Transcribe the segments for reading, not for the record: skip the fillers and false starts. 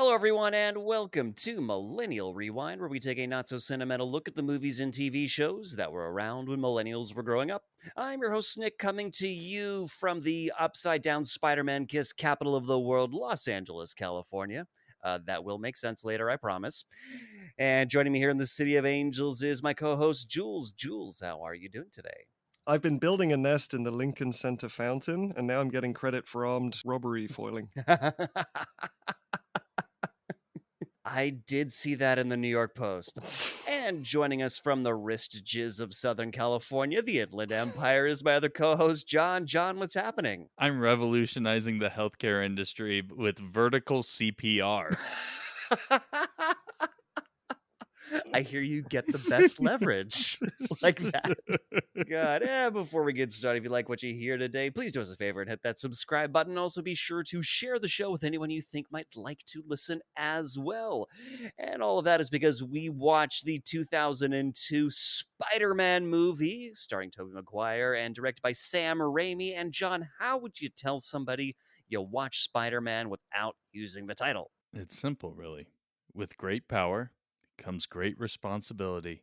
Hello, everyone, and welcome to Millennial Rewind, where we take a not so sentimental look at the movies and TV shows that were around when millennials were growing up. I'm your host, Nick, coming to you from the upside down Spider Man kiss capital of the world, Los Angeles, California. That will make sense later, I promise. And joining me here in the City of Angels is my co host, Jules. Jules, how are you doing today? I've been building a nest in the Lincoln Center fountain, and now I'm getting credit for armed robbery foiling. I did see that in the New York Post. And joining us from the wrist of Southern California, the Inland Empire, is my other co-host, John. John, what's happening? I'm revolutionizing the healthcare industry with vertical CPR. I hear you get the best leverage like that. God, before we get started, if you like what you hear today, please do us a favor and hit that subscribe button. Also, be sure to share the show with anyone you think might like to listen as well. And all of that is because we watched the 2002 Spider-Man movie starring Toby Maguire and directed by Sam Raimi. And John, how would you tell somebody you watch Spider-Man without using the title? It's simple, really. With great power comes great responsibility.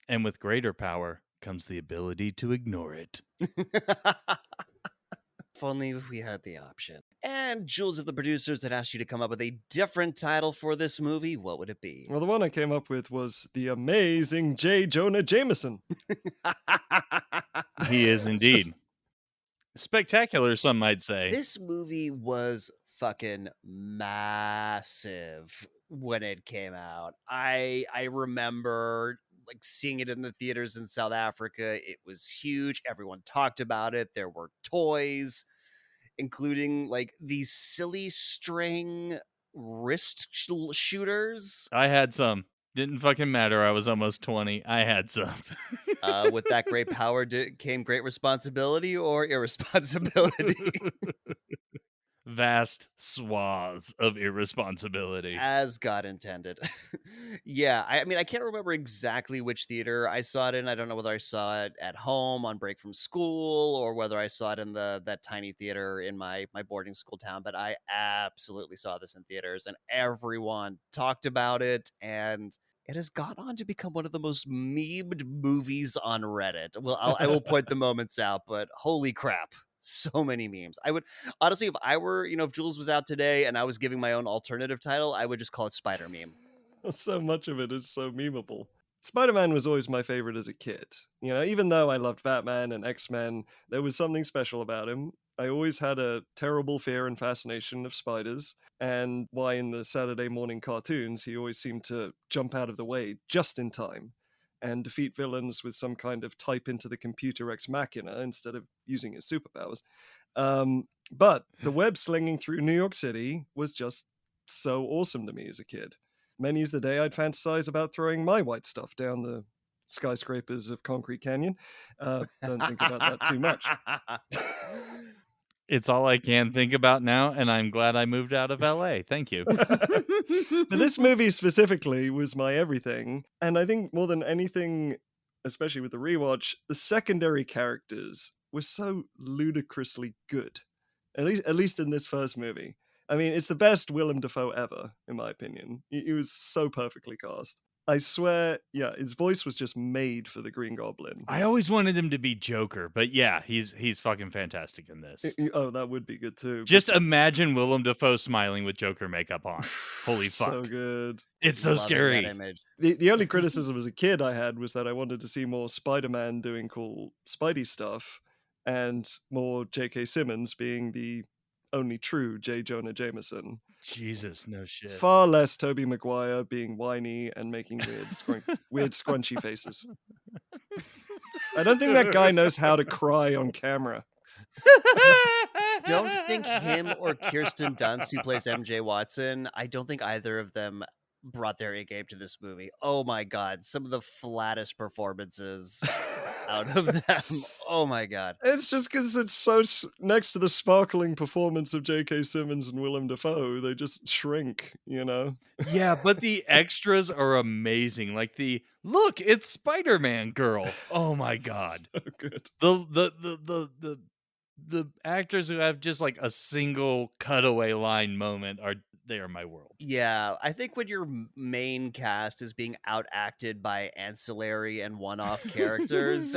And with greater power comes the ability to ignore it. If only we had the option. And Jules, if the producers had asked you to come up with a different title for this movie, what would it be? Well, the one I came up with was The Amazing J. Jonah Jameson. He is indeed. Spectacular, some might say. This movie was fucking massive when it came out. I remember like seeing it in the theaters in South Africa. It was huge. Everyone talked about it. There were toys, including like these silly string wrist shooters. I had some. Didn't fucking matter. I was almost 20. I had some. With that great power came great responsibility or irresponsibility. Vast swaths of irresponsibility. As God intended. Yeah, I mean, I can't remember exactly which theater I saw it in. I don't know whether I saw it at home on break from school or whether I saw it in that tiny theater in my boarding school town, but I absolutely saw this in theaters and everyone talked about it, and it has gone on to become one of the most memed movies on Reddit. Well, I will point the moments out, but holy crap. So many memes. I would honestly, if I were, if Jules was out today and I was giving my own alternative title, I would just call it Spider Meme. So much of it is so memeable. Spider-Man was always my favorite as a kid. You know, even though I loved Batman and X-Men, there was something special about him. I always had a terrible fear and fascination of spiders, and why in the Saturday morning cartoons he always seemed to jump out of the way just in time and defeat villains with some kind of type into the computer ex machina instead of using his superpowers. But the web slinging through New York City was just so awesome to me as a kid. Many's the day I'd fantasize about throwing my white stuff down the skyscrapers of Concrete Canyon. Don't think about that too much. It's all I can think about now, and I'm glad I moved out of LA. Thank you. But this movie specifically was my everything. And I think more than anything, especially with the rewatch, the secondary characters were so ludicrously good. At least in this first movie. I mean, it's the best Willem Dafoe ever, in my opinion. He was so perfectly cast. I swear, yeah, his voice was just made for the Green Goblin. I always wanted him to be Joker, but yeah, he's fucking fantastic in this. Oh, that would be good too. Just imagine Willem Dafoe smiling with Joker makeup on. Holy fuck. So good. It's so scary. That image. The only criticism as a kid I had was that I wanted to see more Spider-Man doing cool Spidey stuff and more J.K. Simmons being the only true J. Jonah Jameson. Jesus, no shit. Far less Toby Maguire being whiny and making weird scrunchy faces. I don't think that guy knows how to cry on camera. Don't think him or Kirsten Dunst, who plays MJ Watson, I don't think either of them brought their A game to this movie. Oh my god, some of the flattest performances out of them. Oh my god. It's just because it's so next to the sparkling performance of J.K. Simmons and Willem Dafoe, they just shrink, you know? Yeah, but the extras are amazing. Like look, it's Spider-Man girl. Oh my god. So good. The actors who have just like a single cutaway line moment are they are my world. Yeah, I think when your main cast is being outacted by ancillary and one-off characters,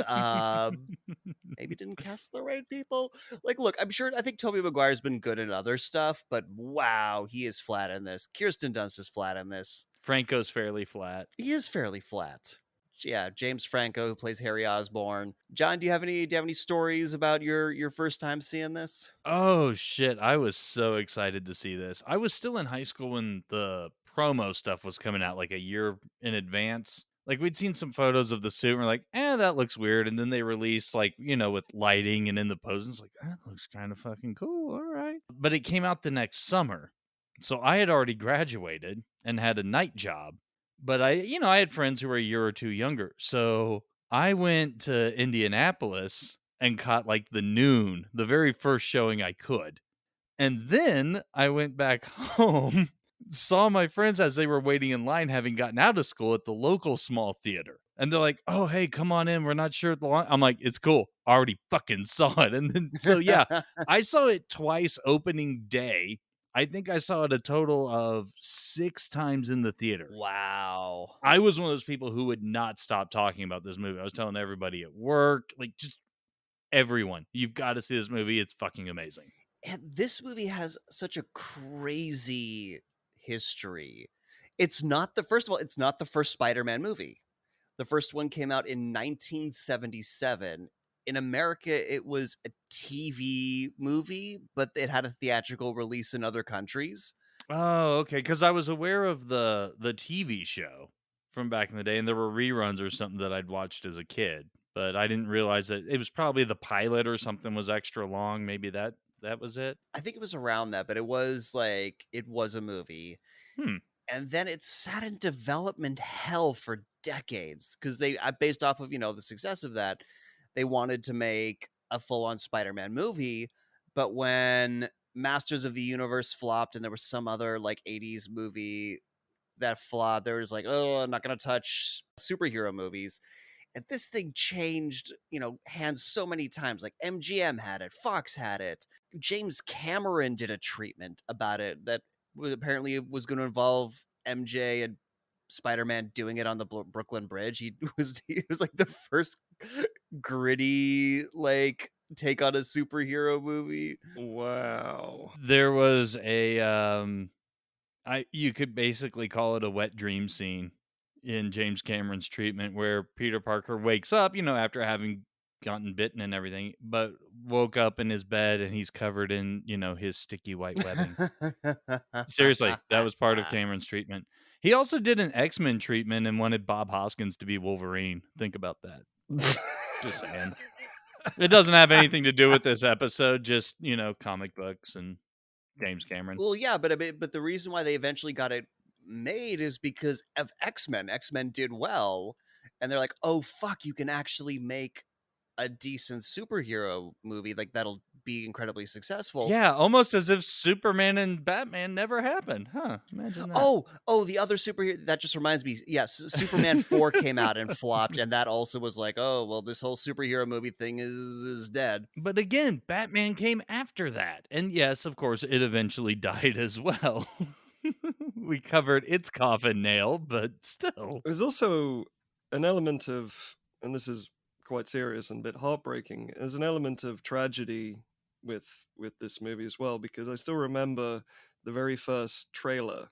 maybe didn't cast the right people. Like, look, I think Toby Maguire's been good in other stuff, but wow, he is flat in this. Kirsten Dunst is flat in this. Franco's fairly flat. He is fairly flat. Yeah, James Franco, who plays Harry Osborn. John, do you have any stories about your first time seeing this? Oh shit, I was so excited to see this. I was still in high school when the promo stuff was coming out like a year in advance. Like we'd seen some photos of the suit and we're like, that looks weird. And then they released like, with lighting and in the poses, like, that looks kind of fucking cool. All right. But it came out the next summer. So I had already graduated and had a night job. But I had friends who were a year or two younger. So I went to Indianapolis and caught like the very first showing I could. And then I went back home, saw my friends as they were waiting in line, having gotten out of school at the local small theater. And they're like, "Oh, hey, come on in. We're not sure at the line." I'm like, "It's cool. I already fucking saw it." And then, so yeah, I saw it twice opening day. I think I saw it a total of 6 times in the theater. Wow. I was one of those people who would not stop talking about this movie. I was telling everybody at work, like, just everyone, you've got to see this movie. It's fucking amazing. And this movie has such a crazy history. It's not the first of all, it's not the first Spider-Man movie. The first one came out in 1977. In America, it was a TV movie, but it had a theatrical release in other countries. Oh, okay. Because I was aware of the TV show from back in the day, and there were reruns or something that I'd watched as a kid, but I didn't realize that it was probably the pilot or something was extra long. Maybe that was it. I think it was around that, but it was a movie. Hmm. And then it sat in development hell for decades because based off of the success of that, they wanted to make a full-on Spider-Man movie. But when Masters of the Universe flopped and there was some other like 80s movie that flopped, there was like, oh, I'm not gonna touch superhero movies. And this thing changed hands so many times. Like MGM had it, Fox had it, James Cameron did a treatment about it that apparently was going to involve MJ and Spider-Man doing it on the Brooklyn Bridge. He was like the first gritty like take on a superhero movie. Wow. There was you could basically call it a wet dream scene in James Cameron's treatment where Peter Parker wakes up, after having gotten bitten and everything, but woke up in his bed and he's covered in, his sticky white webbing. Seriously, that was part of Cameron's treatment. He also did an X-Men treatment and wanted Bob Hoskins to be Wolverine. Think about that. Just saying. It doesn't have anything to do with this episode, just, comic books and James Cameron. Well, yeah, but the reason why they eventually got it made is because of X-Men. X-Men did well, and they're like, "Oh fuck, you can actually make a decent superhero movie like that'll be incredibly successful." Yeah, almost as if Superman and Batman never happened. Huh, imagine that. Oh, the other superhero, that just reminds me. Yes, Superman 4 came out and flopped, and that also was like, "Oh, well, this whole superhero movie thing is dead." But again, Batman came after that. And yes, of course, it eventually died as well. We covered its coffin nail, but still. There's also an element of, and this is quite serious and a bit heartbreaking, there's an element of tragedy with this movie as well, because I still remember the very first trailer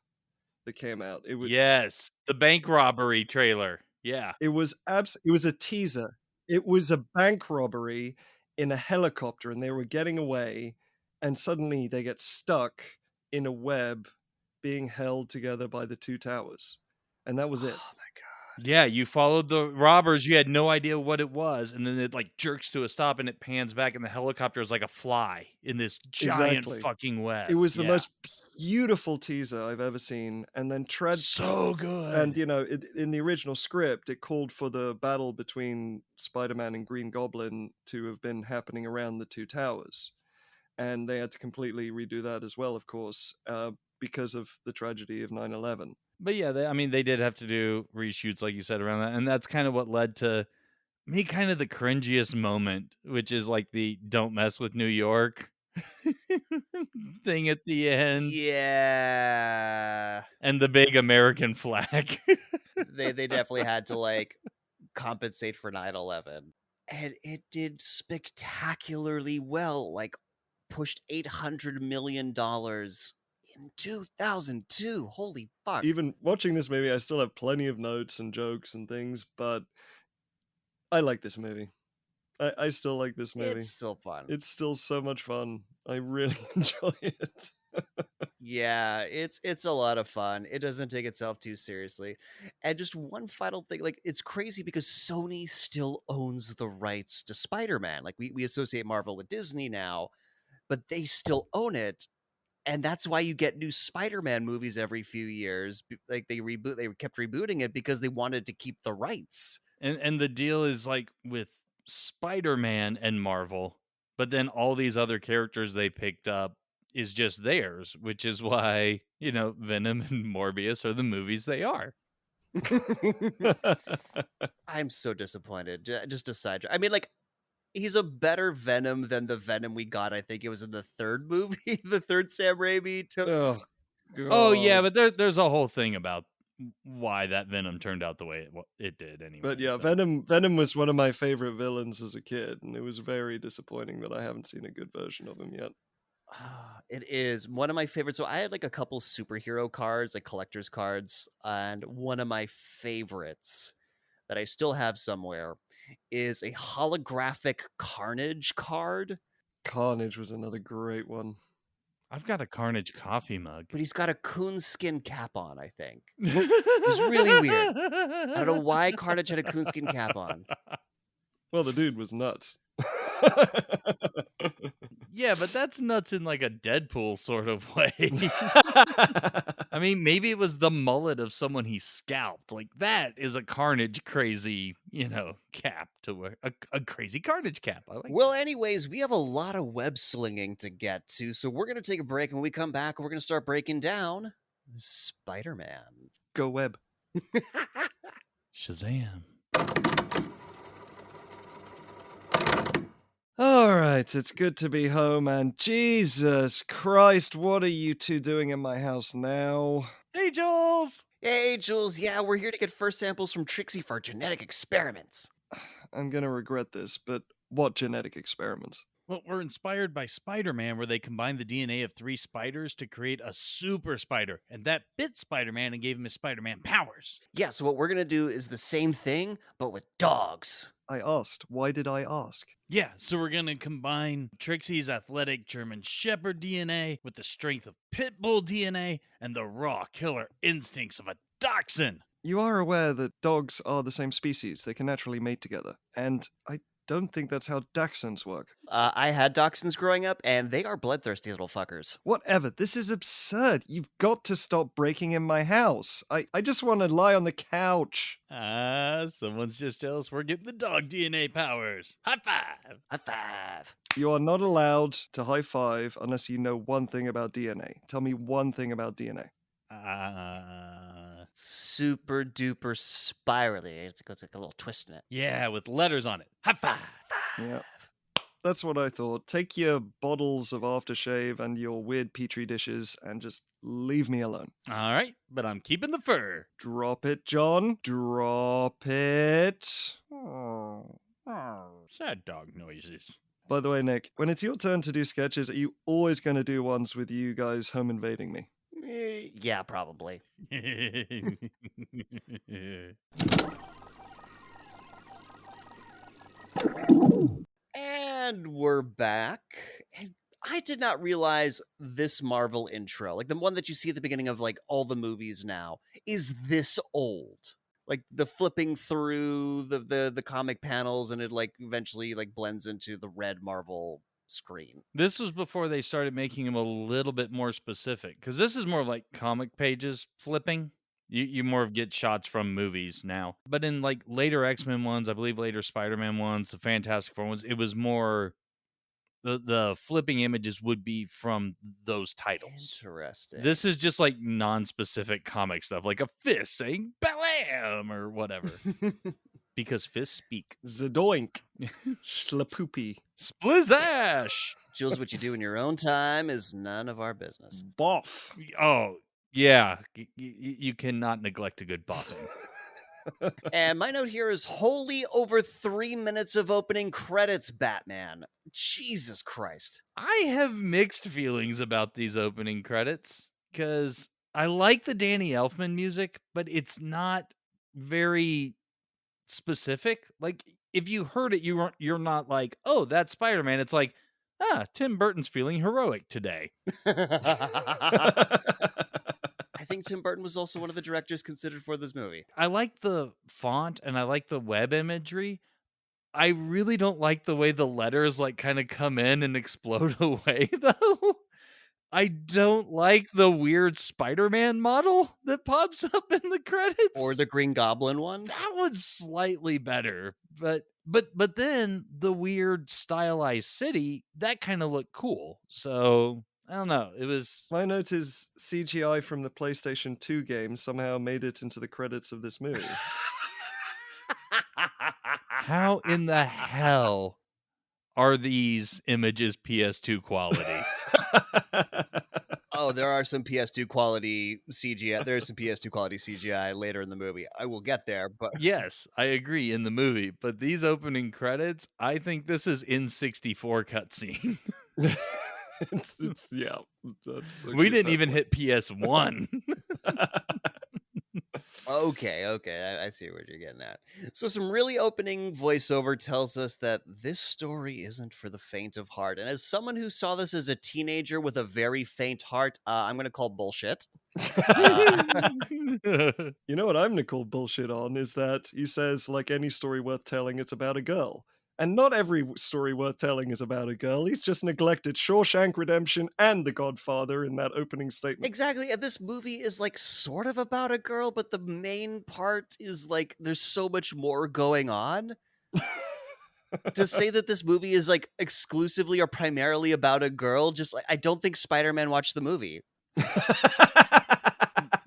that came out. Yes, the bank robbery trailer. Yeah. It was a teaser. It was a bank robbery in a helicopter, and they were getting away, and suddenly they get stuck in a web being held together by the two towers. And that was it. Oh my god. Yeah, you followed the robbers, you had no idea what it was, and then it like jerks to a stop and it pans back and the helicopter is like a fly in this giant Exactly. fucking web. It was the Yeah. most beautiful teaser I've ever seen, and then So good. and in the original script, it called for the battle between Spider-Man and Green Goblin to have been happening around the two towers, and they had to completely redo that as well, of course, because of the tragedy of 9/11. But yeah, they did have to do reshoots, like you said, around that, and that's kind of what led to me kind of the cringiest moment, which is like the "Don't mess with New York." thing at the end Yeah. and the big American flag. They definitely had to, like, compensate for 9/11. And it did spectacularly well, like, pushed $800 million in 2002. Holy fuck. Even watching this movie, I still have plenty of notes and jokes and things, but I like this movie. I still like this It's movie. still fun. It's still so much fun. I really enjoy it. Yeah, it's a lot of fun. It doesn't take itself too seriously. And just one final thing, like, it's crazy because Sony still owns the rights to Spider-Man. Like, we associate Marvel with Disney now, but they still own it. And that's why you get new Spider-Man movies every few years. Like, they kept rebooting it because they wanted to keep the rights. And the deal is like with Spider-Man and Marvel, but then all these other characters they picked up is just theirs, which is why, Venom and Morbius are the movies they are. I'm so disappointed. Just a side. I mean, like, he's a better Venom than the Venom we got. I think it was in the third movie, the third Sam Raimi. Oh Oh yeah, god. but there's a whole thing about why that Venom turned out the way it did anyway. But yeah, so. Venom was one of my favorite villains as a kid, and it was very disappointing that I haven't seen a good version of him yet. It is one of my favorites. So I had like a couple superhero cards, like collector's cards, and one of my favorites that I still have somewhere is a holographic Carnage card. Carnage was another great one. I've got a Carnage coffee mug. But he's got a coonskin cap on, I think. It's really weird. I don't know why Carnage had a coonskin cap on. Well, the dude was nuts. Yeah, but that's nuts in like a Deadpool sort of way. I mean, maybe it was the mullet of someone he scalped. Like that is a Carnage crazy, cap to wear. A crazy Carnage cap. I like Well, anyways, we have a lot of web slinging to get to, so we're going to take a break. And when we come back, we're going to start breaking down Spider-Man. Go web. Shazam. All right, it's good to be home, and Jesus Christ, what are you two doing in my house now? Hey, Jules! Hey, Jules. Yeah, we're here to get first samples from Trixie for our genetic experiments. I'm gonna regret this, but what genetic experiments? Well, we're inspired by Spider-Man, where they combined the DNA of 3 spiders to create a super spider, and that bit Spider-Man and gave him his Spider-Man powers. Yeah, so what we're going to do is the same thing, but with dogs. I asked. Why did I ask? Yeah, so we're going to combine Trixie's athletic German Shepherd DNA with the strength of Pitbull DNA and the raw killer instincts of a Dachshund. You are aware that dogs are the same species. They can naturally mate together. And I don't think that's how Dachshunds work. I had dachshunds growing up, and they are bloodthirsty little fuckers. Whatever. This is absurd. You've got to stop breaking in my house. I just want to lie on the couch. Someone's just jealous we're getting the dog DNA powers. High five! High five. You are not allowed to high five unless you know one thing about DNA. Tell me one thing about DNA. Super duper spirally. It's like a little twist in it. Yeah, with letters on it. High five! Yeah. That's what I thought. Take your bottles of aftershave and your weird petri dishes and just leave me alone. All right, but I'm keeping the fur. Drop it, John. Drop it. Sad dog noises. By the way, Nick, when it's your turn to do sketches, are you always going to do ones with you guys home invading me? Yeah, probably. And we're back. And I did not realize this Marvel intro, like the one that you see at the beginning of like all the movies now, is this old. Like the flipping through the comic panels, and it like eventually like blends into the red Marvel screen. This was before they started making them a little bit more specific, because this is more like comic pages flipping. You more get shots from movies now. But in like later X-Men ones, I believe later Spider-Man ones, the Fantastic Four ones, it was more the flipping images would be from those titles. Interesting. This is just like non-specific comic stuff, like a fist saying "Bam" or whatever. because fists speak. Zadoink. Schlapoopy. Splizash! Jules, what you do in your own time is none of our business. Boff. Oh, yeah. You cannot neglect a good boffing. And my note here is wholly over 3 minutes of opening credits, Batman. Jesus Christ. I have mixed feelings about these opening credits because I like the Danny Elfman music, but it's not very specific. Like if you heard it, you're not like, oh, that's Spider-Man. It's like, Tim Burton's feeling heroic today. I think Tim Burton was also one of the directors considered for this movie. I like the font and I like the web imagery. I really don't like the way the letters like kind of come in and explode away though. I don't like the weird Spider-Man model that pops up in the credits. Or the Green Goblin one. That was slightly better, but then the weird stylized city, that kind of looked cool. So I don't know. It was My note is CGI from the PlayStation 2 game somehow made it into the credits of this movie. how in the hell are these images PS2 quality? Oh, there are some PS2 quality CGI. There's some PS2 quality CGI later in the movie. I will get there, but Yes, I agree in the movie, but these opening credits, I think this is N64 cutscene. Yeah. That's We didn't even hit PS1. okay. I see what you're getting at. So some really opening voiceover tells us that this story isn't for the faint of heart. And as someone who saw this as a teenager with a very faint heart, I'm going to call bullshit. You know what I'm gonna call bullshit on is that he says, like any story worth telling, it's about a girl. And not every story worth telling is about a girl. He's just neglected Shawshank Redemption and The Godfather in that opening statement. Exactly. And this movie is like sort of about a girl, but the main part is like there's so much more going on. To say that this movie is like exclusively or primarily about a girl, just like I don't think Spider-Man watched the movie.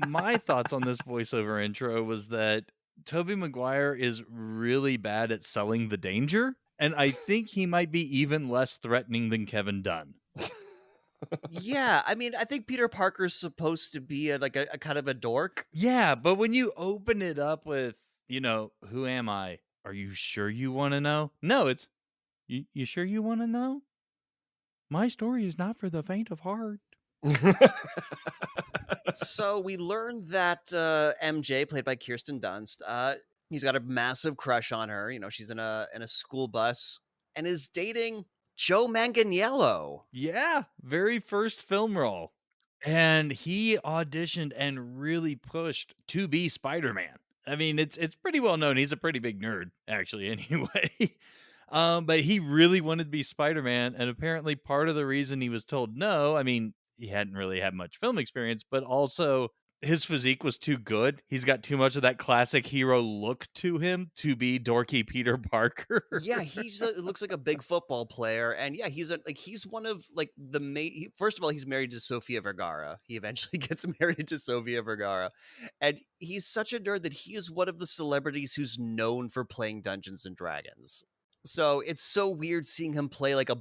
My thoughts on this voiceover intro was that Toby Maguire is really bad at selling the danger, and I think he might be even less threatening than Kevin Dunn. Yeah, I mean, I think Peter Parker's supposed to be a kind of a dork. Yeah, but when you open it up with, who am I? Are you sure you want to know? No, it's, you sure you want to know? My story is not for the faint of heart. So we learned that MJ, played by Kirsten Dunst, he's got a massive crush on her. She's in a school bus and is dating Joe Manganiello. Yeah, very first film role. And he auditioned and really pushed to be Spider-Man. I mean, it's pretty well known. He's a pretty big nerd, actually, anyway. But he really wanted to be Spider-Man, and apparently part of the reason he was told no, I mean, he hadn't really had much film experience, but also his physique was too good. He's got too much of that classic hero look to him to be dorky Peter Parker. Yeah, it looks like a big football player, and yeah, he's one of like the main. First of all, he's married to Sofia Vergara. He eventually gets married to Sofia Vergara, and he's such a nerd that he is one of the celebrities who's known for playing Dungeons and Dragons. So it's so weird seeing him play like a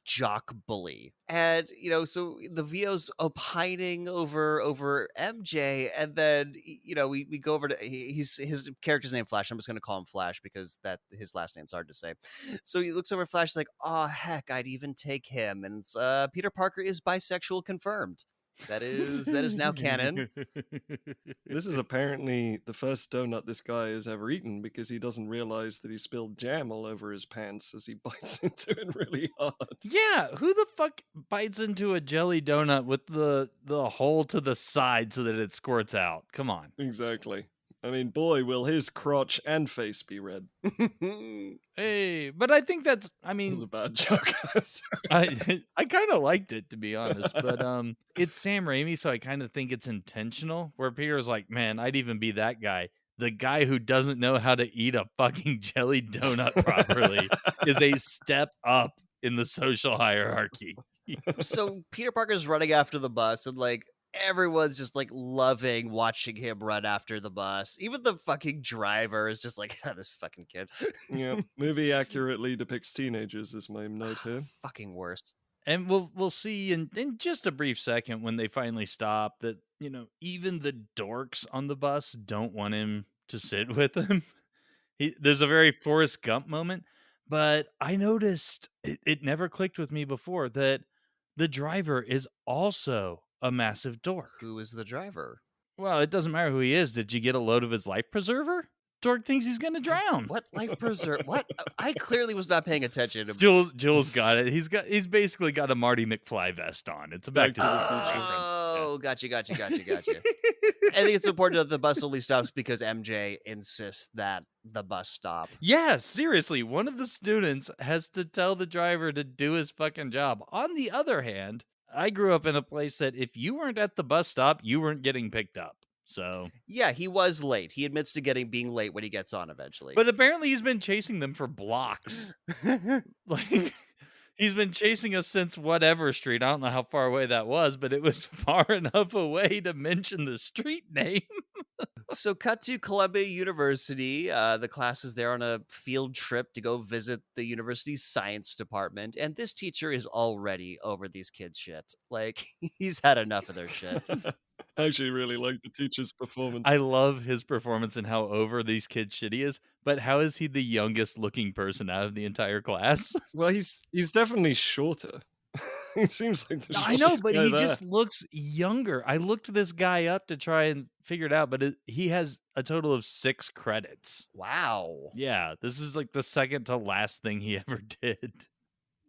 jock bully. And so the VO's opining over MJ, and then we go over to his character's name Flash. I'm just gonna call him Flash because that his last name's hard to say. So he looks over at Flash like, oh heck, I'd even take him. And Peter Parker is bisexual confirmed. That is now canon. This is apparently the first donut this guy has ever eaten because he doesn't realize that he spilled jam all over his pants as he bites into it really hard. Yeah, who the fuck bites into a jelly donut with the hole to the side so that it squirts out? Come on. Exactly. I mean, boy, will his crotch and face be red. Hey, but I think that was a bad joke. I kind of liked it, to be honest, but it's Sam Raimi, so I kind of think it's intentional, where Peter's like, man, I'd even be that guy. The guy who doesn't know how to eat a fucking jelly donut properly is a step up in the social hierarchy. So Peter Parker's running after the bus, and like everyone's just like loving watching him run after the bus. Even the fucking driver is just like, this fucking kid. Yeah, movie accurately depicts teenagers is my note here. Fucking worst. And we'll see in just a brief second when they finally stop that, even the dorks on the bus don't want him to sit with them. There's a very Forrest Gump moment, but I noticed it never clicked with me before that the driver is also a massive dork. Who is the driver? Well, it doesn't matter who he is. Did you get a load of his life preserver? Dork thinks he's gonna drown. What life preserve? What? I clearly was not paying attention. Jules got it. He's basically got a Marty McFly vest on. It's a Back to the Future reference. Oh, gotcha. I think it's important that the bus only stops because MJ insists that the bus stop. Yeah, seriously, one of the students has to tell the driver to do his fucking job. On the other hand, I grew up in a place that if you weren't at the bus stop, you weren't getting picked up. So yeah, he was late. He admits to being late when he gets on eventually. But apparently he's been chasing them for blocks. Like he's been chasing us since whatever street. I don't know how far away that was, but it was far enough away to mention the street name. So cut to Columbia University. The class is there on a field trip to go visit the university's science department. And this teacher is already over these kids' shit. Like, he's had enough of their shit. I actually really like the teacher's performance. I love his performance and how over these kids shit he is, but how is he the youngest looking person out of the entire class? Well, he's definitely shorter. It seems like there's I know, this but guy he there. just looks younger. I looked this guy up to try and figure it out, but he has a total of 6 credits. Wow. Yeah, this is like the second to last thing he ever did.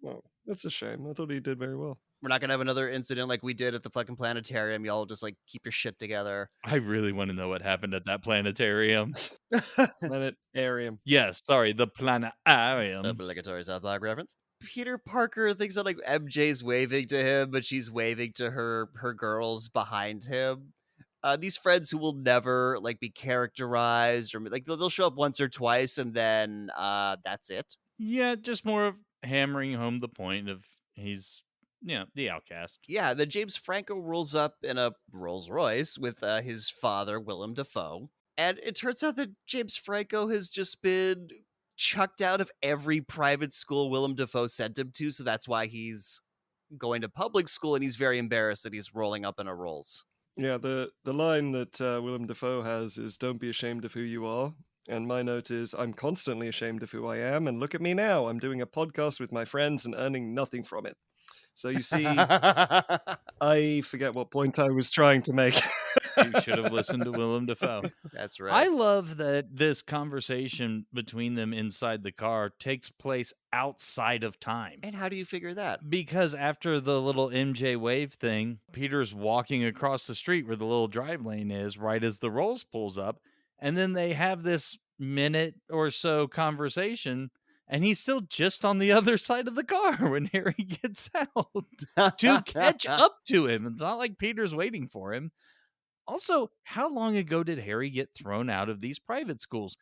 Well, that's a shame. I thought he did very well. We're not going to have another incident like we did at the fucking planetarium. Y'all just like keep your shit together. I really want to know what happened at that planetarium. Planetarium. Yes, sorry, the planetarium. Obligatory South Park reference. Peter Parker thinks that like MJ's waving to him, but she's waving to her girls behind him. These friends who will never like be characterized or like they'll show up once or twice and then that's it. Yeah, just more of hammering home the point of he's the outcast. Yeah, then James Franco rolls up in a Rolls Royce with his father, Willem Dafoe. And it turns out that James Franco has just been chucked out of every private school Willem Dafoe sent him to. So that's why he's going to public school and he's very embarrassed that he's rolling up in a Rolls. Yeah, the line that Willem Dafoe has is "Don't be ashamed of who you are." And my note is, I'm constantly ashamed of who I am. And look at me now. I'm doing a podcast with my friends and earning nothing from it. So you see, I forget what point I was trying to make. You should have listened to Willem Dafoe. That's right. I love that this conversation between them inside the car takes place outside of time. And how do you figure that? Because after the little MJ wave thing, Peter's walking across the street where the little drive lane is right as the Rolls pulls up. And then they have this minute or so conversation. And he's still just on the other side of the car when Harry gets out to catch up to him. It's not like Peter's waiting for him. Also, how long ago did Harry get thrown out of these private schools?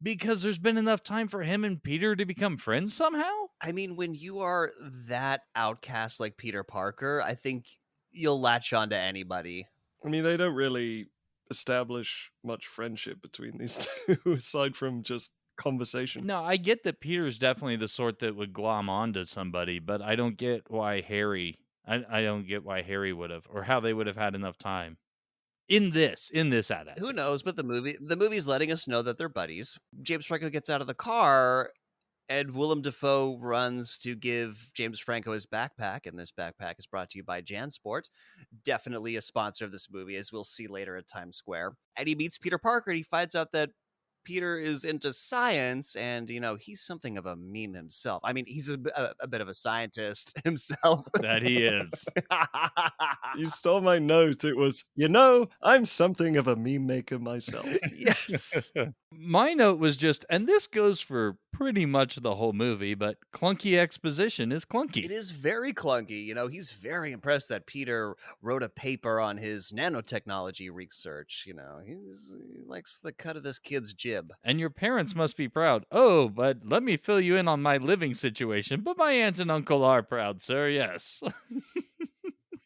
Because there's been enough time for him and Peter to become friends somehow? I mean, when you are that outcast like Peter Parker, I think you'll latch on to anybody. I mean, they don't really establish much friendship between these two aside from just conversation. No, I get that Peter's definitely the sort that would glom onto somebody, but I don't get why Harry would have, or how they would have had enough time in this adaptation. Who knows? But the movie's letting us know that they're buddies. James Franco gets out of the car, and Willem Dafoe runs to give James Franco his backpack, and this backpack is brought to you by JanSport, definitely a sponsor of this movie, as we'll see later at Times Square. And he meets Peter Parker, and he finds out that Peter is into science, and he's something of a meme himself. I mean, he's a bit of a scientist himself. That he is. You stole my note. It was, I'm something of a meme maker myself. Yes. My note was just, and this goes for pretty much the whole movie, but clunky exposition is clunky. It is very clunky. He's very impressed that Peter wrote a paper on his nanotechnology research. He likes the cut of this kid's jib. And your parents must be proud. Oh, but let me fill you in on my living situation. But my aunt and uncle are proud, sir, yes.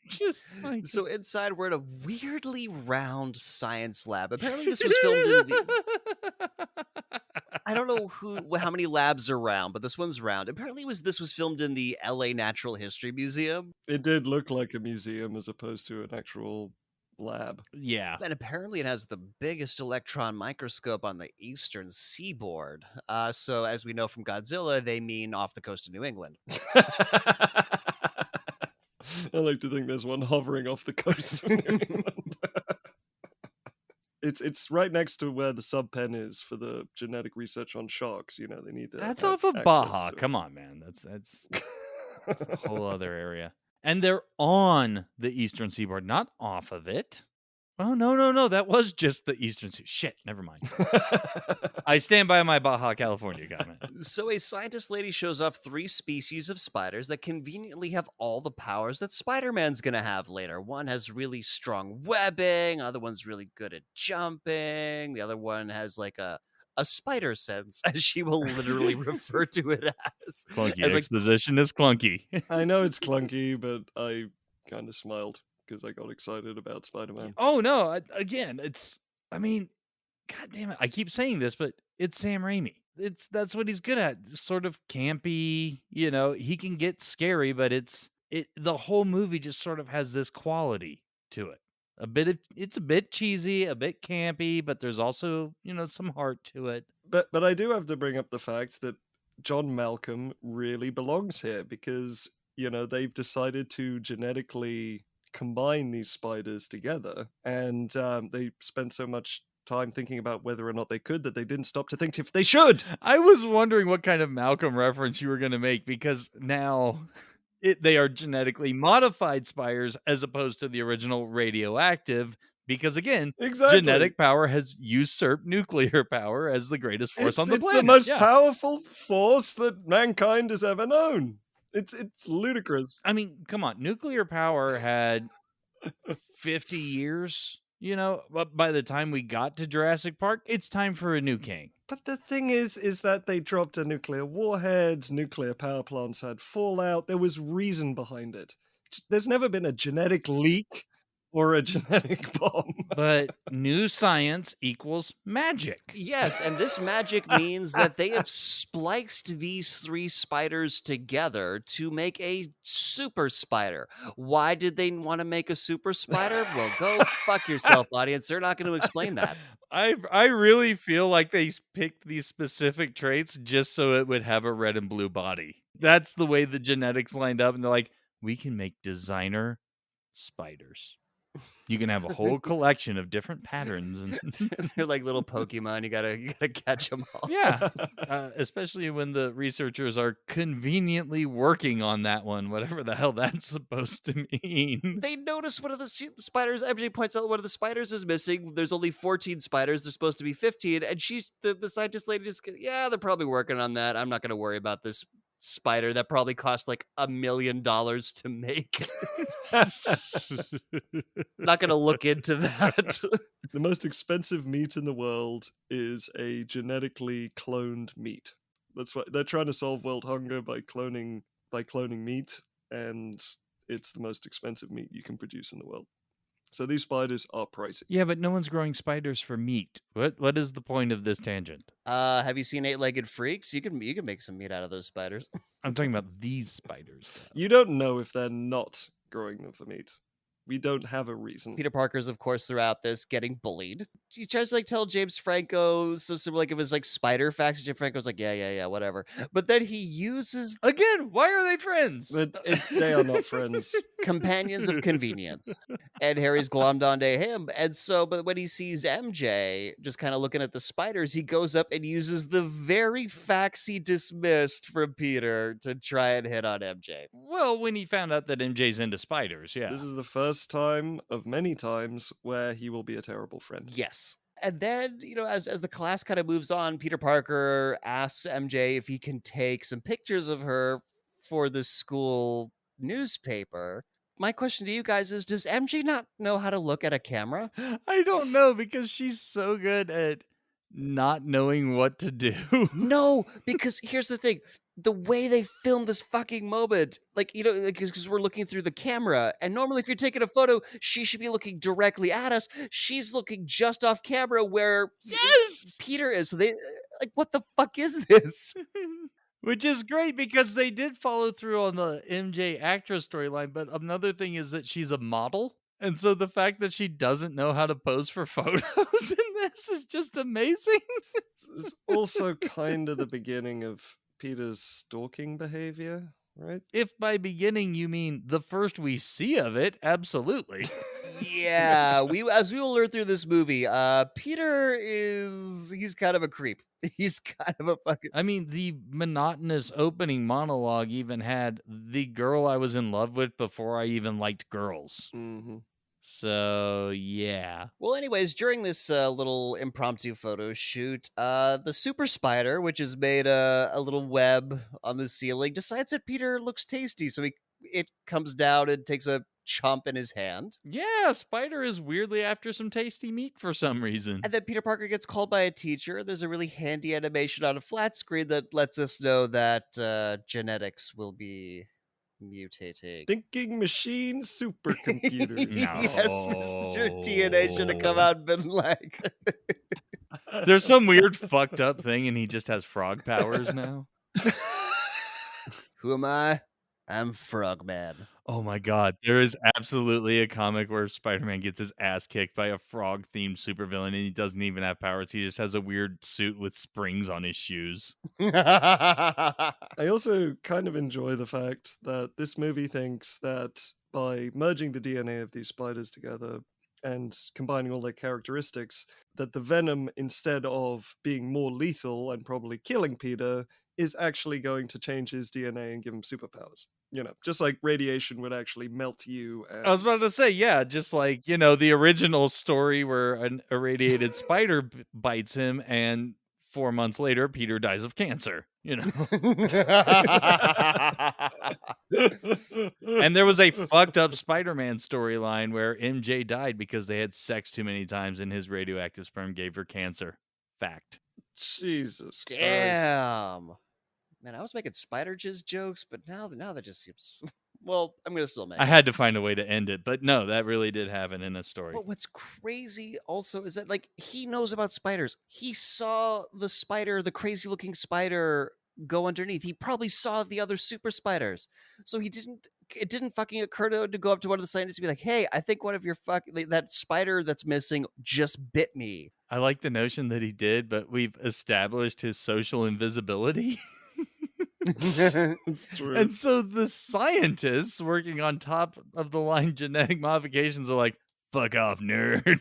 Just like So inside, we're in a weirdly round science lab. Apparently, this was filmed in the. I don't know how many labs are round, but this one's round. Apparently, this was filmed in the L.A. Natural History Museum, It did look like a museum as opposed to an actual lab. yeah. and apparently, it has the biggest electron microscope on the eastern seaboard. So, as we know from Godzilla, they mean off the coast of New England. I like to think there's one hovering off the coast of New England. It's right next to where the sub pen is for the genetic research on sharks. You know, they need to. That's have off of access Baja. to it. Come on, man. That's a whole other area. And they're on the eastern seaboard, not off of it. Oh, no. That was just the eastern seaboard. Shit, never mind. I stand by my Baja California comment. So a scientist lady shows off 3 species of spiders that conveniently have all the powers that Spider-Man's gonna have later. One has really strong webbing, another one's really good at jumping, the other one has like a spider sense, as she will literally refer to it as. Clunky As like, exposition is clunky. I know it's clunky, but I kind of smiled because I got excited about Spider-Man. Oh no! Again, I mean, God damn it! I keep saying this, but it's Sam Raimi. That's what he's good at. Sort of campy. You know, he can get scary, but the whole movie just sort of has this quality to it. It's a bit cheesy, a bit campy, but there's also some heart to it. But I do have to bring up the fact that John Malcolm really belongs here because they've decided to genetically combine these spiders together, and they spent so much time thinking about whether or not they could that they didn't stop to think if they should. I was wondering what kind of Malcolm reference you were going to make because now they are genetically modified spiders as opposed to the original radioactive. Because again, Exactly. genetic power has usurped nuclear power as the greatest force on the It's planet. the most Yeah. powerful force that mankind has ever known. It's ludicrous. I mean, come on. Nuclear power had 50 years, but by the time we got to Jurassic Park, it's time for a new king. But the thing is that they dropped a nuclear warheads, nuclear power plants had fallout, there was reason behind it. There's never been a genetic leak or a genetic bomb. But new science equals magic. yes, and this magic means that they have spliced these 3 spiders together to make a super spider. Why did they want to make a super spider? Well, go fuck yourself, audience. They're not going to explain that. I really feel like they picked these specific traits just so it would have a red and blue body. That's the way the genetics lined up, and they're like, we can make designer spiders. You can have a whole collection of different patterns, and They're like little Pokemon. You gotta catch them all. yeah, especially when the researchers are conveniently working on that one, whatever the hell that's supposed to mean. They notice one of the spiders. MJ points out one of the spiders is missing. There's only 14 spiders. There's supposed to be 15. And the scientist lady just goes, yeah, they're probably working on that. I'm not going to worry about this spider that probably cost like $1 million to make. Not going to look into that. The most expensive meat in the world is a genetically cloned meat. That's why they're trying to solve world hunger by cloning meat, and it's the most expensive meat you can produce in the world. So these spiders are pricey. Yeah, but no one's growing spiders for meat. What is the point of this tangent? Have you seen 8-Legged Freaks? You can make some meat out of those spiders. I'm talking about these spiders, though. You don't know if they're not growing them for meat. We don't have a reason. Peter Parker's, of course, throughout this getting bullied. He tries to like tell James Franco some like it was like spider facts. James Franco's like, yeah, whatever. But then he uses Again, why are they friends? But they are not friends. companions of convenience, and Harry's glommed onto him. And so, but when he sees MJ just kind of looking at the spiders, he goes up and uses the very facts he dismissed from Peter to try and hit on MJ. Well, when he found out that MJ's into spiders, yeah. This is the first time of many times where he will be a terrible friend. Yes. And then, as the class kind of moves on, Peter Parker asks MJ if he can take some pictures of her for the school newspaper. My question to you guys is, does MJ not know how to look at a camera? I don't know, because she's so good at not knowing what to do. No, because here's the thing. The way they filmed this fucking moment, like, you know, like, because we're looking through the camera, and normally if you're taking a photo, she should be looking directly at us. She's looking just off camera where Yes! Peter is. So they, like, what the fuck is this? Which is great because they did follow through on the MJ actress storyline, but another thing is that she's a model. And so the fact that she doesn't know how to pose for photos in this is just amazing. It's also kind of the beginning of Peter's stalking behavior, right? If by beginning you mean the first we see of it, absolutely. Yeah, as we will learn through this movie, Peter he's kind of a creep. He's kind of a fucking I mean, the monotonous opening monologue even had the girl I was in love with before I even liked girls. Mm-hmm. So, yeah. Well, anyways, during this little impromptu photo shoot, the super spider, which has made a little web on the ceiling, decides that Peter looks tasty. So it comes down and takes a chomp in his hand. Yeah, Spider is weirdly after some tasty meat for some reason. And then Peter Parker gets called by a teacher. There's a really handy animation on a flat screen that lets us know that genetics will be mutating. Thinking machine supercomputers. Yes, Mr. TNA should have come out and been like, There's some weird fucked up thing and he just has frog powers now. who am I? I'm Frogman. Oh my god, there is absolutely a comic where Spider-Man gets his ass kicked by a frog-themed supervillain and he doesn't even have powers. He just has a weird suit with springs on his shoes. I also kind of enjoy the fact that this movie thinks that by merging the DNA of these spiders together and combining all their characteristics, that the venom, instead of being more lethal and probably killing Peter, is actually going to change his DNA and give him superpowers. You know, just like radiation would actually melt you. And I was about to say, yeah, just like, you know, the original story where an irradiated spider bites him and 4 months later, Peter dies of cancer, you know. And there was a fucked up Spider-Man storyline where MJ died because they had sex too many times and his radioactive sperm gave her cancer. Fact. Jesus Christ. Damn. Man, I was making spider jizz jokes, but now that just seems. Well, I'm gonna still make I it. had to find a way to end it, but no, that really did happen in a story. But what's crazy also is that, like, he knows about spiders. He saw the spider, the crazy looking spider, go underneath. He probably saw the other super spiders. So it didn't fucking occur to him to go up to one of the scientists and be like, hey, I think one of your that spider that's missing just bit me. I like the notion that he did, but we've established his social invisibility. It's true. And so the scientists working on top of the line genetic modifications are like, fuck off, nerd.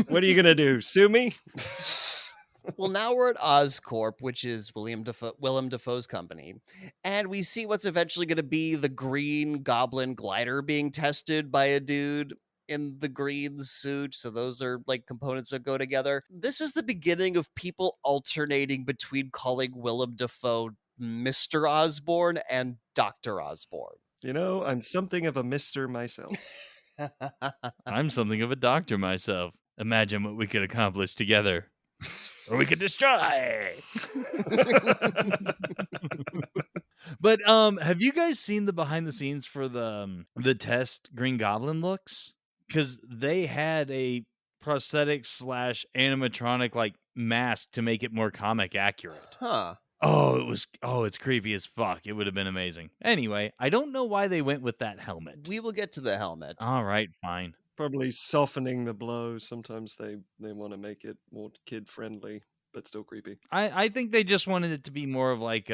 What are you gonna do? Sue me? Well, now we're at Oscorp, which is Willem Dafoe's company, and we see what's eventually going to be the Green Goblin glider being tested by a dude in the green suit. So those are like components that go together. This is the beginning of people alternating between calling Willem Dafoe Mr. Osborn and Dr. Osborn. You know, I'm something of a mister myself. I'm something of a doctor myself. Imagine what we could accomplish together. Or we could destroy. But have you guys seen the behind the scenes for the test Green Goblin looks? Because they had a prosthetic / animatronic like mask to make it more comic accurate. Huh. It's creepy as fuck. It would have been amazing. Anyway, I don't know why they went with that helmet. We will get to the helmet. All right, fine. Probably softening the blow. Sometimes they want to make it more kid friendly, but still creepy. I think they just wanted it to be more of like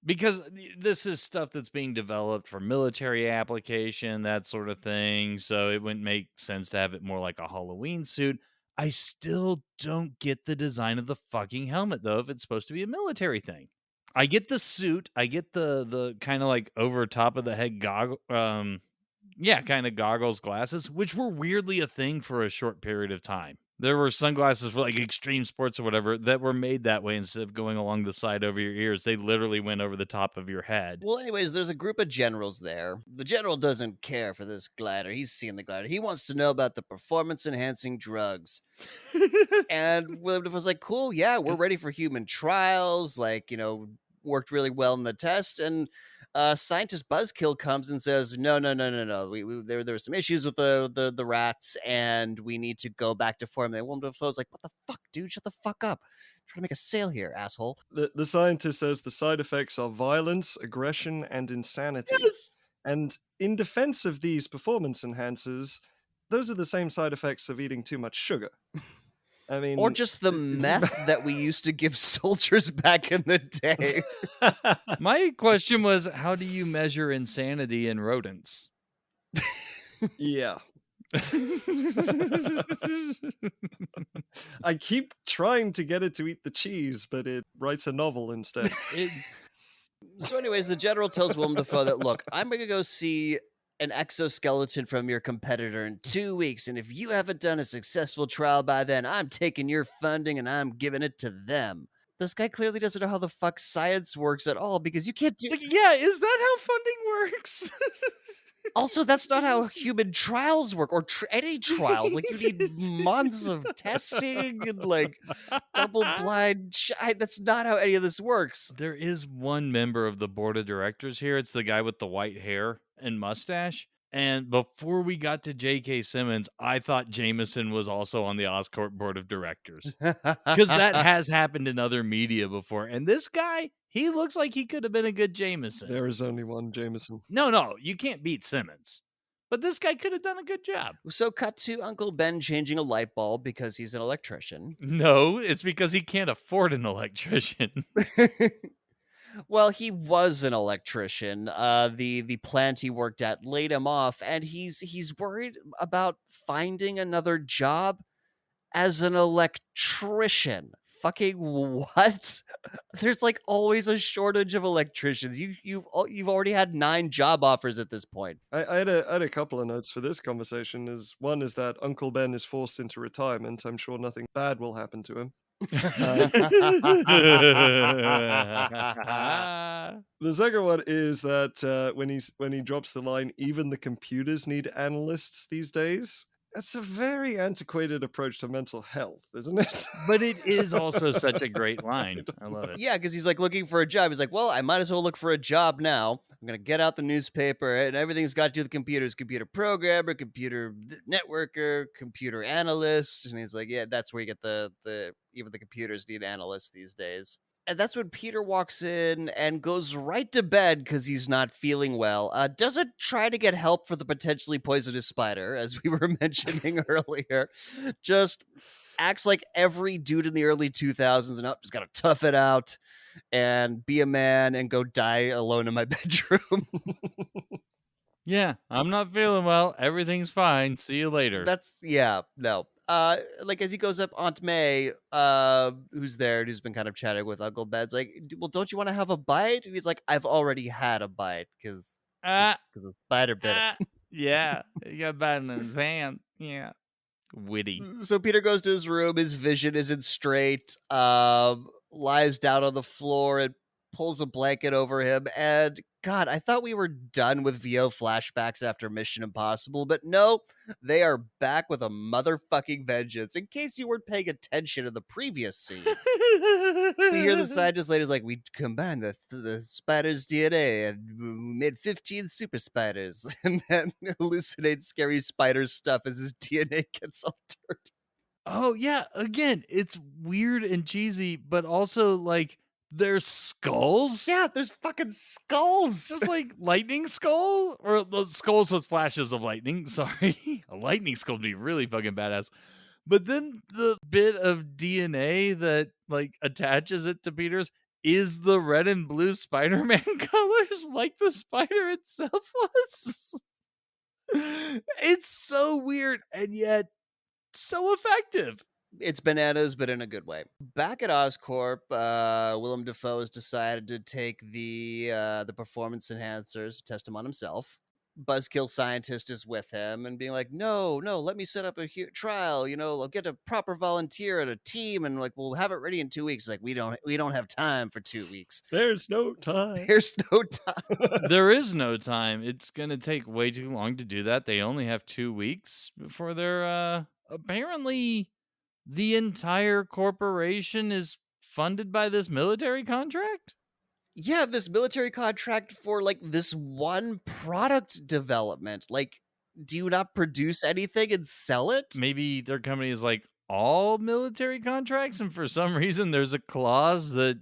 because this is stuff that's being developed for military application, that sort of thing. So it wouldn't make sense to have it more like a Halloween suit. I still don't get the design of the fucking helmet though, if it's supposed to be a military thing. I get the suit, I get the kind of like over top of the head goggle Yeah, kind of goggles, glasses, which were weirdly a thing for a short period of time. There were sunglasses for like extreme sports or whatever that were made that way instead of going along the side over your ears. They literally went over the top of your head. Well, anyways, there's a group of generals there. The general doesn't care for this glider. He's seen the glider. He wants to know about the performance-enhancing drugs. And Willem Dafoe's like, cool, yeah, we're ready for human trials. Like, worked really well in the test. And scientist Buzzkill comes and says, no. There were some issues with the rats, and we need to go back to form. And Willem Dafoe's like, what the fuck, dude? Shut the fuck up. I'm trying to make a sale here, asshole. The scientist says the side effects are violence, aggression, and insanity. Yes. And in defense of these performance enhancers, those are the same side effects of eating too much sugar. I mean, Or just the meth that we used to give soldiers back in the day. My question was, how do you measure insanity in rodents? yeah. I keep trying to get it to eat the cheese, but it writes a novel instead. So anyways, the general tells Willem Dafoe that, look, I'm going to go see an exoskeleton from your competitor in 2 weeks, and if you haven't done a successful trial by then, I'm taking your funding and I'm giving it to them. This guy clearly doesn't know how the fuck science works at all, because you can't do... Yeah, is that how funding works? Also, that's not how human trials work, or any trials. Like, you need months of testing and, like, double-blind... That's not how any of this works. There is one member of the board of directors here. It's the guy with the white hair and mustache. And before we got to J.K. Simmons, I thought Jameson was also on the Oscorp board of directors. Because that has happened in other media before. And this guy, he looks like he could have been a good Jameson. There is only one Jameson. No, you can't beat Simmons. But this guy could have done a good job. So cut to Uncle Ben changing a light bulb because he's an electrician. No, it's because he can't afford an electrician. Well, he was an electrician. The plant he worked at laid him off, and he's worried about finding another job as an electrician. Fucking what? There's like always a shortage of electricians. You've already had 9 job offers at this point. I had a couple of notes for this conversation. One is that Uncle Ben is forced into retirement. I'm sure nothing bad will happen to him. The second one is that when he drops the line, even the computers need analysts these days. That's a very antiquated approach to mental health, isn't it? But it is also such a great line. I love it. Yeah, because he's like looking for a job. He's like, well, I might as well look for a job now. I'm going to get out the newspaper, and everything's got to do with computers. Computer programmer, computer networker, computer analyst. And he's like, yeah, that's where you get even the computers need analysts these days. And that's when Peter walks in and goes right to bed because he's not feeling well. Doesn't try to get help for the potentially poisonous spider, as we were mentioning earlier. Just acts like every dude in the early 2000s and just got to tough it out and be a man and go die alone in my bedroom. Yeah, I'm not feeling well. Everything's fine. See you later. No. Like as he goes up, Aunt May, who's there, who's been kind of chatting with Uncle Ben's like, well, don't you want to have a bite? And he's like, I've already had a bite because the spider bit it. Yeah, he got bite in his hand. Yeah. Witty. So Peter goes to his room. His vision isn't straight. Lies down on the floor and pulls a blanket over him. And God, I thought we were done with VO flashbacks after Mission Impossible, but no, they are back with a motherfucking vengeance. In case you weren't paying attention in the previous scene, we hear the scientist later like, we combined the spider's DNA and made 15 super spiders, and then hallucinate scary spider stuff as his DNA gets altered. Oh yeah, again, it's weird and cheesy, but also like there's skulls. Yeah, there's fucking skulls. Just like lightning skull, or those skulls with flashes of lightning. Sorry, a lightning skull would be really fucking badass. But then the bit of DNA that like attaches it to Peter's is the red and blue Spider-Man colors, like the spider itself was. It's so weird and yet so effective. It's bananas, but in a good way. Back at Oscorp, Willem Dafoe has decided to take the performance enhancers, test them on himself. Buzzkill Scientist is with him and being like, no, let me set up a trial. I'll get a proper volunteer and a team, and like we'll have it ready in 2 weeks. Like we don't have time for 2 weeks. There's no time. There's no time. There is no time. It's gonna take way too long to do that. They only have 2 weeks before they're apparently the entire corporation is funded by this military contract? Yeah, this military contract for like this one product development. Like, do you not produce anything and sell it? Maybe their company is like all military contracts, and for some reason there's a clause that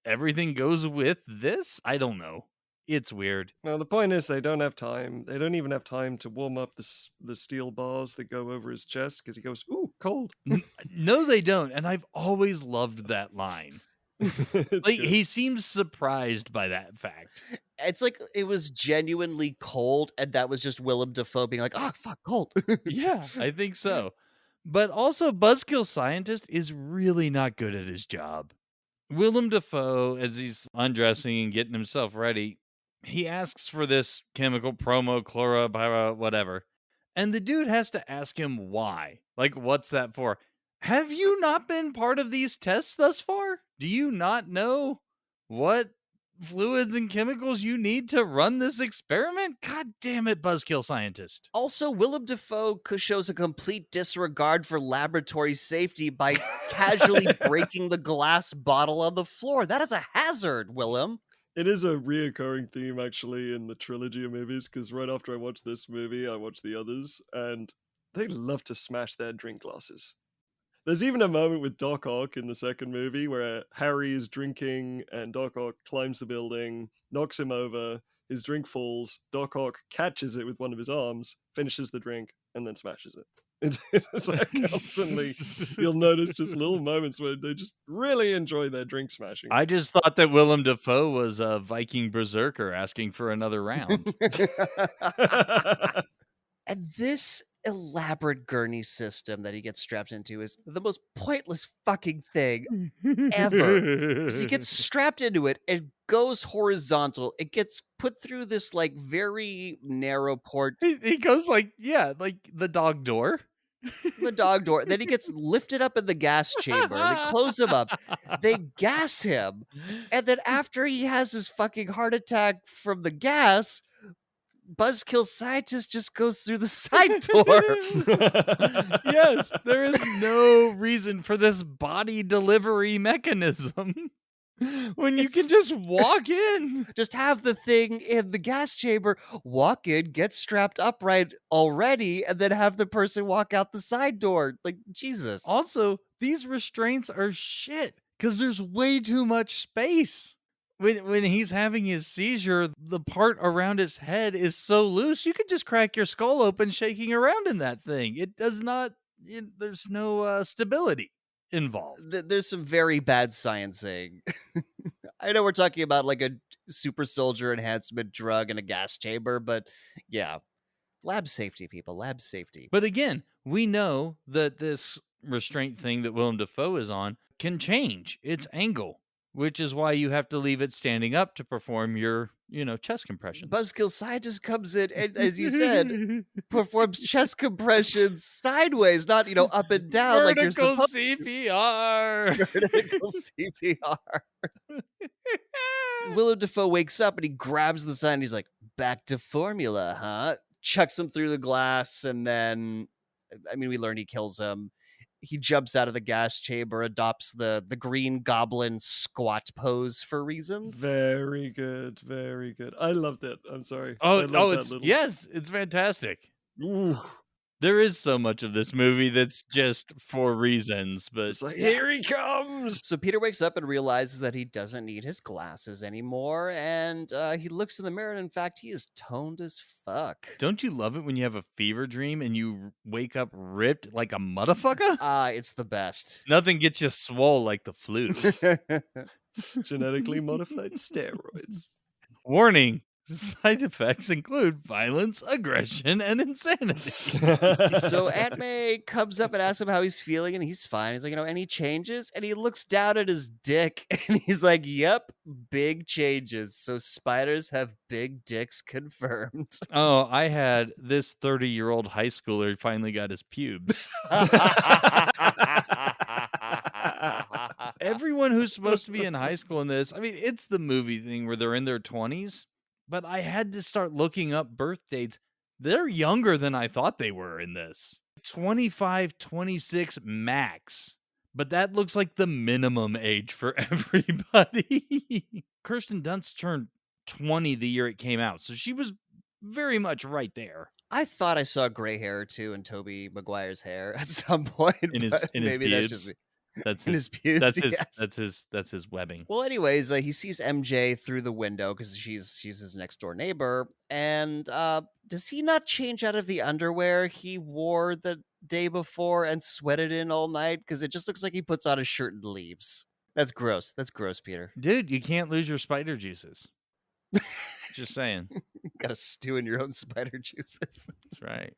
everything goes with this? I don't know. It's weird. Now, the point is they don't have time. They don't even have time to warm up the steel bars that go over his chest because he goes, ooh, cold. No, they don't. And I've always loved that line. Like, Good. he seems surprised by that fact. It's like it was genuinely cold, and that was just Willem Dafoe being like, "Oh fuck, cold." Yeah, I think so. But also, Buzzkill Scientist is really not good at his job. Willem Dafoe, as he's undressing and getting himself ready, he asks for this chemical promo, chlora, whatever. And the dude has to ask him why. Like, what's that for? Have you not been part of these tests thus far? Do you not know what fluids and chemicals you need to run this experiment? God damn it, Buzzkill Scientist. Also, Willem Dafoe shows a complete disregard for laboratory safety by casually breaking the glass bottle on the floor. That is a hazard, Willem. It is a reoccurring theme, actually, in the trilogy of movies, because right after I watched this movie, I watched the others, and they love to smash their drink glasses. There's even a moment with Doc Ock in the second movie where Harry is drinking and Doc Ock climbs the building, knocks him over, his drink falls, Doc Ock catches it with one of his arms, finishes the drink, and then smashes it. It's like constantly, you'll notice just little moments where they just really enjoy their drink smashing. I just thought that Willem Dafoe was a Viking berserker asking for another round. And this elaborate gurney system that he gets strapped into is the most pointless fucking thing ever. 'Cause he gets strapped into it, it goes horizontal, it gets put through this like very narrow port, He goes like, yeah, like the dog door. the dog door, then he gets lifted up in the gas chamber, they close him up, they gas him, and then after he has his fucking heart attack from the gas, Buzzkill Scientist just goes through the side door. Yes, there is no reason for this body delivery mechanism when you can just walk in. Just have the thing in the gas chamber, walk in, get strapped upright already, and then have the person walk out the side door. Like, Jesus. Also, these restraints are shit because there's way too much space. When he's having his seizure, the part around his head is so loose, you could just crack your skull open shaking around in that thing. It does not, there's no stability involved. There's some very bad sciencing. I know we're talking about like a super soldier enhancement drug in a gas chamber, but yeah. Lab safety, people. Lab safety. But again, we know that this restraint thing that Willem Dafoe is on can change its angle, which is why you have to leave it standing up to perform your, chest compressions. Buzzkill Scientist comes in and, as you said, performs chest compressions sideways, not, up and down like you're Vertical supposed CPR. to. Vertical CPR. Willem Dafoe wakes up and he grabs the sign and he's like, back to formula, huh? Chucks him through the glass, and then, we learn he kills him. He jumps out of the gas chamber, adopts the Green Goblin squat pose for reasons. Very good, very good. I loved it. I'm sorry. Yes, it's fantastic. Ooh. There is so much of this movie that's just for reasons, but It's like, here he comes. So Peter wakes up and realizes that he doesn't need his glasses anymore, and he looks in the mirror, and in fact, he is toned as fuck. Don't you love it when you have a fever dream and you wake up ripped like a motherfucker? It's the best. Nothing gets you swole like the flu. Genetically modified steroids. Warning, Side effects include violence, aggression, and insanity. So Aunt May comes up and asks him how he's feeling, and he's fine. He's like, any changes? And he looks down at his dick, and he's like, yep, big changes. So spiders have big dicks confirmed. Oh, I had this 30-year-old high schooler finally got his pubes. Everyone who's supposed to be in high school in this, I mean, it's the movie thing where they're in their 20s, but I had to start looking up birth dates. They're younger than I thought they were in this. 25, 26 max. But that looks like the minimum age for everybody. Kirsten Dunst turned 20 the year it came out, so she was very much right there. I thought I saw gray hair or two in Toby Maguire's hair at some point. In his maybe pubes. that's just me. That's in his pubes. that's his webbing. Well, anyways, he sees MJ through the window because she's his next door neighbor, and does he not change out of the underwear he wore the day before and sweated in all night? Because it just looks like he puts on a shirt and leaves. That's gross. That's gross, Peter. Dude, you can't lose your spider juices. Just saying. Gotta stew in your own spider juices. That's right.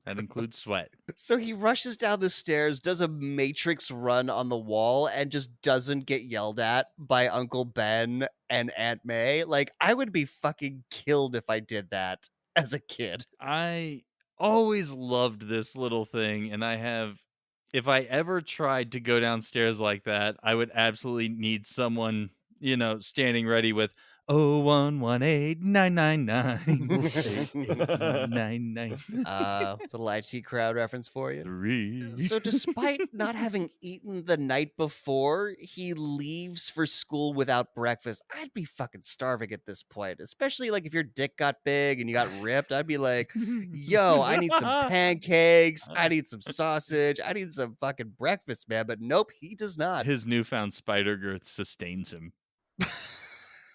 That includes sweat. So he rushes down the stairs, does a Matrix run on the wall, and just doesn't get yelled at by Uncle Ben and Aunt May. Like, I would be fucking killed if I did that as a kid. I always loved this little thing, and if I ever tried to go downstairs like that, I would absolutely need someone, standing ready with 0118-999-8899. Little IT crowd reference for you. 3. So despite not having eaten the night before, he leaves for school without breakfast. I'd be fucking starving at this point, especially like if your dick got big and you got ripped. I'd be like, yo, I need some pancakes. I need some sausage. I need some fucking breakfast, man. But nope, he does not. His newfound spider girth sustains him.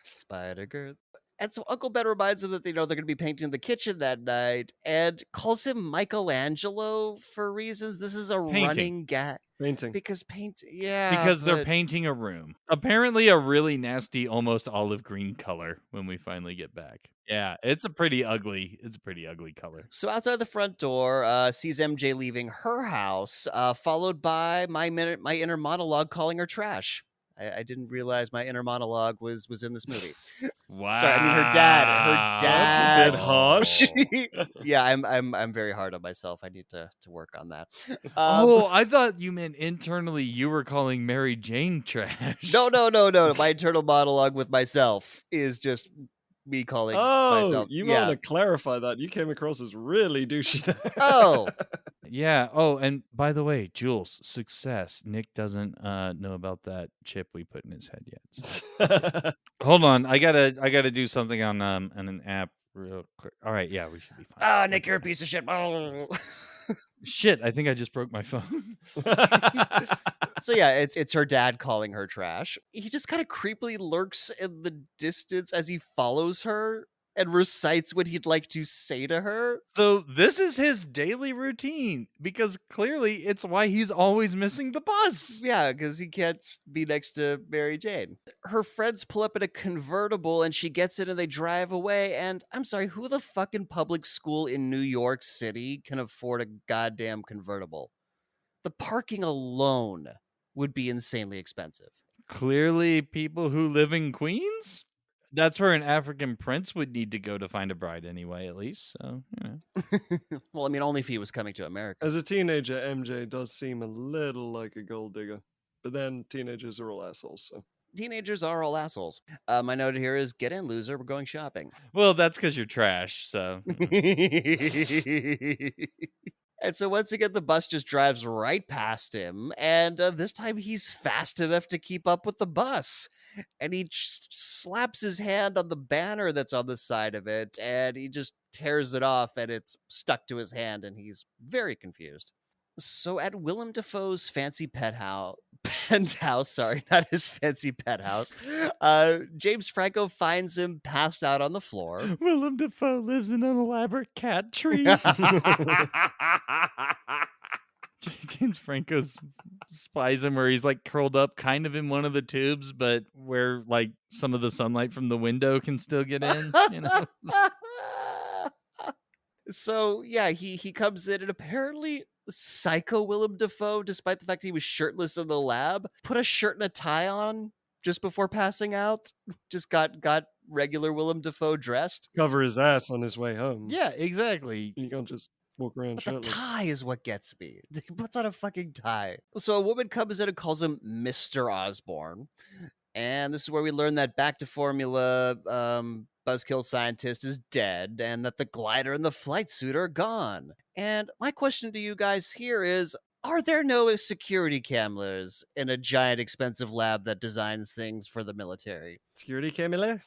Spider girth. And so Uncle Ben reminds him that they're going to be painting the kitchen that night and calls him Michelangelo for reasons. This is a running gag. Painting. Because they're painting a room. Apparently a really nasty, almost olive green color when we finally get back. Yeah, it's a pretty ugly color. So outside the front door, sees MJ leaving her house, followed by my inner monologue calling her trash. I didn't realize my inner monologue was in this movie. Wow. Sorry, I mean her dad. That's a bit harsh. Yeah, I'm very hard on myself. I need to work on that. I thought you meant internally you were calling Mary Jane trash. No. My internal monologue with myself is just me calling myself. You want to clarify that. You came across as really douchey there. Oh. Yeah. Oh, and by the way, Jules, success. Nick doesn't know about that chip we put in his head yet. So. Hold on. I gotta do something on an app real quick. All right, yeah, we should be fine. Nick, you're a piece of shit. Shit, I think I just broke my phone. So yeah, it's her dad calling her trash. He just kind of creepily lurks in the distance as he follows her and recites what he'd like to say to her. So this is his daily routine because clearly it's why he's always missing the bus. Yeah, because he can't be next to Mary Jane. Her friends pull up in a convertible and she gets in and they drive away. And I'm sorry, who the fucking public school in New York City can afford a goddamn convertible? The parking alone would be insanely expensive. Clearly people who live in Queens? That's where an African prince would need to go to find a bride anyway, at least. So, Well, I mean, only if he was coming to America. As a teenager, MJ does seem a little like a gold digger. But then teenagers are all assholes, so. Teenagers are all assholes. My note here is, get in, loser. We're going shopping. Well, that's because you're trash, so. And so once again, the bus just drives right past him. And this time he's fast enough to keep up with the bus. And he slaps his hand on the banner that's on the side of it. And he just tears it off and it's stuck to his hand. And he's very confused. So at Willem Dafoe's fancy penthouse, sorry, not his fancy pet house, James Franco finds him passed out on the floor. Willem Dafoe lives in an elaborate cat tree. James Franco's spies him where he's like curled up kind of in one of the tubes, but where like some of the sunlight from the window can still get in, you know? So yeah, he comes in and apparently psycho Willem Dafoe, despite the fact that he was shirtless in the lab, put a shirt and a tie on just before passing out. Just got regular Willem Dafoe dressed. Cover his ass on his way home. Yeah, exactly. You can't just walk around But the shirtless. tie is what gets me. He puts on a fucking tie. So a woman comes in and calls him Mr. Osborne. And this is where we learn that back to formula buzzkill scientist is dead and that the glider and the flight suit are gone. And my question to you guys here is, are there no security cameras in a giant expensive lab that designs things for the military? Security camera?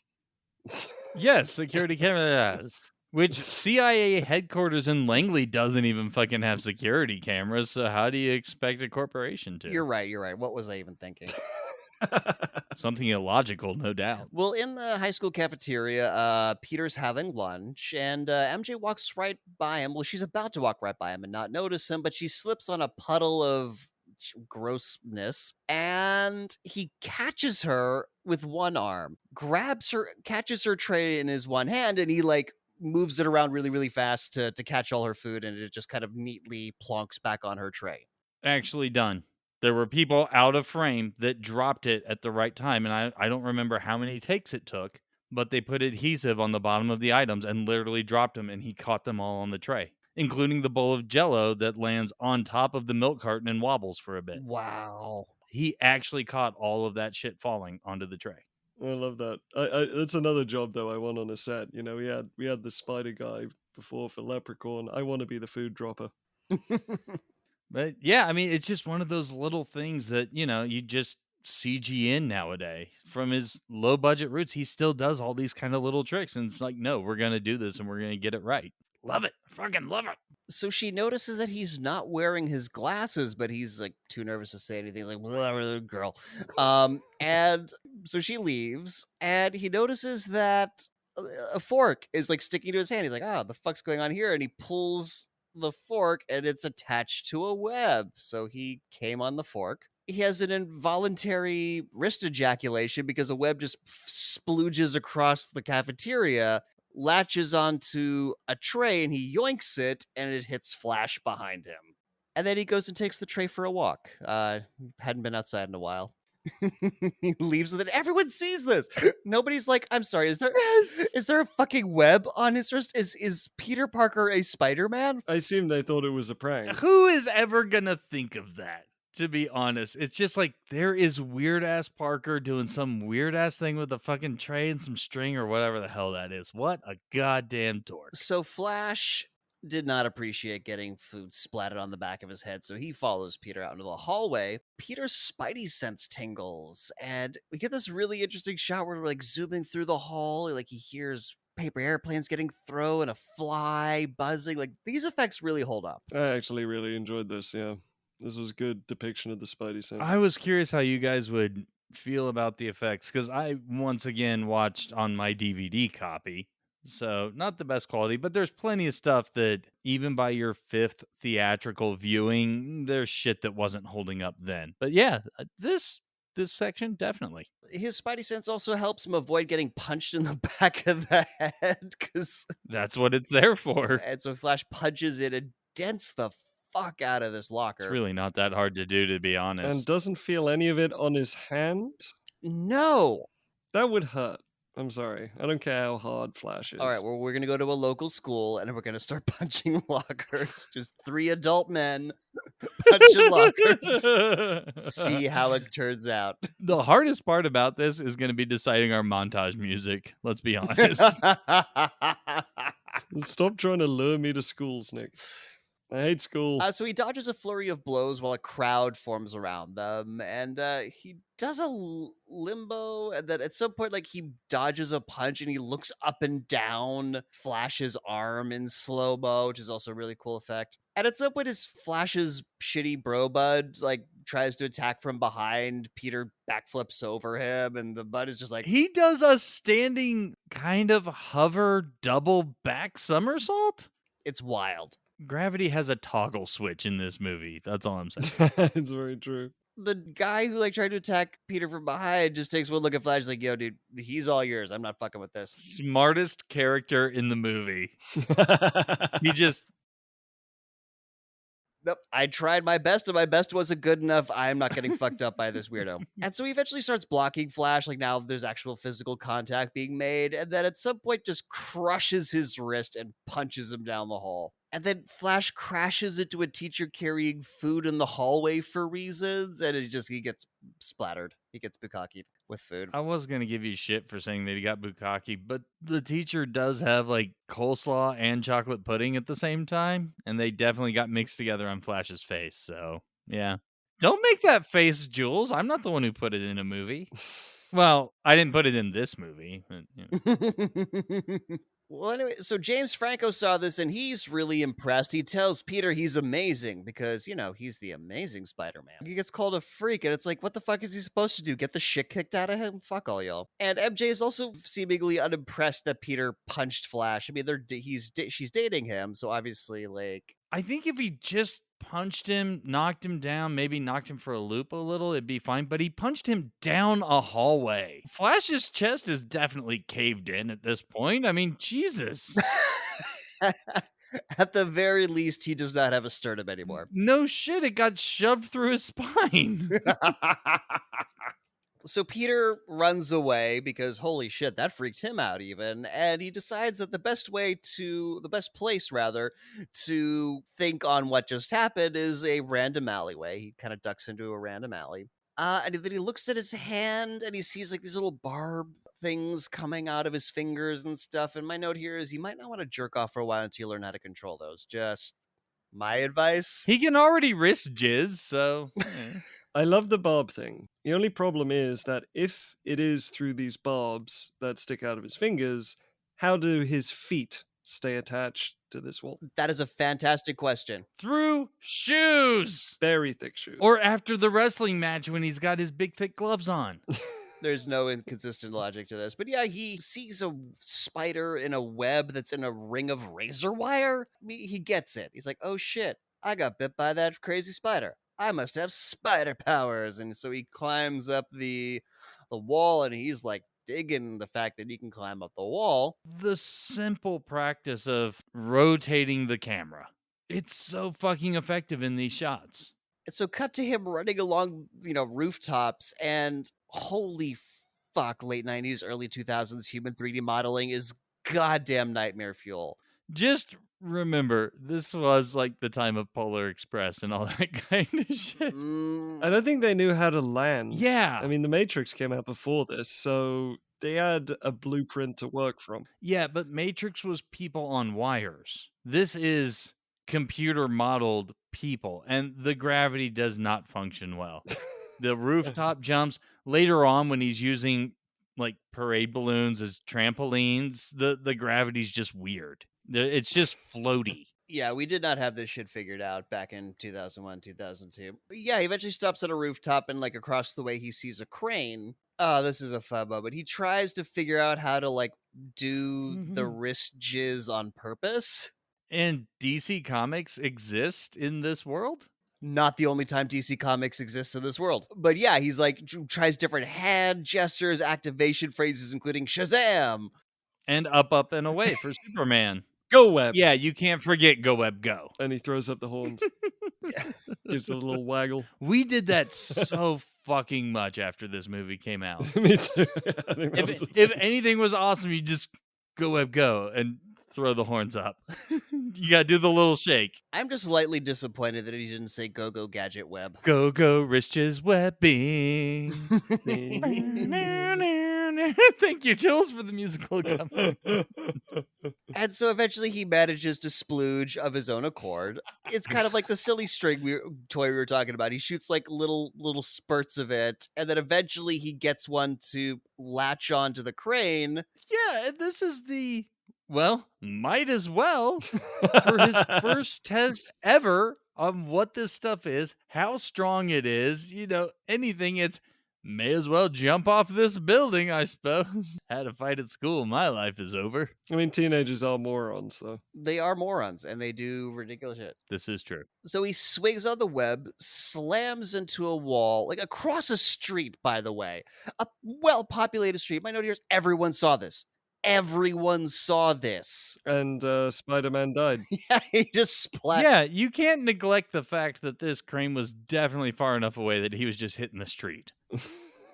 Yes, security cameras. Which CIA headquarters in Langley doesn't even fucking have security cameras, so how do you expect a corporation to? You're right. What was I even thinking? Something illogical, no doubt. Well, in the high school cafeteria, Peter's having lunch, and MJ walks right by him. Well, she's about to walk right by him and not notice him, but she slips on a puddle of grossness, and he catches her with one arm, grabs her, catches her tray in his one hand, and he like moves it around really, really fast to catch all her food, and it just kind of neatly plonks back on her tray. Actually done. There were people out of frame that dropped it at the right time, and I don't remember how many takes it took, but they put adhesive on the bottom of the items and literally dropped them, and he caught them all on the tray, including the bowl of Jell-O that lands on top of the milk carton and wobbles for a bit. Wow. He actually caught all of that shit falling onto the tray. I love that. That's another job though I want on a set. You know, we had the spider guy before for Leprechaun. I want to be the food dropper. But yeah, I mean, it's just one of those little things that, you know, you just CG in nowadays. From his low budget roots, he still does all these kind of little tricks. And it's like, no, we're going to do this and we're going to get it right. Love it. Fucking love it. So she notices that he's not wearing his glasses, but he's like too nervous to say anything. He's like, whatever, girl. And so she leaves, and he notices that a fork is like sticking to his hand. He's like, oh, the fuck's going on here? And he pulls the fork, and it's attached to a web. So he came on the fork. He has an involuntary wrist ejaculation because a web just splooges across the cafeteria, latches onto a tray, and he yoinks it, and it hits Flash behind him. And then he goes and takes the tray for a walk. Hadn't been outside in a while. He leaves with it. Everyone sees this. Nobody's like, I'm sorry, is there a fucking web on his wrist? Is Peter Parker a Spider-Man? I assume they thought it was a prank. Who is ever going to think of that? To be honest, it's just like there is weird ass Parker doing some weird ass thing with a fucking tray and some string or whatever the hell that is. What a goddamn dork. So Flash did not appreciate getting food splattered on the back of his head, so he follows Peter out into the hallway. Peter's spidey sense tingles, and we get this really interesting shot where we're like zooming through the hall, like he hears paper airplanes getting thrown and a fly buzzing. Like these effects really hold up. I actually really enjoyed this. Yeah, this was a good depiction of the Spidey sense. I was curious how you guys would feel about the effects because I once again watched on my DVD copy. So not the best quality, but there's plenty of stuff that even by your fifth theatrical viewing, there's shit that wasn't holding up then. But yeah, this section definitely. His spidey sense also helps him avoid getting punched in the back of the head, because that's what it's there for. And so Flash punches it and dents the fuck out of this locker. It's really not that hard to do, to be honest. And doesn't feel any of it on his hand? No. That would hurt. I'm sorry. I don't care how hard Flash is. All right, well, we're going to go to a local school and we're going to start punching lockers. Just 3 adult men punching lockers. See how it turns out. The hardest part about this is going to be deciding our montage music. Let's be honest. Stop trying to lure me to schools, Nick. I hate school. So he dodges a flurry of blows while a crowd forms around them, and he does a limbo, and then at some point, like, he dodges a punch, and he looks up and down Flash's arm in slow-mo, which is also a really cool effect. And at some point, his Flash's shitty bro bud, like, tries to attack from behind. Peter backflips over him, and the bud is just like... He does a standing kind of hover double back somersault? It's wild. Gravity has a toggle switch in this movie. That's all I'm saying. It's very true. The guy who like tried to attack Peter from behind just takes one look at Flash, he's like, yo, dude, he's all yours. I'm not fucking with this. Smartest character in the movie. He just Nope. I tried my best, and my best wasn't good enough. I'm not getting fucked up by this weirdo. And so he eventually starts blocking Flash. Like now there's actual physical contact being made. And then at some point just crushes his wrist and punches him down the hall. And then Flash crashes into a teacher carrying food in the hallway for reasons. And he gets splattered. He gets bukkakied with food. I was gonna give you shit for saying that he got bukkake, but the teacher does have like coleslaw and chocolate pudding at the same time, and they definitely got mixed together on Flash's face. So yeah, don't make that face, Jules. I'm not the one who put it in a movie. Well, I didn't put it in this movie. But, Well, anyway, so James Franco saw this and he's really impressed. He tells Peter he's amazing because, he's the amazing Spider-Man. He gets called a freak and it's like, what the fuck is he supposed to do? Get the shit kicked out of him? Fuck all y'all. And MJ is also seemingly unimpressed that Peter punched Flash. I mean, she's dating him, so obviously, like... I think if he just punched him, knocked him down, maybe knocked him for a loop a little, it'd be fine. But he punched him down a hallway. Flash's chest is definitely caved in at this point. I mean, Jesus. At the very least, he does not have a sternum anymore. No shit, it got shoved through his spine. So Peter runs away because holy shit, that freaked him out even. And he decides that the best place rather, to think on what just happened is a random alleyway. He kind of ducks into a random alley. And then he looks at his hand and he sees like these little barb things coming out of his fingers and stuff. And my note here is you might not want to jerk off for a while until you learn how to control those. Just my advice. He can already wrist jizz, so... yeah. I love the barb thing. The only problem is that if it is through these barbs that stick out of his fingers, how do his feet stay attached to this wall? That is a fantastic question. Through shoes! Very thick shoes. Or after the wrestling match when he's got his big thick gloves on. There's no inconsistent logic to this. But yeah, he sees a spider in a web that's in a ring of razor wire. I mean, he gets it. He's like, oh shit, I got bit by that crazy spider. I must have spider powers. And so he climbs up the wall and he's like digging the fact that he can climb up the wall. The simple practice of rotating the camera. It's so fucking effective in these shots. And so cut to him running along, rooftops, and holy fuck, late 90s, early 2000s human 3D modeling is goddamn nightmare fuel. Just remember, this was like the time of Polar Express and all that kind of shit. I don't think they knew how to land. Yeah. I mean, The Matrix came out before this, so they had a blueprint to work from. Yeah, but Matrix was people on wires. This is computer modeled people, and the gravity does not function well. The rooftop jumps later on when he's using like parade balloons as trampolines, the gravity's just weird. It's just floaty. Yeah, we did not have this shit figured out back in 2001, 2002. But yeah, he eventually stops at a rooftop and like across the way he sees a crane. Oh, this is a fun moment. He tries to figure out how to like do the wrist jizz on purpose. And DC Comics exist in this world? Not the only time DC Comics exists in this world. But yeah, he's like, tries different hand gestures, activation phrases, including Shazam. And up, and away for Superman. Go Web! Yeah, you can't forget Go Web Go. And he throws up the horns. Gives it a little waggle. We did that so fucking much after this movie came out. Me too. I think that was If anything was awesome, you just Go Web Go and throw the horns up. You gotta do the little shake. I'm just slightly disappointed that he didn't say Go Go Gadget Web. Go Go Riches Webbing. Thank you, Jules, for the musical accompaniment. And so eventually he manages to splooge of his own accord. It's kind of like the silly string toy we were talking about. He shoots like little spurts of it, and then eventually he gets one to latch onto the crane. Yeah, and this is might as well for his first test ever on what this stuff is, how strong it is, anything. It's May as well jump off this building, I suppose. Had a fight at school. My life is over. I mean, teenagers are morons, though. They are morons and they do ridiculous shit. This is true. So he swings on the web, slams into a wall, like across a street, by the way. A well-populated street. My note here is everyone saw this. Everyone saw this. And Spider-Man died. Yeah, he just splat. Yeah, you can't neglect the fact that this crane was definitely far enough away that he was just hitting the street.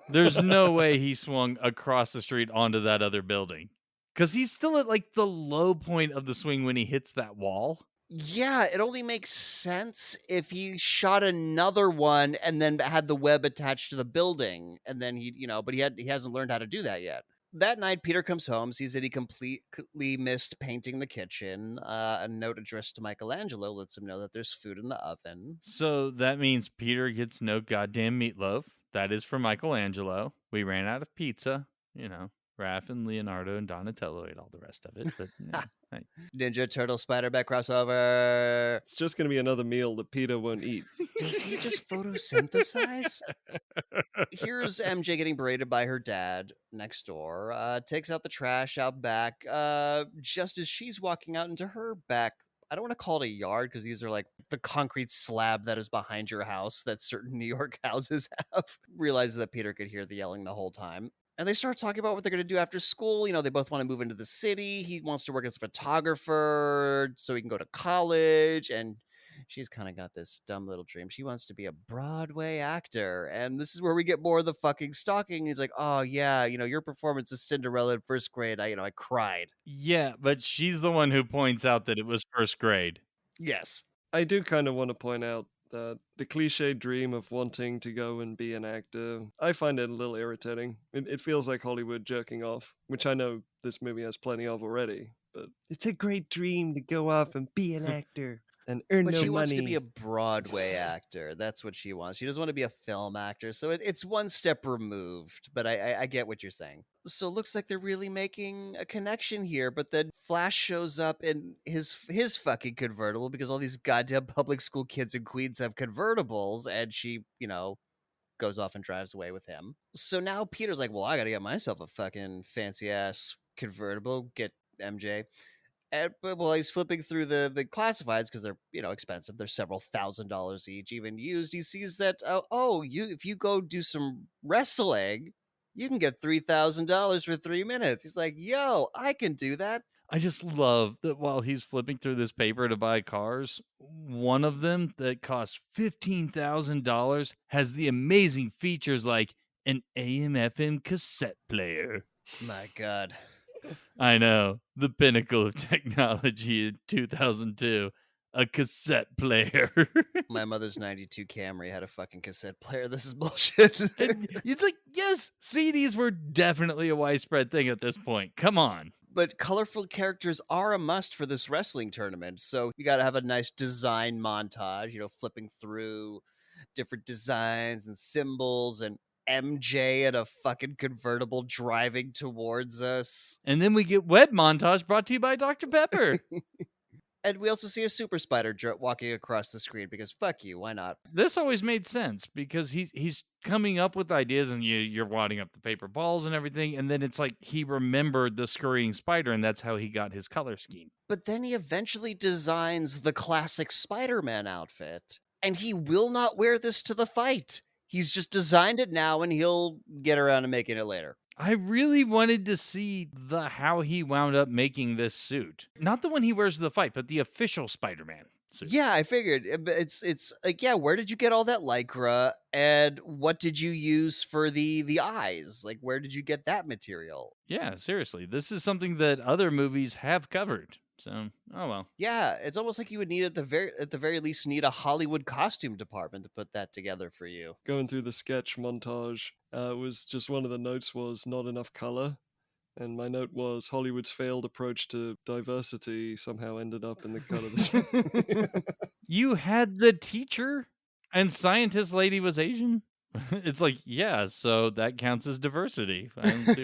There's no way he swung across the street onto that other building. Because he's still at like the low point of the swing when he hits that wall. Yeah, it only makes sense if he shot another one and then had the web attached to the building, and then but he hasn't learned how to do that yet. That night, Peter comes home, sees that he completely missed painting the kitchen. A note addressed to Michelangelo lets him know that there's food in the oven. So that means Peter gets no goddamn meatloaf. That is for Michelangelo. We ran out of pizza. Raph and Leonardo and Donatello ate all the rest of it. But hey. Ninja Turtle Spider-Man crossover. It's just going to be another meal that Peter won't eat. Does he just photosynthesize? Here's MJ getting berated by her dad next door. Takes out the trash out back. Just as she's walking out into her back, I don't want to call it a yard because these are like the concrete slab that is behind your house that certain New York houses have. Realizes that Peter could hear the yelling the whole time. And they start talking about what they're going to do after school. They both want to move into the city. He wants to work as a photographer so he can go to college. And she's kind of got this dumb little dream. She wants to be a Broadway actor. And this is where we get more of the fucking stalking. He's like, oh, yeah, your performance as Cinderella in first grade. I cried. Yeah, but she's the one who points out that it was first grade. Yes. I do kind of want to point out that the cliche dream of wanting to go and be an actor, I find it a little irritating. It feels like Hollywood jerking off, which I know this movie has plenty of already, but it's a great dream to go off and be an actor and earn But no she money. wants to be a Broadway actor. That's what she wants. She doesn't want to be a film actor. So it's one step removed, but I get what you're saying. So it looks like they're really making a connection here, but then Flash shows up in his fucking convertible because all these goddamn public school kids in Queens have convertibles, and she, goes off and drives away with him. So now Peter's like, well, I gotta get myself a fucking fancy ass convertible, get MJ. But while he's flipping through the classifieds, because they're expensive, they're several $1,000s each, even used, he sees that if you go do some wrestling, you can get $3,000 for 3 minutes. He's like, yo, I can do that. I just love that while he's flipping through this paper to buy cars, one of them that costs $15,000 has the amazing features like an AM/FM cassette player. My God. I know, the pinnacle of technology in 2002, a cassette player. My mother's 92 Camry had a fucking cassette player. This is bullshit. It's like, yes, CDs were definitely a widespread thing at this point. Come on. But colorful characters are a must for this wrestling tournament. So you got to have a nice design montage, flipping through different designs and symbols, and MJ in a fucking convertible driving towards us. And then we get web montage brought to you by Dr. Pepper. And we also see a super spider walking across the screen because fuck you, why not? This always made sense because he's coming up with ideas and you're wadding up the paper balls and everything. And then it's like he remembered the scurrying spider and that's how he got his color scheme. But then he eventually designs the classic Spider-Man outfit, and he will not wear this to the fight. He's just designed it now and he'll get around to making it later. I really wanted to see how he wound up making this suit. Not the one he wears to the fight, but the official Spider-Man suit. Yeah, I figured. It's like, yeah, where did you get all that Lycra? And what did you use for the eyes? Like, where did you get that material? Yeah, seriously. This is something that other movies have covered. So, oh well. Yeah, it's almost like you would need at the very least need a Hollywood costume department to put that together for you. Going through the sketch montage, was just one of the notes was not enough color. And my note was Hollywood's failed approach to diversity somehow ended up in the cut of this movie. You had the teacher and scientist lady was Asian? It's like, yeah, so that counts as diversity. I don't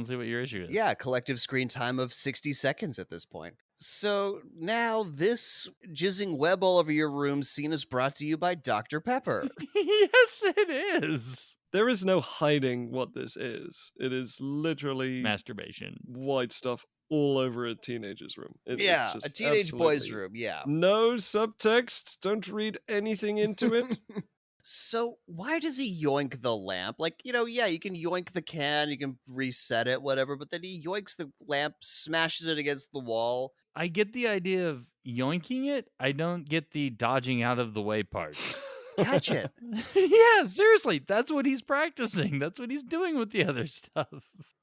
see what your issue is. Yeah, collective screen time of 60 seconds at this point. So now this jizzing web all over your room scene is brought to you by Dr. Pepper. Yes, it is. There is no hiding what this is. It is literally Masturbation. white stuff all over a teenager's room. It's Yeah, a just teenage boy's absolutely room, yeah. no subtext. Don't read anything into it. So why does he yoink the lamp? Like, yeah, you can yoink the can, you can reset it, whatever, but then he yoinks the lamp, smashes it against the wall. I get the idea of yoinking it. I don't get the dodging out of the way part. Catch it. Yeah, seriously, that's what he's practicing. That's what he's doing with the other stuff.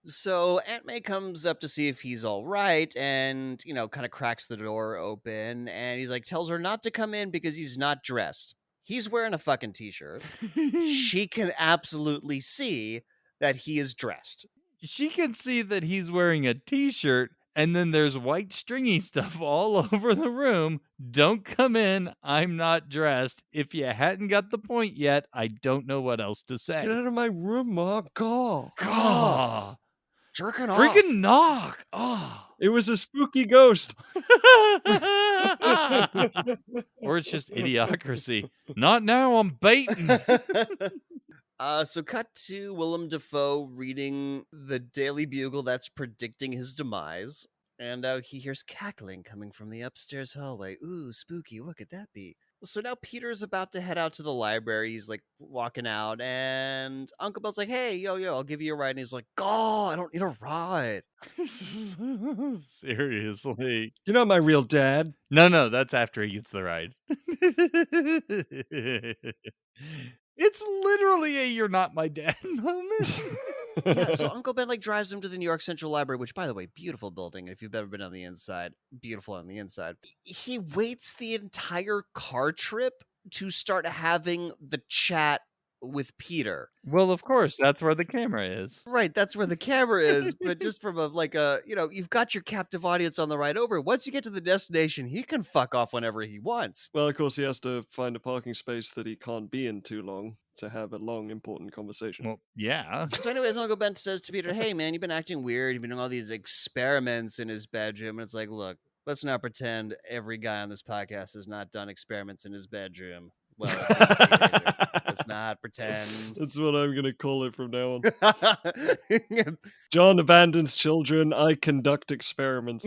So Aunt May comes up to see if he's all right and, kind of cracks the door open and he's like, tells her not to come in because he's not dressed. He's wearing a fucking t-shirt. She can absolutely see that he is dressed. She can see that he's wearing a t-shirt and then there's white stringy stuff all over the room. Don't come in. I'm not dressed. If you hadn't got the point yet, I don't know what else to say. Get out of my room, Ma. God. God. Jerking off. Freaking knock. Oh. It was a spooky ghost. Or it's just idiocracy. Not now, I'm baiting. So cut to Willem Dafoe reading the Daily Bugle that's predicting his demise. And he hears cackling coming from the upstairs hallway. Ooh, spooky. What could that be? So now Peter's about to head out to the library. He's like walking out, and Uncle Bill's like, hey, yo, I'll give you a ride. And he's like, God, I don't need a ride. Seriously. You're not my real dad. No, that's after he gets the ride. It's literally a "you're not my dad" moment. Yeah, so Uncle Ben drives him to the New York Central Library, which, by the way, beautiful building. If you've ever been on the inside, beautiful on the inside. He waits the entire car trip to start having the chat with Peter. Well, of course, that's where the camera is. Right, that's where the camera is, but just from you've got your captive audience on the ride over. Once you get to the destination, he can fuck off whenever he wants. Well, of course, he has to find a parking space that he can't be in too long to have a long, important conversation. Well, yeah. So anyways, Uncle Ben says to Peter, hey, man, you've been acting weird. You've been doing all these experiments in his bedroom. And it's like, look, let's not pretend every guy on this podcast has not done experiments in his bedroom. Well, let's not pretend. That's what I'm going to call it from now on. John abandons children. I conduct experiments.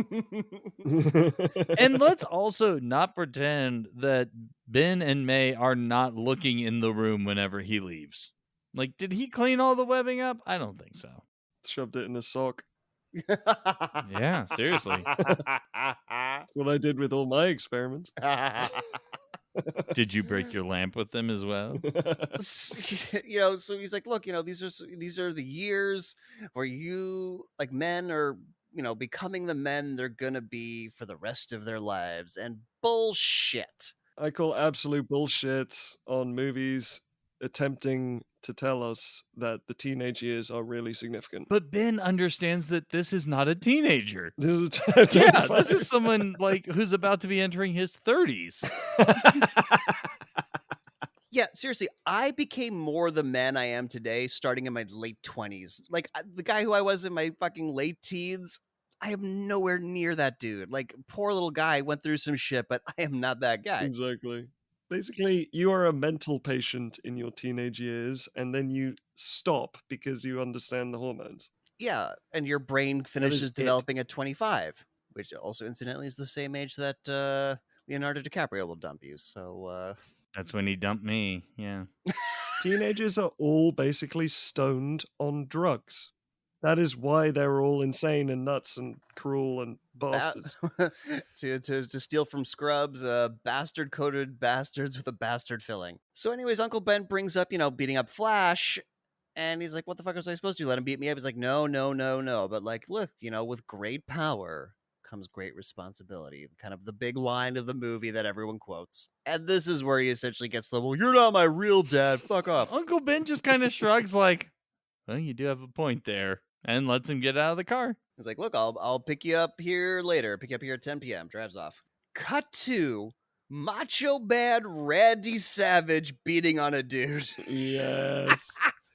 And let's also not pretend that Ben and May are not looking in the room whenever he leaves. Like, did he clean all the webbing up? I don't think so. Shoved it in a sock. Yeah, seriously. That's what I did with all my experiments. Did you break your lamp with them as well? So he's like, look, these are the years where you men are, becoming the men they're gonna be for the rest of their lives. And bullshit. I call absolute bullshit on movies attempting to tell us that the teenage years are really significant. But Ben understands that this is not a teenager. This is yeah, this is someone who's about to be entering his 30s. Yeah, seriously, I became more the man I am today starting in my late 20s. The guy who I was in my fucking late teens, I am nowhere near that dude. Poor little guy went through some shit, but I am not that guy. Exactly. Basically, you are a mental patient in your teenage years, and then you stop because you understand the hormones. Yeah, and your brain finishes developing at 25, which also, incidentally, is the same age that Leonardo DiCaprio will dump you. So that's when he dumped me. Yeah. Teenagers are all basically stoned on drugs. That is why they're all insane and nuts and cruel and bastards. to steal from Scrubs, bastard-coated bastards with a bastard filling. So anyways, Uncle Ben brings up, beating up Flash, and he's like, what the fuck was I supposed to do? Let him beat me up? He's like, no. But look, with great power comes great responsibility. Kind of the big line of the movie that everyone quotes. And this is where he essentially gets the, well, you're not my real dad. Fuck off. Uncle Ben just kind of shrugs well, you do have a point there. And lets him get out of the car. He's like, look, I'll pick you up here later. Pick you up here at 10 p.m. Drives off. Cut to Macho Man Randy Savage beating on a dude. Yes.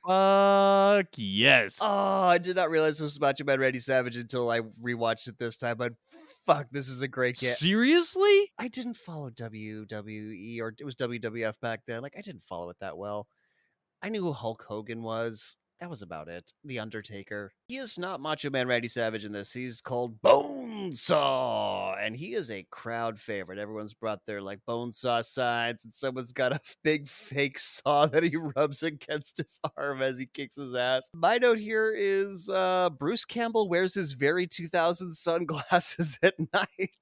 Fuck yes. Oh, I did not realize this was Macho Man Randy Savage until I rewatched it this time, but fuck, this is a great get. Seriously? I didn't follow WWE, or it was WWF back then. Like, I didn't follow it that well. I knew who Hulk Hogan was. That was about it. The Undertaker. He is not Macho Man Randy Savage in this. He's called Bonesaw, and he is a crowd favorite. Everyone's brought their like Bonesaw signs, and someone's got a big fake saw that he rubs against his arm as he kicks his ass. My note here is Bruce Campbell wears his very 2000 sunglasses at night.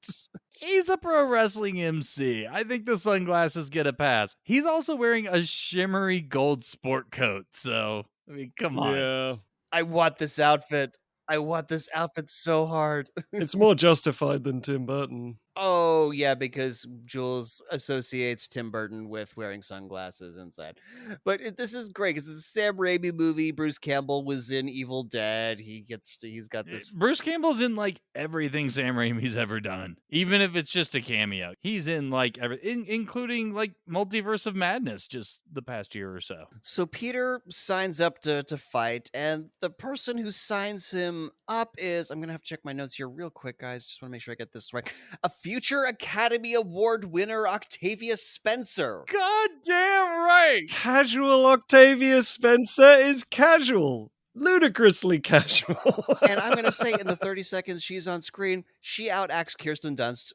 He's a pro wrestling MC. I think the sunglasses get a pass. He's also wearing a shimmery gold sport coat. So, I mean, come on. Yeah. I want this outfit. I want this outfit so hard. It's more justified than Tim Burton. Oh, yeah, because Jules associates Tim Burton with wearing sunglasses inside. But this is great because it's a Sam Raimi movie. Bruce Campbell was in Evil Dead. He's got this. Bruce Campbell's in like everything Sam Raimi's ever done, even if it's just a cameo. He's in like everything, including like Multiverse of Madness just the past year or so. So Peter signs up to fight, and the person who signs him up is, I'm going to have to check my notes here real quick, guys. Just want to make sure I get this right. A future Academy Award winner, Octavia Spencer. God damn right. Casual Octavia Spencer is casual. Ludicrously casual. And I'm going to say in the 30 seconds she's on screen, she outacts Kirsten Dunst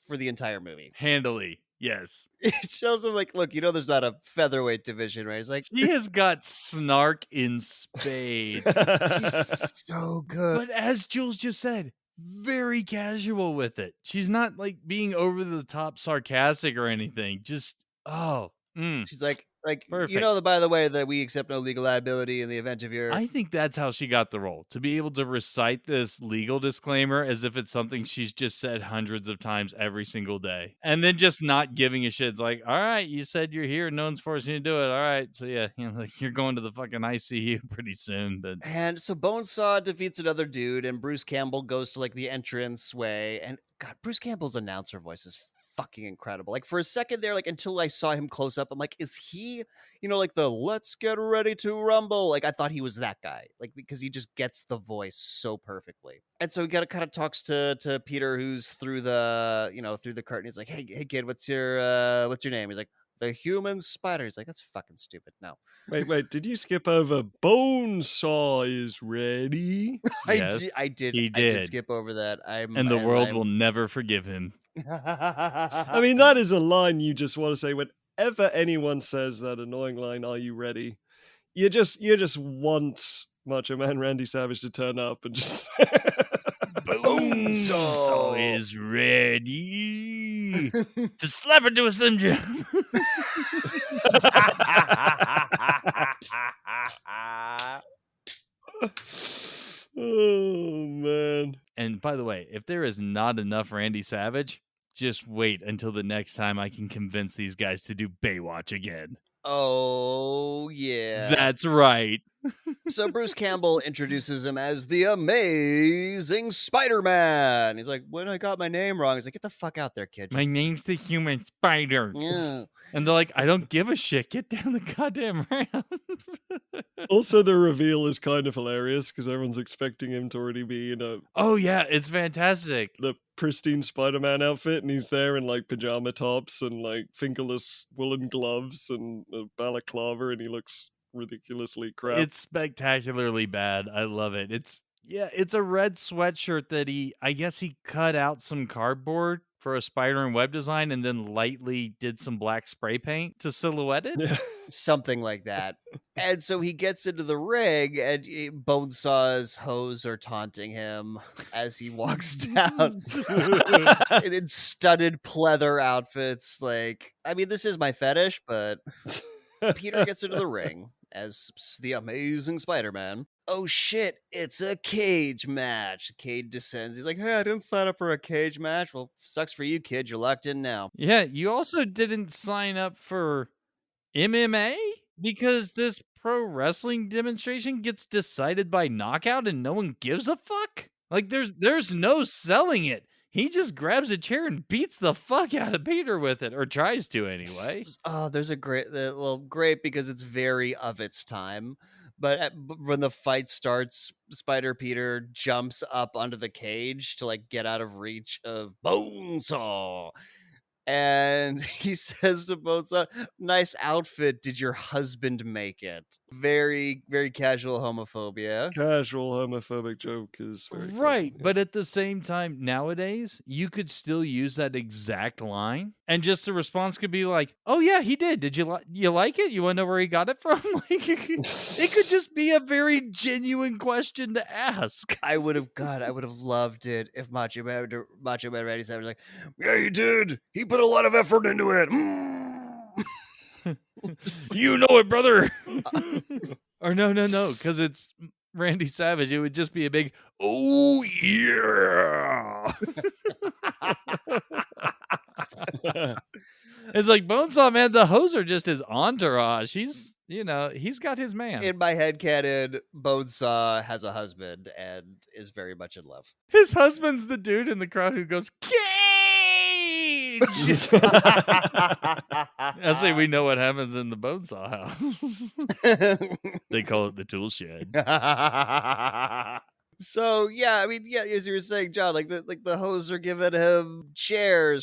for the entire movie. Handily. Yes. It shows him like, look, there's not a featherweight division, right? He's like, She has got snark in spades. she's so good. But as Jules just said, very casual with it. She's not like being over the top sarcastic or anything. Just, She's like, perfect. by the way, that we accept no legal liability in the event of your. I think that's how she got the role, to be able to recite this legal disclaimer as if it's something she's just said hundreds of times every single day. And then just not giving a shit. It's like, all right, you said you're here. No one's forcing you to do it. All right. So yeah, like you're going to the fucking ICU pretty soon. But And so Bonesaw defeats another dude, and Bruce Campbell goes to like the entrance way. And God, Bruce Campbell's announcer voice is fucking incredible. Like for a second there, like until I saw him close up, I'm like, is he, like the let's get ready to rumble? Like I thought he was that guy, like because he just gets the voice so perfectly. And so he kind of talks to Peter, who's through the through the curtain. He's like, hey kid, what's your name? He's like, the human spider. He's like, that's fucking stupid. No. Wait, did you skip over Bonesaw is ready? yes, I did. he I did. did skip over that. And the world will never forgive him. I mean, that is a line you just want to say whenever anyone says that annoying line, are you ready? You just want Macho Man Randy Savage to turn up and just Bonesaw is ready to slap it to a Slim Jim. Oh man. And by the way, if there is not enough Randy Savage, just wait until the next time I can convince these guys to do Baywatch again. Oh, yeah. That's right. So Bruce Campbell introduces him as the Amazing Spider-Man. He's like, when I got my name wrong, he's like, get the fuck out there, kid. My name's the Human Spider. Yeah. And they're like, I don't give a shit. Get down the goddamn ramp. Also, the reveal is kind of hilarious because everyone's expecting him to already be in Oh, yeah, it's fantastic. the pristine Spider-Man outfit, and he's there in like pajama tops and like fingerless woolen gloves and a balaclava, and he looks ridiculously crap. It's spectacularly bad. I love it. It's a red sweatshirt that I guess he cut out some cardboard for a spider and web design and then lightly did some black spray paint to silhouette it. Yeah. Something like that. And so he gets into the ring, and Bonesaw's hoes are taunting him as he walks down in studded pleather outfits. Like, I mean, this is my fetish, but Peter gets into the ring as the Amazing Spider-Man. Oh shit, it's a cage match. Cade descends. He's like, hey, I didn't sign up for a cage match. Well, sucks for you, kid. You're locked in now. Yeah, you also didn't sign up for MMA because this pro wrestling demonstration gets decided by knockout and no one gives a fuck. Like there's no selling it. he just grabs a chair and beats the fuck out of Peter with it, or tries to anyway. Oh, there's a great because it's very of its time. But when the fight starts, Spider Peter jumps up onto the cage to like get out of reach of Bonesaw. And he says to Bonesaw, "Nice outfit. Did your husband make it?" Very, very casual homophobia. Casual homophobic joke is very Right, casual. but at the same time, nowadays, you could still use that exact line, and just the response could be like, "Oh yeah, he did. Did you like it? You want to know where he got it from?" Like it could just be a very genuine question to ask. I would have loved it if Macho Man Randy Savage was like, "Yeah, he did. He put a lot of effort into it." You know it, brother. Or no, because it's Randy Savage. It would just be a big, "Oh yeah." It's like Bonesaw, man. The hoes are just his entourage. He's got his man. In my head canon, Bonesaw has a husband and is very much in love. His husband's the dude in the crowd who goes, "Cage!" I say we know what happens in the Bonesaw house. They call it the tool shed. So yeah, I mean, yeah, as you were saying, John, the hoes are giving him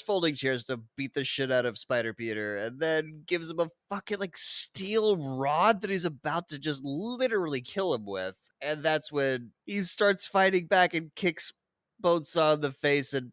folding chairs to beat the shit out of Spider Peter, and then gives him a fucking like steel rod that he's about to just literally kill him with, and that's when he starts fighting back and kicks Bonesaw in the face and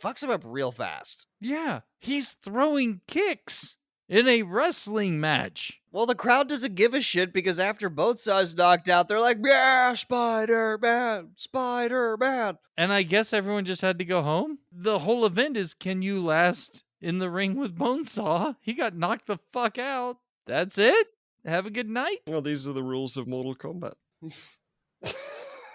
fucks him up real fast. Yeah, he's throwing kicks in a wrestling match. Well, the crowd doesn't give a shit because after Bonesaw's knocked out, they're like, "Yeah, Spider-Man, Spider-Man." And I guess everyone just had to go home. The whole event is, can you last in the ring with Bonesaw? He got knocked the fuck out. That's it. Have a good night. Well, these are the rules of Mortal Kombat.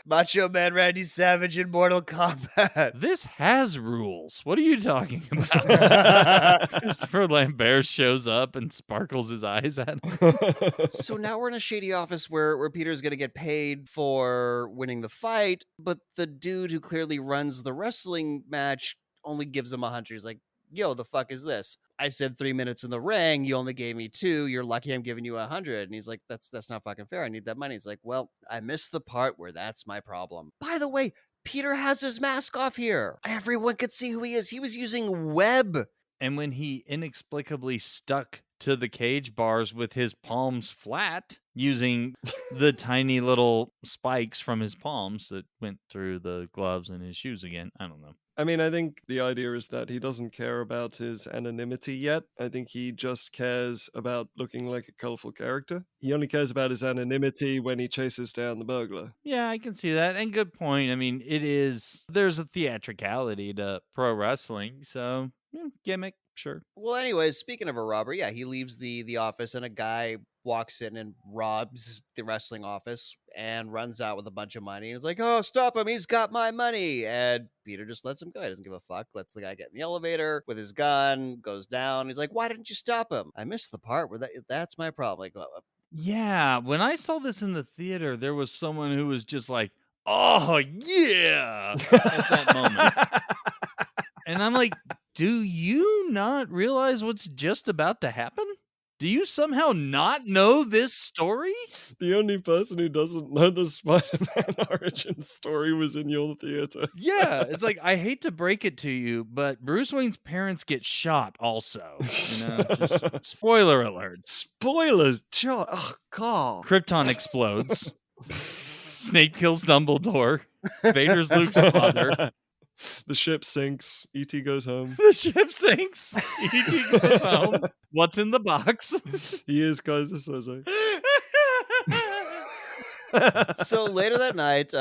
Macho Man Randy Savage in Mortal Kombat. This has rules. What are you talking about? Christopher Lambert shows up and sparkles his eyes at him. So now we're in a shady office where Peter's going to get paid for winning the fight, but the dude who clearly runs the wrestling match only gives him 100. He's like, "Yo, the fuck is this? I said 3 minutes in the ring. You only gave me 2. You're lucky I'm giving you 100. And he's like, that's not fucking fair. I need that money. He's like, "Well, I missed the part where that's my problem." By the way, Peter has his mask off here. Everyone could see who he is. He was using web. And when he inexplicably stuck to the cage bars with his palms flat, using the tiny little spikes from his palms that went through the gloves and his shoes again. I don't know. I mean, I think the idea is that he doesn't care about his anonymity yet. I think he just cares about looking like a colorful character. He only cares about his anonymity when he chases down the burglar. Yeah, I can see that. And good point. I mean, there's a theatricality to pro wrestling. So, gimmick, sure. Well, anyways, speaking of a robber, yeah, he leaves the office and a guy walks in and robs the wrestling office and runs out with a bunch of money. And he's like, "Oh, stop him. He's got my money." And Peter just lets him go. He doesn't give a fuck. Lets the guy get in the elevator with his gun, goes down. He's like, "Why didn't you stop him?" I missed the part where that's my problem. Like, Yeah, when I saw this in the theater, there was someone who was just like, "Oh, yeah," at that moment. And I'm like, do you not realize what's just about to happen? Do you somehow not know this story? The only person who doesn't know the Spider-Man origin story was in your theater. Yeah, it's like, I hate to break it to you, but Bruce Wayne's parents get shot also. Just spoiler alert. Spoilers, John. Oh, God. Krypton explodes. Snape kills Dumbledore. Vader's Luke's father. The ship sinks. E.T. goes home. The ship sinks. E.T. goes home. What's in the box? He is Kaiser Soze. So later that night,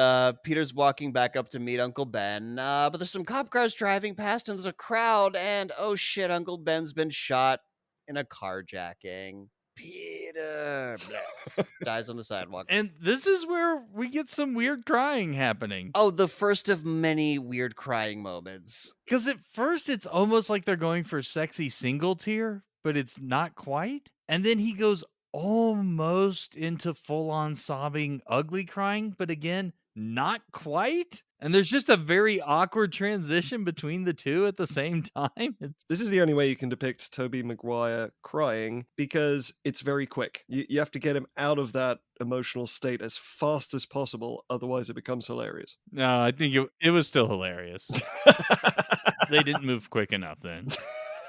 Peter's walking back up to meet Uncle Ben, but there's some cop cars driving past and there's a crowd, and oh shit, Uncle Ben's been shot in a carjacking. Peter dies on the sidewalk. And this is where we get some weird crying happening. Oh, the first of many weird crying moments. Because at first it's almost like they're going for sexy single tear, but it's not quite. And then he goes almost into full-on sobbing, ugly crying, but again, not quite. And there's just a very awkward transition between the two at the same time. This is the only way you can depict Toby Maguire crying, because it's very quick. You have to get him out of that emotional state as fast as possible, otherwise it becomes hilarious. No, I think it was still hilarious. They didn't move quick enough then.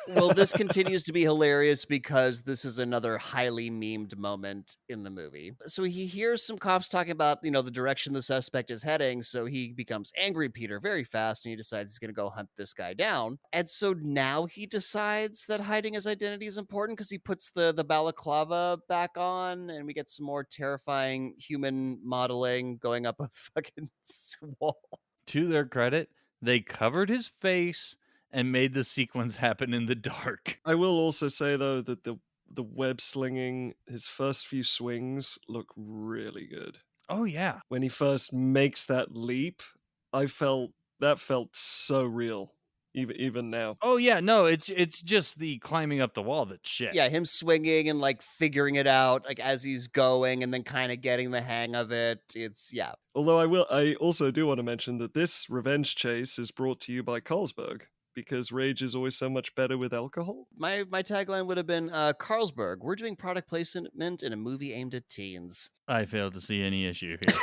Well, this continues to be hilarious because this is another highly memed moment in the movie. So he hears some cops talking about, the direction the suspect is heading. So he becomes angry at Peter very fast and he decides he's going to go hunt this guy down. And so now he decides that hiding his identity is important because he puts the balaclava back on and we get some more terrifying human modeling going up a fucking wall. To their credit, they covered his face and made the sequence happen in the dark. I will also say, though, that the web slinging, his first few swings look really good. Oh, yeah. When he first makes that leap, that felt so real, even now. Oh, yeah. No, it's just the climbing up the wall that's shit. Yeah, him swinging and like figuring it out like as he's going and then kind of getting the hang of it. It's yeah. Although I also do want to mention that this revenge chase is brought to you by Carlsberg, because rage is always so much better with alcohol. My tagline would have been Carlsberg, we're doing product placement in a movie aimed at teens. I fail to see any issue here.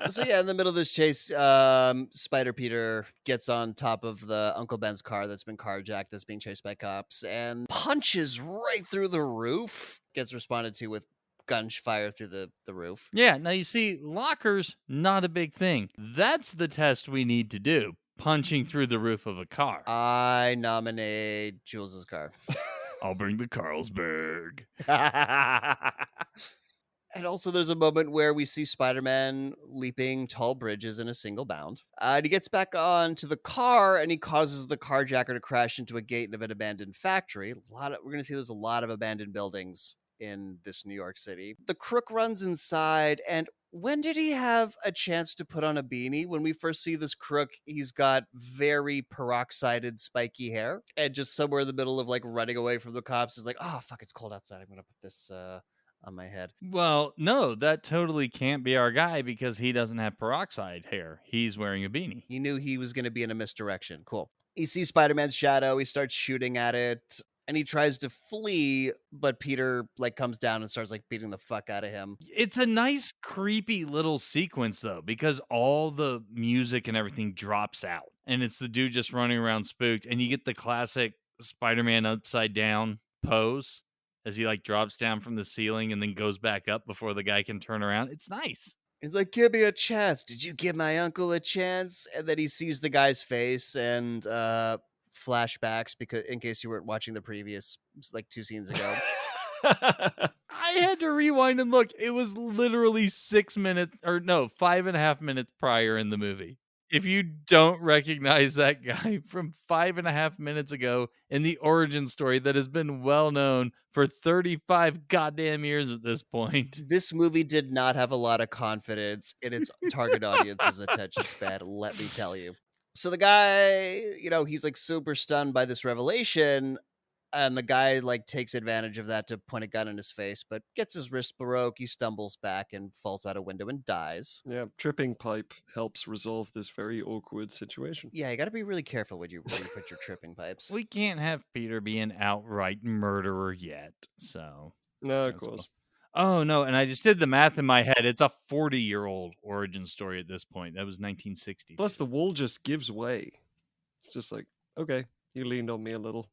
So yeah, in the middle of this chase, Spider Peter gets on top of the Uncle Ben's car that's been carjacked, that's being chased by cops, and punches right through the roof. Gets responded to with gunfire through the roof. Yeah, now you see, lockers, not a big thing. That's the test we need to do. Punching through the roof of a car. I nominate Jules's car. I'll bring the Carlsberg. And also there's a moment where we see Spider-Man leaping tall bridges in a single bound. And he gets back onto the car and he causes the carjacker to crash into a gate of an abandoned factory. We're going to see there's a lot of abandoned buildings in this New York City. The crook runs inside, and when did he have a chance to put on a beanie? When we first see this crook, he's got very peroxided spiky hair, and just somewhere in the middle of like running away from the cops is like, oh fuck, it's cold outside, I'm gonna put this on my head. Well, no, that totally can't be our guy because he doesn't have peroxide hair. He's wearing a beanie. He knew he was going to be in a misdirection. Cool. He sees Spider-Man's shadow. He starts shooting at it and he tries to flee, but Peter like comes down and starts like beating the fuck out of him. It's a nice, creepy little sequence though, because all the music and everything drops out and it's the dude just running around spooked, and you get the classic Spider-Man upside down pose as he like drops down from the ceiling and then goes back up before the guy can turn around. It's nice. He's like, give me a chance. Did you give my uncle a chance? And then he sees the guy's face and flashbacks, because in case you weren't watching the previous like 2 scenes ago. I had to rewind and look. It was literally 5.5 minutes prior in the movie. If you don't recognize that guy from 5.5 minutes ago in the origin story that has been well known for 35 goddamn years at this point. This movie did not have a lot of confidence in its target audience's attention span, let me tell you. So the guy, he's like super stunned by this revelation, and the guy like takes advantage of that to point a gun in his face, but gets his wrist broke. He stumbles back and falls out a window and dies. Yeah, tripping pipe helps resolve this very awkward situation. Yeah, you got to be really careful when you put your tripping pipes. We can't have Peter be an outright murderer yet, so. No, of course. Oh, no, and I just did the math in my head. It's a 40-year-old origin story at this point. That was 1960. Plus, the wall just gives way. It's just like, okay, you leaned on me a little.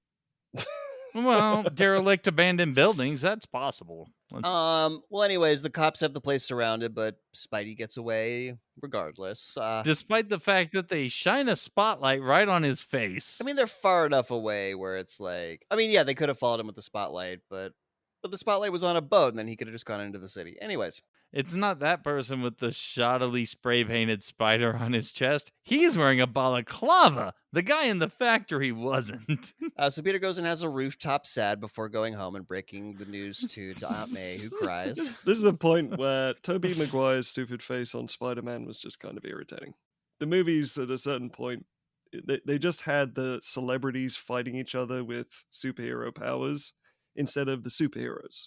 Well, derelict abandoned buildings, that's possible. Well, anyways, the cops have the place surrounded, but Spidey gets away regardless. Despite the fact that they shine a spotlight right on his face. I mean, they're far enough away where it's like, yeah, they could have followed him with the spotlight, but the spotlight was on a boat, and then he could have just gone into the city. Anyways. It's not that person with the shoddily spray-painted spider on his chest. He's wearing a balaclava. The guy in the factory wasn't. So Peter goes and has a rooftop sad before going home and breaking the news to Aunt May, who cries. This is the point where Toby Maguire's stupid face on Spider-Man was just kind of irritating. The movies, at a certain point, they just had the celebrities fighting each other with superhero powers instead of the superheroes.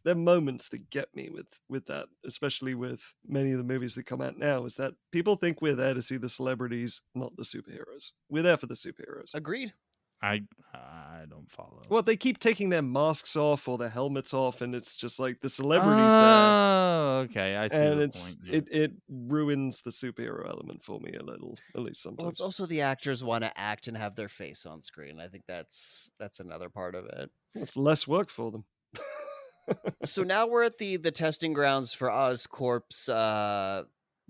there are moments that get me with that, especially with many of the movies that come out now, is that people think we're there to see the celebrities, not the superheroes. We're there for the superheroes. Agreed. I don't follow. Well, they keep taking their masks off or their helmets off, and it's just like the celebrities there. Oh, okay. I see And the it's point. Yeah. it ruins the superhero element for me a little, at least Well, sometimes. it's also the actors want to act and have their face on screen. I think that's another part of it. It's less work for them. So now we're at the testing grounds for Oscorp's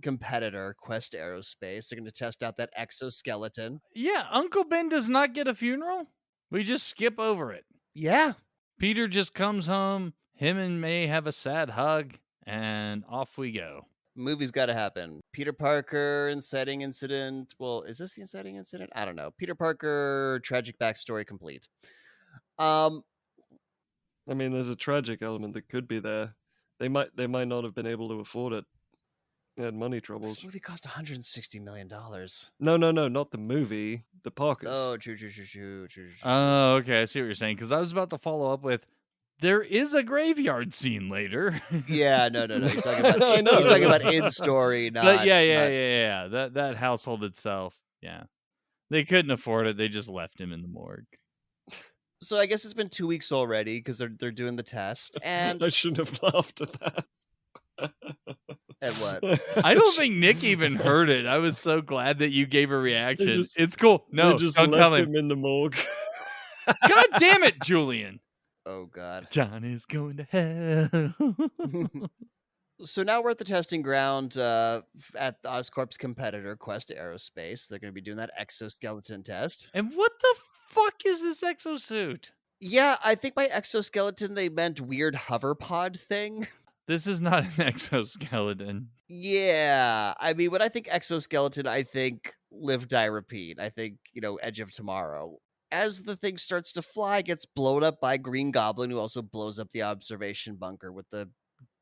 competitor, Quest Aerospace. They're going to test out that exoskeleton. Yeah, Uncle Ben does not get a funeral. We just skip over it. Yeah. Peter just comes home. Him and May have a sad hug, and off we go. Movie's got to happen. Peter Parker, inciting incident. Well, is this the inciting incident? I don't know. Peter Parker, tragic backstory complete. I mean, there's a tragic element that could be there. They might not have been able to afford it. They had money troubles. This movie cost $160 million. No, not the movie. The Parkers. Oh, true. Oh, okay. I see what you're saying. Because I was about to follow up with, there is a graveyard scene later. Yeah, no. He's talking about, I know. he's talking about in story, not. But yeah. That household itself. Yeah. They couldn't afford it. They just left him in the morgue. So I guess it's been 2 weeks already because they're doing the test. And I shouldn't have laughed at that. And what? I don't think Nick even heard it. I was so glad that you gave a reaction. It's cool. They No, just don't left tell him. in the morgue. God damn it, Julian. Oh, God. John is going to hell. So now we're at the testing ground at Oscorp's competitor, Quest Aerospace. They're going to be doing that exoskeleton test. And what the fuck is this exosuit? Yeah, I think by exoskeleton they meant weird hover pod thing. This is not an exoskeleton. Yeah, I mean, when I think exoskeleton, I think live, die, repeat. I think, Edge of Tomorrow. As the thing starts to fly, it gets blown up by Green Goblin, who also blows up the observation bunker with the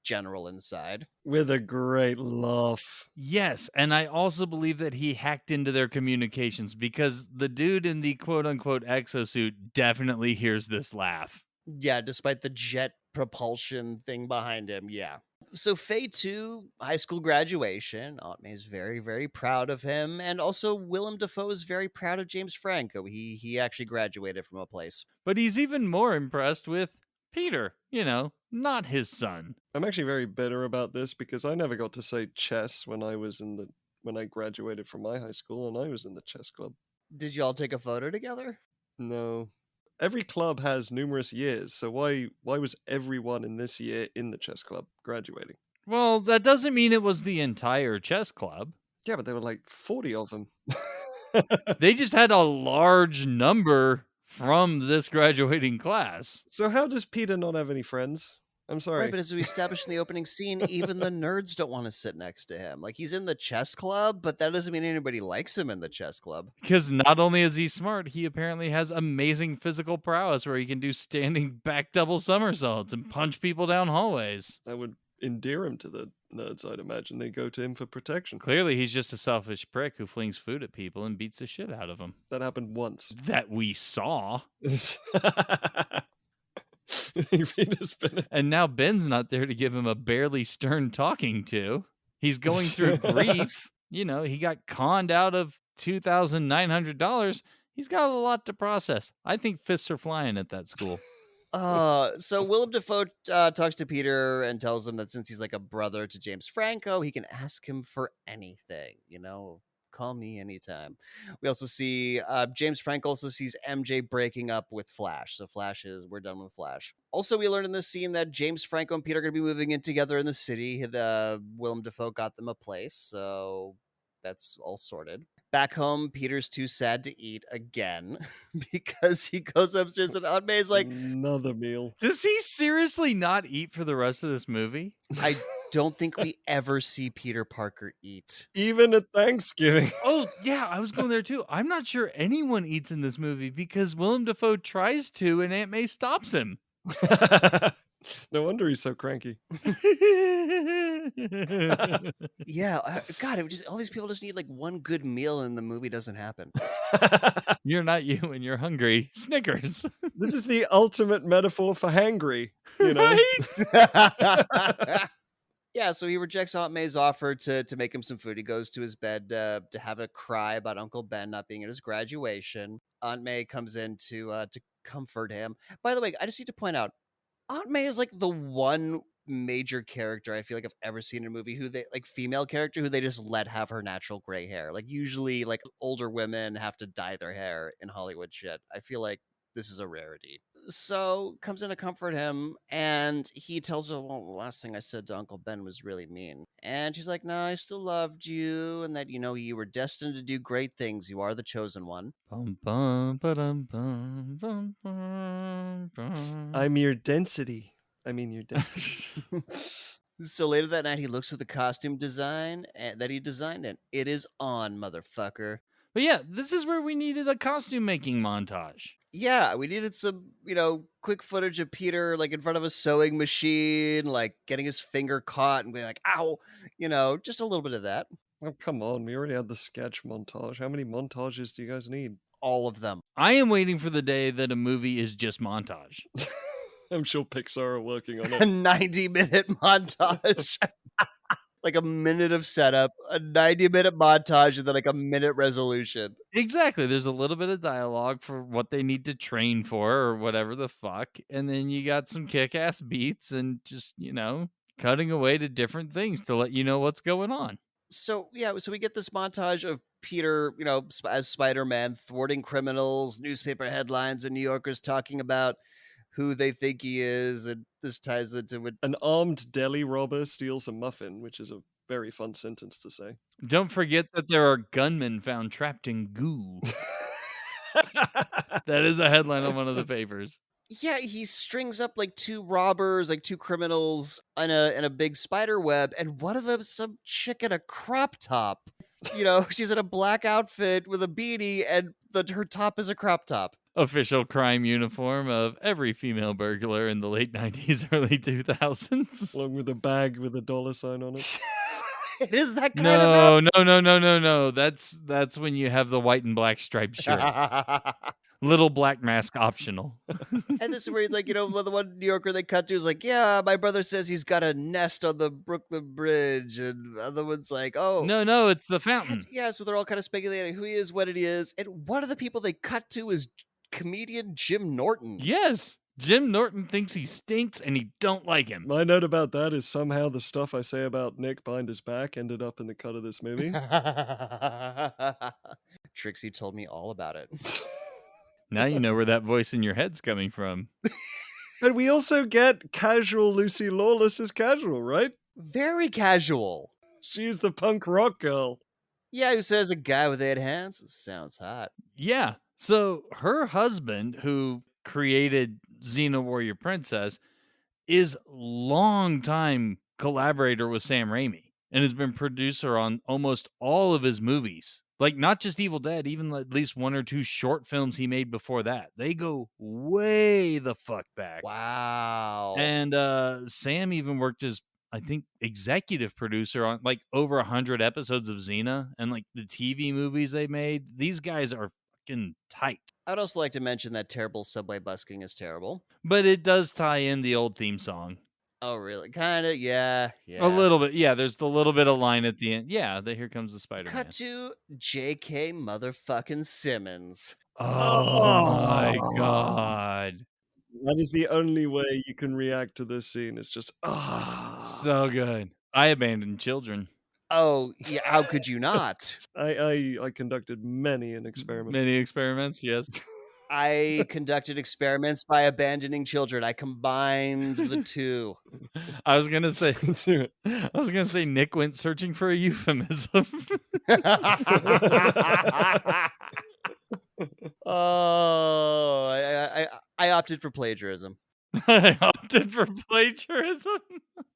general inside. With a great laugh. Yes, and I also believe that he hacked into their communications because the dude in the quote-unquote exosuit definitely hears this laugh. Yeah, despite the jet propulsion thing behind him, yeah. So Faye 2, high school graduation. Aunt May's very, very proud of him. And also Willem Dafoe is very proud of James Franco. He actually graduated from a place. But he's even more impressed with Peter, not his son. I'm actually very bitter about this because I never got to say chess when I graduated from my high school and I was in the chess club. Did y'all take a photo together? No. Every club has numerous years, so why was everyone in this year in the chess club graduating? Well, that doesn't mean it was the entire chess club. Yeah, but there were like 40 of them. They just had a large number from this graduating class. So how does Peter not have any friends? I'm sorry. Right, but as we established in the opening scene, even the nerds don't want to sit next to him. Like, he's in the chess club, but that doesn't mean anybody likes him in the chess club. Because not only is he smart, he apparently has amazing physical prowess where he can do standing back double somersaults and punch people down hallways. That would endear him to the nerds, I'd imagine. They go to him for protection. Clearly, he's just a selfish prick who flings food at people and beats the shit out of them. That happened once. That we saw. Peter's been And now Ben's not there to give him a barely stern talking to. He's going through grief. He got conned out of $2,900. He's got a lot to process. I think fists are flying at that school. So Willem Dafoe talks to Peter and tells him that since he's like a brother to James Franco, he can ask him for anything, call me anytime. We also see James Franco also sees MJ breaking up with Flash. So we're done with Flash. Also, we learned in this scene that James Franco and Peter are going to be moving in together in the city. Willem Dafoe got them a place, so that's all sorted. Back home, Peter's too sad to eat again because he goes upstairs and Aunt May's like, another meal. Does he seriously not eat for the rest of this movie? I don't think we ever see Peter Parker eat. Even at Thanksgiving. Oh, yeah, I was going there too. I'm not sure anyone eats in this movie because Willem Dafoe tries to and Aunt May stops him. No wonder he's so cranky. Yeah, God, it would just all these people just need like one good meal and the movie doesn't happen. You're not you and you're hungry. Snickers. This is the ultimate metaphor for hangry, you know? Right? Yeah, so he rejects Aunt May's offer to make him some food. He goes to his bed to have a cry about Uncle Ben not being at his graduation. Aunt May comes in to comfort him. By the way, I just need to point out, Aunt May is like the one major character I feel like I've ever seen in a movie who they like female character who they just let have her natural gray hair. Like usually like older women have to dye their hair in Hollywood shit. I feel like this is a rarity. So comes in to comfort him and he tells her, well, the last thing I said to Uncle Ben was really mean. And she's like, no, I still loved you and that, you were destined to do great things. You are the chosen one. Bum, bum, ba-dum, bum, bum, bum, bum. I'm your density. I mean, your destiny. So later that night, he looks at the costume design that he designed, and it is on, motherfucker. But yeah, this is where we needed a costume making montage. Yeah, we needed some, quick footage of Peter, like, in front of a sewing machine, like, getting his finger caught and being like, ow, just a little bit of that. Oh, come on. We already had the sketch montage. How many montages do you guys need? All of them. I am waiting for the day that a movie is just montage. I'm sure Pixar are working on A it. 90-minute montage. Like a minute of setup, a 90-minute montage, and then like a minute resolution. Exactly. There's a little bit of dialogue for what they need to train for or whatever the fuck. And then you got some kick-ass beats and just, cutting away to different things to let you know what's going on. So, yeah, so we get this montage of Peter, as Spider-Man thwarting criminals, newspaper headlines, and New Yorkers talking about who they think he is, and this ties into what An armed deli robber steals a muffin, which is a very fun sentence to say. Don't forget that there are gunmen found trapped in goo. That is a headline on one of the papers. Yeah, he strings up like two robbers, like two criminals in a big spider web, and one of them's some chick in a crop top. She's in a black outfit with a beanie, and her top is a crop top. Official crime uniform of every female burglar in the late 90s, early 2000s. Along with a bag with a dollar sign on it. It is that kind of No. That's when you have the white and black striped shirt. Little black mask optional. And this is where, like, the one New Yorker they cut to is like, yeah, my brother says he's got a nest on the Brooklyn Bridge. And the other one's like, oh. No, it's the fountain. Yeah, so they're all kind of speculating who he is, what it is. And one of the people they cut to is comedian Jim Norton. Yes. Jim Norton thinks he stinks and he don't like him. My note about that is somehow the stuff I say about Nick behind his back ended up in the cut of this movie. Trixie told me all about it. Now you know where that voice in your head's coming from. But we also get casual Lucy Lawless as casual, right? Very casual. She's the punk rock girl. Yeah, who says a guy with 8 hands? Sounds hot. Yeah. So her husband, who created Xena Warrior Princess, is longtime collaborator with Sam Raimi and has been producer on almost all of his movies. Like, not just Evil Dead, even at least 1 or 2 short films he made before that. They go way the fuck back. Wow. And Sam even worked as, I think, executive producer on like over 100 episodes of Xena and like the TV movies they made. These guys are fucking tight. I'd also like to mention that terrible subway busking is terrible. But it does tie in the old theme song. Oh, really? Kind of, yeah. A little bit, yeah. There's the little bit of line at the end. Yeah, here comes the Spider-Man. Cut to J.K. motherfucking Simmons. Oh my god. That is the only way you can react to this scene. It's just, So good. I abandoned children. Oh, yeah, how could you not? I conducted many an experiment. Many experiments, yes. I conducted experiments by abandoning children. I combined the two. I was gonna say Nick went searching for a euphemism. Oh, I opted for plagiarism. I opted for plagiarism.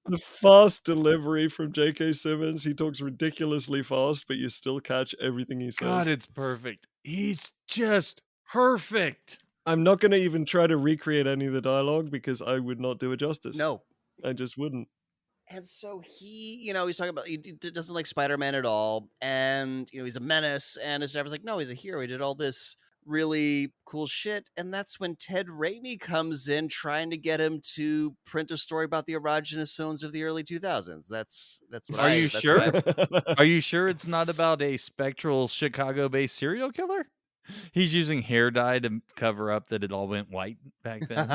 The fast delivery from J.K. Simmons. He talks ridiculously fast, but you still catch everything he says. God, it's perfect. He's just perfect. I'm not gonna even try to recreate any of the dialogue because I would not do it justice. No. I just wouldn't. And so he's talking about doesn't like Spider-Man at all, and he's a menace. And his dad was like, "No, he's a hero. He did all this really cool shit." And that's when Ted Raimi comes in, trying to get him to print a story about the erogenous zones of the early 2000s. That's what Are you that's what sure? Are you sure it's not about a spectral Chicago-based serial killer? He's using hair dye to cover up that it all went white back then.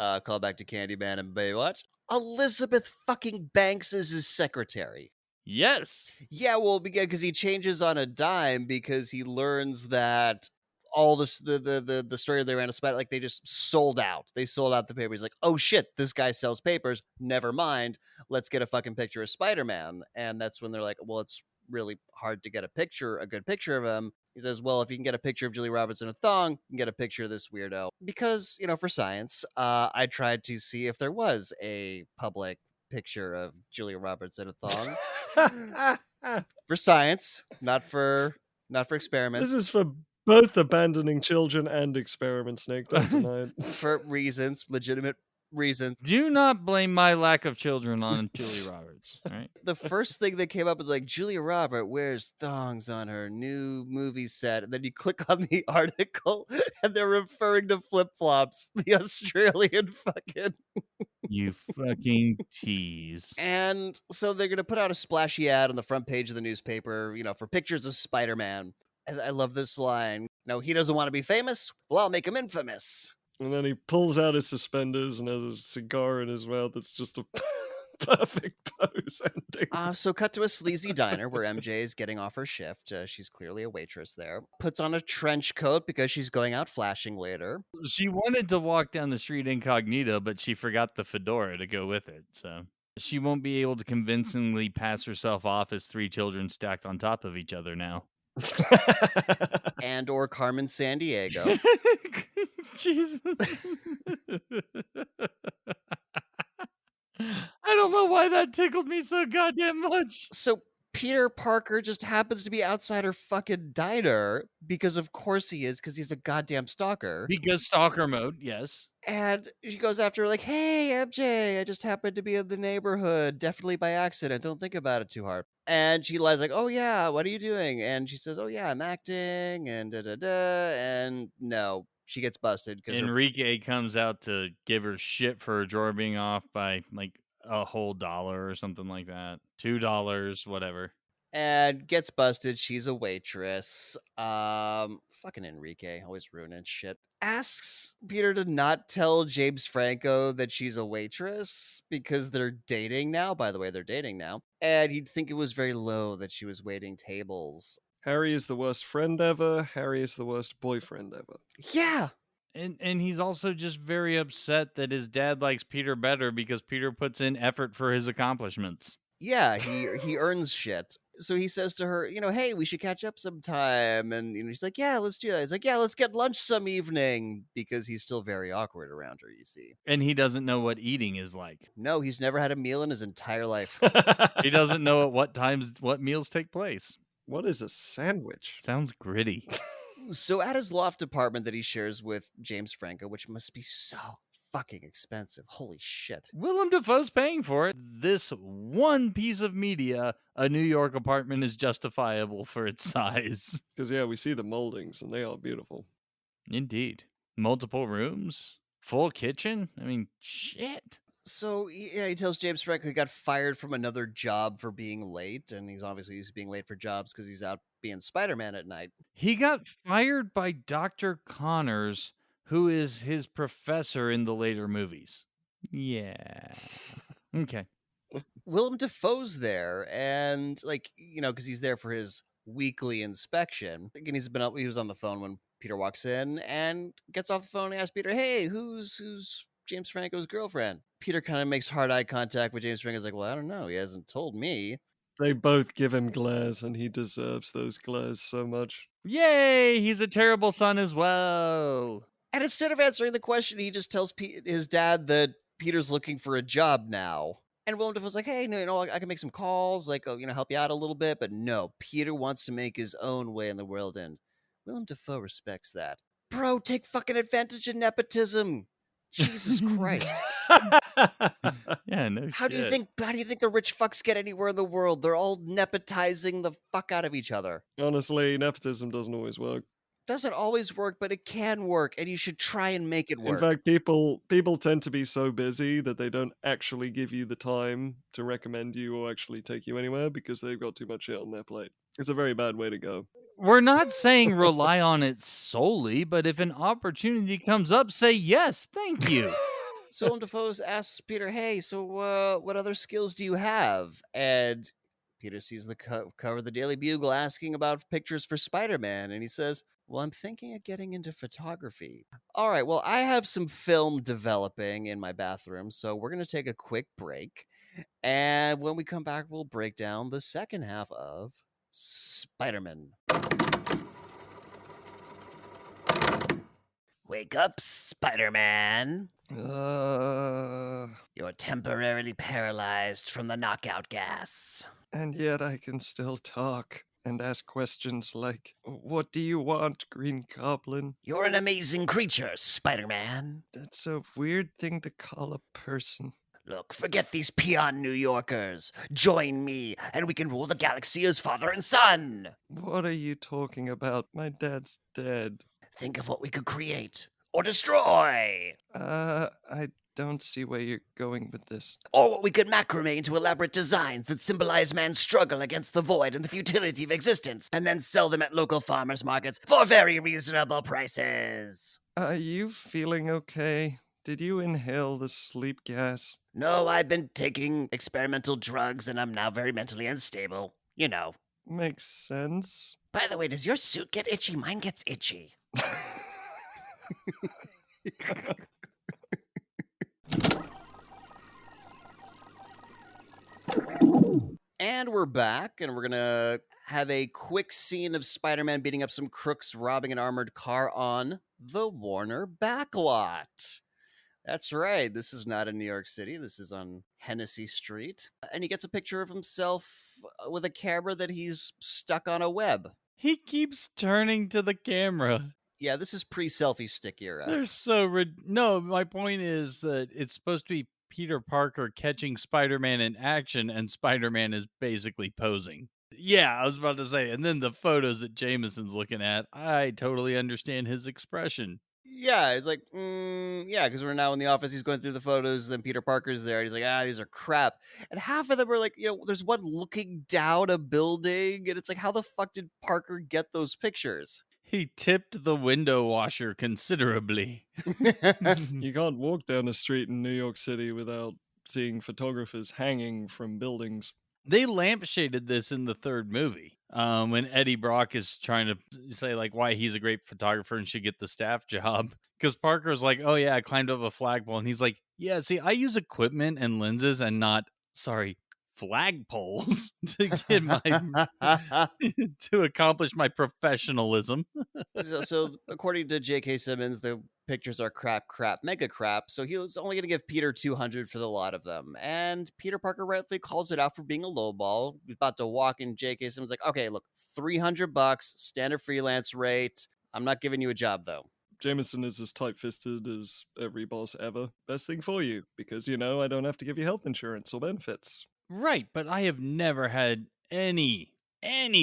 Call back to Candyman and Baywatch. Elizabeth fucking Banks is his secretary. Yes. Yeah, well, because he changes on a dime because he learns that all this the story they ran a spot, like, they just sold out. They sold out the paper. He's like, "Oh shit, this guy sells papers. Never mind. Let's get a fucking picture of Spider-Man." And that's when they're like, "Well, it's really hard to get a good picture of him." He says, "Well, if you can get a picture of Julia Roberts in a thong, you can get a picture of this weirdo." Because, for science, I tried to see if there was a public picture of Julia Roberts in a thong. For science, not for experiments. This is for both abandoning children and experiments, Snake. Don't deny it. For reasons, legitimate reasons. Do not blame my lack of children on Julia Roberts. All right. The first thing that came up is like, Julia Roberts wears thongs on her new movie set. And then you click on the article and they're referring to flip flops, the Australian fucking. You fucking tease. And so they're going to put out a splashy ad on the front page of the newspaper, for pictures of Spider-Man. And I love this line. No, he doesn't want to be famous. Well, I'll make him infamous. And then he pulls out his suspenders and has a cigar in his mouth. That's just a perfect pose ending. So cut to a sleazy diner where MJ is getting off her shift. She's clearly a waitress there. Puts on a trench coat because she's going out flashing later. She wanted to walk down the street incognito, but she forgot the fedora to go with it. So she won't be able to convincingly pass herself off as three children stacked on top of each other now. And or Carmen Sandiego. Jesus. I don't know why that tickled me so goddamn much. So Peter Parker just happens to be outside her fucking diner because of course he is, because he's a goddamn stalker. Because stalker mode, yes. And she goes after her like, "Hey, MJ, I just happened to be in the neighborhood, definitely by accident. Don't think about it too hard." And she lies like, "Oh yeah, what are you doing?" And she says, "Oh yeah, I'm acting," and da-da-da. And no, she gets busted because Enrique comes out to give her shit for her drawer being off by like a whole $1 or something like that. $2, whatever. and gets busted. She's a waitress. Fucking Enrique, always ruining shit. Asks Peter to not tell James Franco that she's a waitress because they're dating now. By the way, they're dating now. And he'd think it was very low that she was waiting tables. Harry is the worst friend ever. Harry is the worst boyfriend ever. Yeah. And he's also just very upset that his dad likes Peter better because Peter puts in effort for his accomplishments. Yeah, he earns shit. So he says to her, "Hey, we should catch up sometime." And she's like, "Yeah, let's do that." He's like, "Yeah, let's get lunch some evening," because he's still very awkward around her, you see. And he doesn't know what eating is like. No, he's never had a meal in his entire life. He doesn't know at what times what meals take place. What is a sandwich? Sounds gritty. So at his loft apartment that he shares with James Franco, which must be so fucking expensive. Holy shit. Willem Dafoe's paying for it. This one piece of media, a New York apartment, is justifiable for its size. Because, yeah, we see the moldings and they are beautiful. Indeed. Multiple rooms, full kitchen. I mean, shit. So, he tells James Franco he got fired from another job for being late, and he's obviously used to being late for jobs because he's out being Spider-Man at night. He got fired by Dr. Connors, who is his professor in the later movies. Yeah. Okay. Willem Dafoe's there, and because he's there for his weekly inspection. And he was on the phone when Peter walks in and gets off the phone and asks Peter, "Hey, who's James Franco's girlfriend?" Peter kind of makes hard eye contact with James Franco's like, "Well, I don't know. He hasn't told me." They both give him glares, and he deserves those glares so much. Yay! He's a terrible son as well. And instead of answering the question, he just tells his dad that Peter's looking for a job now. And Willem Dafoe's like, "Hey, no, I can make some calls, help you out a little bit." But no, Peter wants to make his own way in the world, and Willem Dafoe respects that. Bro, take fucking advantage of nepotism. Jesus Christ. Yeah, no How do you shit. think the rich fucks get anywhere in the world? They're all nepotizing the fuck out of each other. Honestly, nepotism doesn't always work. Doesn't always work, but it can work, and you should try and make it In work. fact, people tend to be so busy that they don't actually give you the time to recommend you or actually take you anywhere because they've got too much shit on their plate. It's a very bad way to go. We're not saying rely on it solely, but if an opportunity comes up, say yes, thank you. So Willem Dafoe asks Peter, "Hey, so what other skills do you have?" And Peter sees the cover of the Daily Bugle asking about pictures for Spider-Man, and he says, "Well, I'm thinking of getting into photography." All right, well, I have some film developing in my bathroom, so we're going to take a quick break. And when we come back, we'll break down the second half of Spider-Man. Wake up, Spider-Man. You're temporarily paralyzed from the knockout gas. And yet I can still talk and ask questions like, "What do you want, Green Goblin?" You're an amazing creature, Spider-Man. That's a weird thing to call a person. Look, forget these peon New Yorkers. Join me, and we can rule the galaxy as father and son. What are you talking about? My dad's dead. Think of what we could create or destroy. I don't see where you're going with this. Or what we could macrame into elaborate designs that symbolize man's struggle against the void and the futility of existence, and then sell them at local farmers markets for very reasonable prices. Are you feeling okay? Did you inhale the sleep gas? No, I've been taking experimental drugs and I'm now very mentally unstable. You know. Makes sense. By the way, does your suit get itchy? Mine gets itchy. And we're back, and we're gonna have a quick scene of Spider-Man beating up some crooks robbing an armored car on the Warner backlot. That's right. This is not in New York City. This is on Hennessy Street. And he gets a picture of himself with a camera that he's stuck on a web. He keeps turning to the camera. Yeah, this is pre-selfie stick era. They're so no, my point is that it's supposed to be Peter Parker catching Spider-Man in action, and Spider-Man is basically posing. Yeah, I was about to say, and then the photos that Jameson's looking at, I totally understand his expression. Yeah, he's like, yeah, because we're now in the office. He's going through the photos. Then Peter Parker's there. And he's like, these are crap. And half of them are like, there's one looking down a building. And it's like, how the fuck did Parker get those pictures? He tipped the window washer considerably. You can't walk down a street in New York City without seeing photographers hanging from buildings. They lampshaded this in the third movie when Eddie Brock is trying to say like why he's a great photographer and should get the staff job. Because Parker's like, oh yeah, I climbed up a flagpole. And he's like, yeah, see, I use equipment and lenses and not, flagpoles to get my to accomplish my professionalism. So according to J.K. Simmons, the pictures are crap, mega crap. So he was only going to give Peter $200 for the lot of them. And Peter Parker rightfully calls it out for being a lowball. He's about to walk in. J.K. Simmons like, okay, look, $300, standard freelance rate. I'm not giving you a job though. Jameson is as tight-fisted as every boss ever. Best thing for you, because, I don't have to give you health insurance or benefits. Right, but I have never had any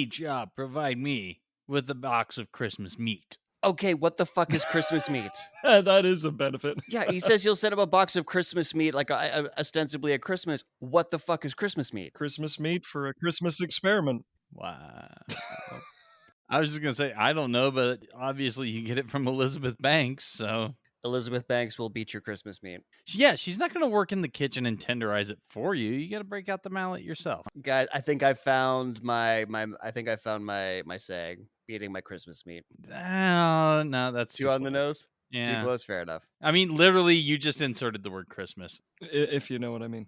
job provide me with a box of Christmas meat. Okay, what the fuck is Christmas meat? That is a benefit. Yeah, he says he'll send him a box of Christmas meat, like ostensibly at Christmas. What the fuck is Christmas meat? Christmas meat for a Christmas experiment. Wow. I was just going to say, I don't know, but obviously you get it from Elizabeth Banks, so... Elizabeth Banks will beat your Christmas meat. Yeah, she's not going to work in the kitchen and tenderize it for you. You got to break out the mallet yourself. Guys, I think I found my saying, eating my Christmas meat. Oh, no, that's too on the nose? Yeah. Too close, fair enough. I mean, literally, you just inserted the word Christmas. If you know what I mean.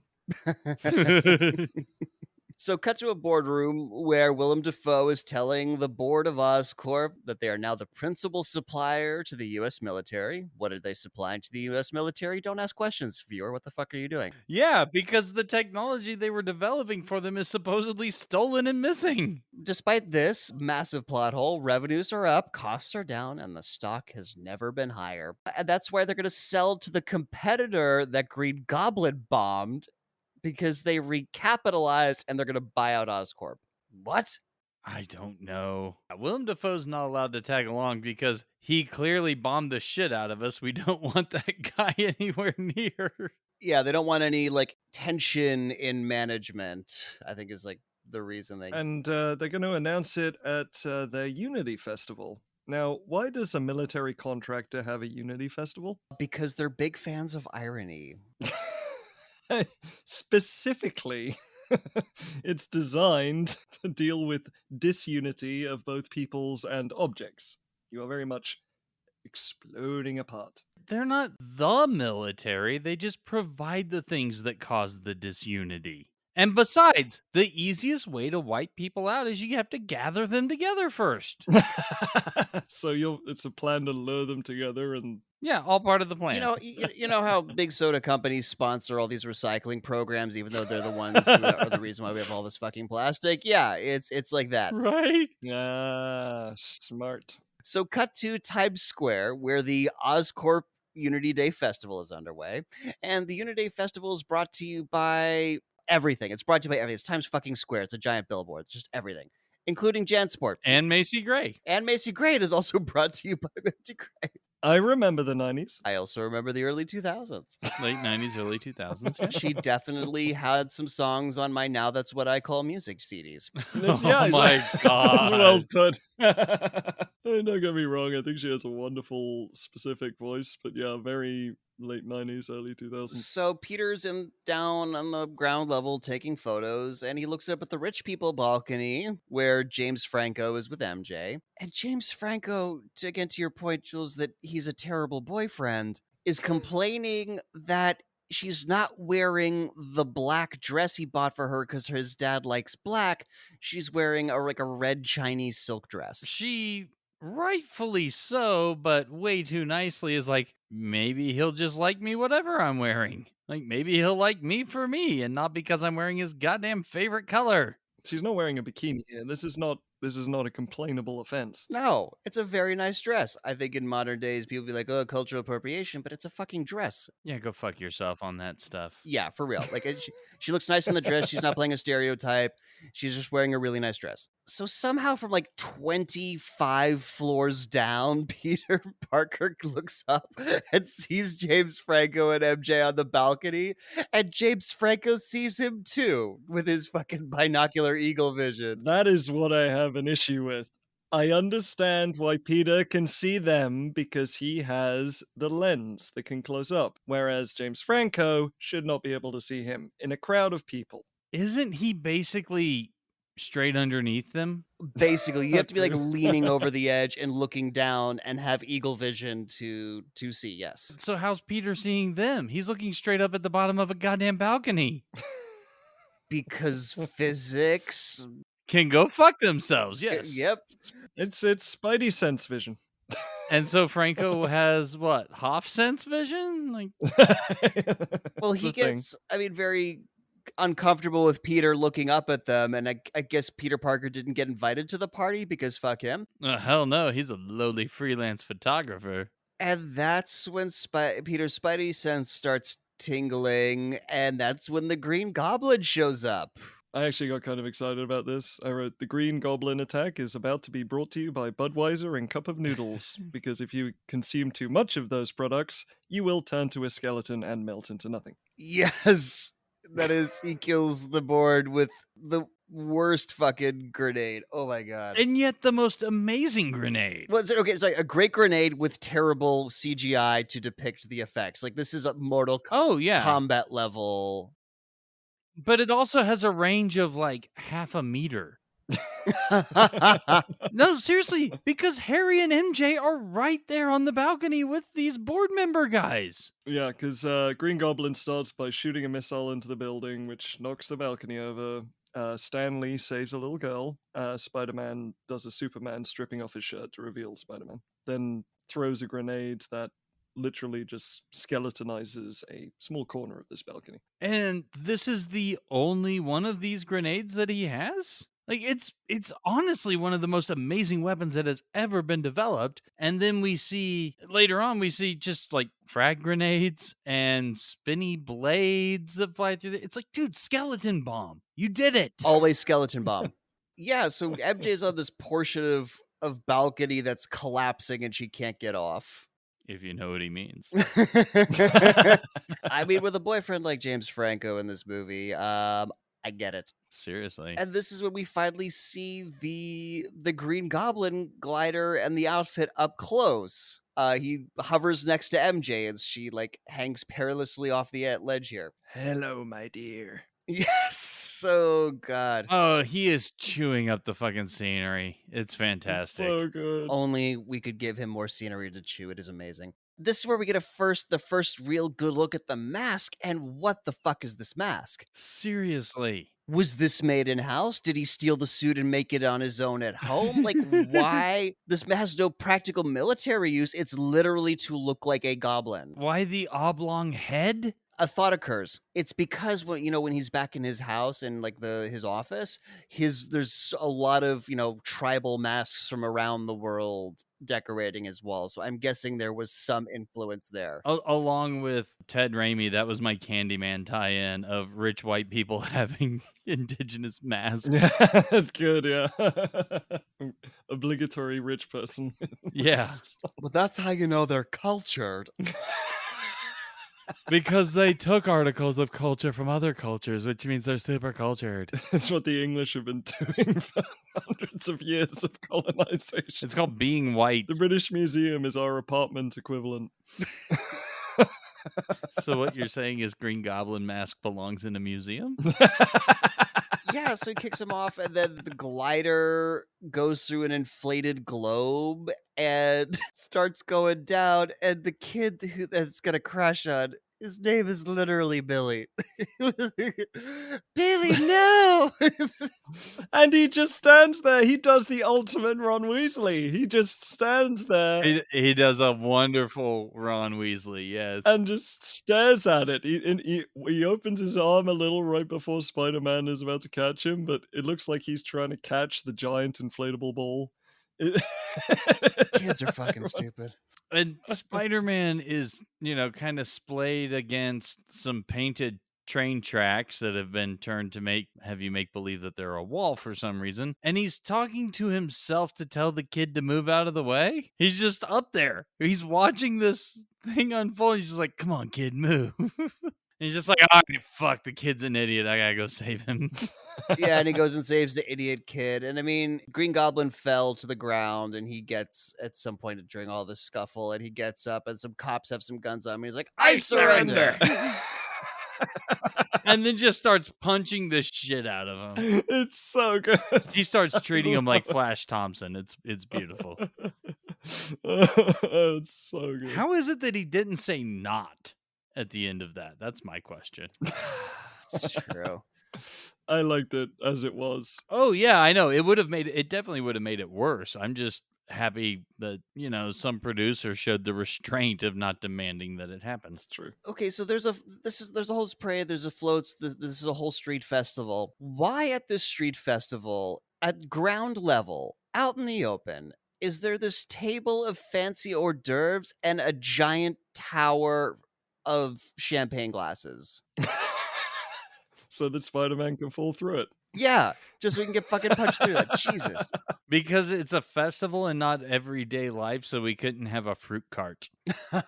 So, cut to a boardroom where Willem Dafoe is telling the board of Oscorp that they are now the principal supplier to the U.S. military. What are they supplying to the U.S. military? Don't ask questions, viewer. What the fuck are you doing? Yeah, because the technology they were developing for them is supposedly stolen and missing. Despite this massive plot hole, revenues are up, costs are down, and the stock has never been higher. And that's why they're going to sell to the competitor that Green Goblin bombed, because they recapitalized and they're going to buy out Oscorp. What? I don't know. Willem Dafoe's not allowed to tag along because he clearly bombed the shit out of us. We don't want that guy anywhere near. Yeah, they don't want any like tension in management, I think is like the reason they. And they're going to announce it at their Unity Festival. Now, why does a military contractor have a Unity Festival? Because they're big fans of irony. Specifically, it's designed to deal with disunity of both peoples and objects. You are very much exploding apart. They're not the military. They just provide the things that cause the disunity. And besides, the easiest way to wipe people out is you have to gather them together first. So it's a plan to lure them together and Yeah, all part of the plan. You know how big soda companies sponsor all these recycling programs, even though they're the ones who are the reason why we have all this fucking plastic. Yeah, it's like that. Right? smart. So cut to Times Square, where the Oscorp Unity Day Festival is underway. And the Unity Day Festival is brought to you by everything. It's brought to you by everything. It's Times fucking Square. It's a giant billboard. It's just everything, including JanSport. And Macy Gray. And Macy Gray is also brought to you by Macy Gray. I remember the 90s. I also remember the early 2000s. Late 90s, early 2000s. Yeah. She definitely had some songs on my Now That's What I Call Music CDs. Oh my God. Well put. Don't get me wrong, I think she has a wonderful specific voice, but yeah, very late 90s, early 2000s. So Peter's down on the ground level taking photos, and he looks up at the rich people balcony where James Franco is with MJ. And James Franco, again to your point, Jules, that he's a terrible boyfriend, is complaining that she's not wearing the black dress he bought for her because his dad likes black. She's wearing a red Chinese silk dress. She, rightfully so, but way too nicely, is like, maybe he'll just like me whatever I'm wearing. Like, maybe he'll like me for me and not because I'm wearing his goddamn favorite color. She's not wearing a bikini here. This is not a complainable offense. No, it's a very nice dress. I think in modern days, people be like, oh, cultural appropriation, but it's a fucking dress. Yeah, go fuck yourself on that stuff. Yeah, for real. Like, she looks nice in the dress. She's not playing a stereotype. She's just wearing a really nice dress. So somehow from like 25 floors down, Peter Parker looks up and sees James Franco and MJ on the balcony. And James Franco sees him too with his fucking binocular eagle vision. That is what I have an issue with. I understand why Peter can see them because he has the lens that can close up, whereas James Franco should not be able to see him in a crowd of people. Isn't he basically straight underneath them? Basically, you have to be like leaning over the edge and looking down and have eagle vision to see, yes. So how's Peter seeing them? He's looking straight up at the bottom of a goddamn balcony. Because physics. Can go fuck themselves, yes. Yep. It's Spidey sense vision. And so Franco has what? Half sense vision? Like, well, he gets, very uncomfortable with Peter looking up at them, and I guess Peter Parker didn't get invited to the party because fuck him. Hell no, he's a lowly freelance photographer. And that's when Peter's Spidey sense starts tingling, and that's when the Green Goblin shows up. I actually got kind of excited about this. I wrote, the Green Goblin attack is about to be brought to you by Budweiser and Cup of Noodles, because if you consume too much of those products, you will turn to a skeleton and melt into nothing. Yes, that is, he kills the board with the worst fucking grenade. Oh my God. And yet the most amazing grenade. Well, it's like a great grenade with terrible CGI to depict the effects. Like, this is a Mortal Kombat level. But it also has a range of like half a meter. No, seriously, because Harry and MJ are right there on the balcony with these board member guys. Yeah, because Green Goblin starts by shooting a missile into the building, which knocks the balcony over. Stan Lee saves a little girl. Spider-Man does a Superman stripping off his shirt to reveal Spider-Man. Then throws a grenade that literally just skeletonizes a small corner of this balcony. And this is the only one of these grenades that he has? Like it's honestly one of the most amazing weapons that has ever been developed. And then we see later on just like frag grenades and spinny blades that fly through it's like, dude, skeleton bomb. You did it. Always skeleton bomb. Yeah, so MJ's on this portion of balcony that's collapsing and she can't get off. If you know what he means. I mean, with a boyfriend like James Franco in this movie, I get it. Seriously. And this is when we finally see the Green Goblin glider and the outfit up close. He hovers next to MJ as she like hangs perilously off the ledge here. Hello, my dear. Yes. Oh God. Oh, he is chewing up the fucking scenery. It's fantastic. So good. Only we could give him more scenery to chew. It is amazing. This is where we get the first real good look at the mask. And what the fuck is this mask? Seriously. Was this made in-house? Did he steal the suit and make it on his own at home? Like, why? This has no practical military use. It's literally to look like a goblin. Why the oblong head? A thought occurs. It's because when he's back in his house and like his office, there's a lot of tribal masks from around the world decorating his walls. So I'm guessing there was some influence there. Along with Ted Raimi, that was my Candyman tie-in of rich white people having indigenous masks. Yeah, that's good. Yeah, obligatory rich person. Yeah, well, that's how you know they're cultured. because they took articles of culture from other cultures, which means they're super cultured. That's what the English have been doing for hundreds of years of colonization. It's called being white. The British Museum is our apartment equivalent. So what you're saying is Green Goblin mask belongs in a museum? Yeah, so he kicks him off, and then the glider goes through an inflated globe and starts going down, and the kid that's gonna crash on, his name is literally Billy. Billy, no! And he just stands there. He does the ultimate Ron Weasley. He just stands there. He does a wonderful Ron Weasley, yes. And just stares at it. He opens his arm a little right before Spider-Man is about to catch him, but it looks like he's trying to catch the giant inflatable ball. Kids are fucking stupid. And Spider-Man is, kind of splayed against some painted train tracks that have been turned to have you make believe that they're a wall for some reason. And he's talking to himself to tell the kid to move out of the way. He's just up there. He's watching this thing unfold. He's just like, come on, kid, move. He's just like, all right, fuck, the kid's an idiot. I gotta go save him. Yeah, and he goes and saves the idiot kid. And I mean, Green Goblin fell to the ground, and he gets, at some point during all this scuffle, and he gets up, and some cops have some guns on him. He's like, I surrender. And then just starts punching the shit out of him. It's so good. He starts treating him like Flash Thompson. It's beautiful. It's so good. How is it that he didn't say not at the end of that? That's my question. It's true. I liked it as it was. Oh yeah, I know. It definitely would have made it worse. I'm just happy that, some producer showed the restraint of not demanding that it happens. It's true. Okay, so there's a whole parade, there's a floats, this is a whole street festival. Why at this street festival, at ground level, out in the open, is there this table of fancy hors d'oeuvres and a giant tower of champagne glasses? So that Spider-Man can fall through it. Yeah, just so we can get fucking punched through that. Jesus. Because it's a festival and not everyday life, so we couldn't have a fruit cart.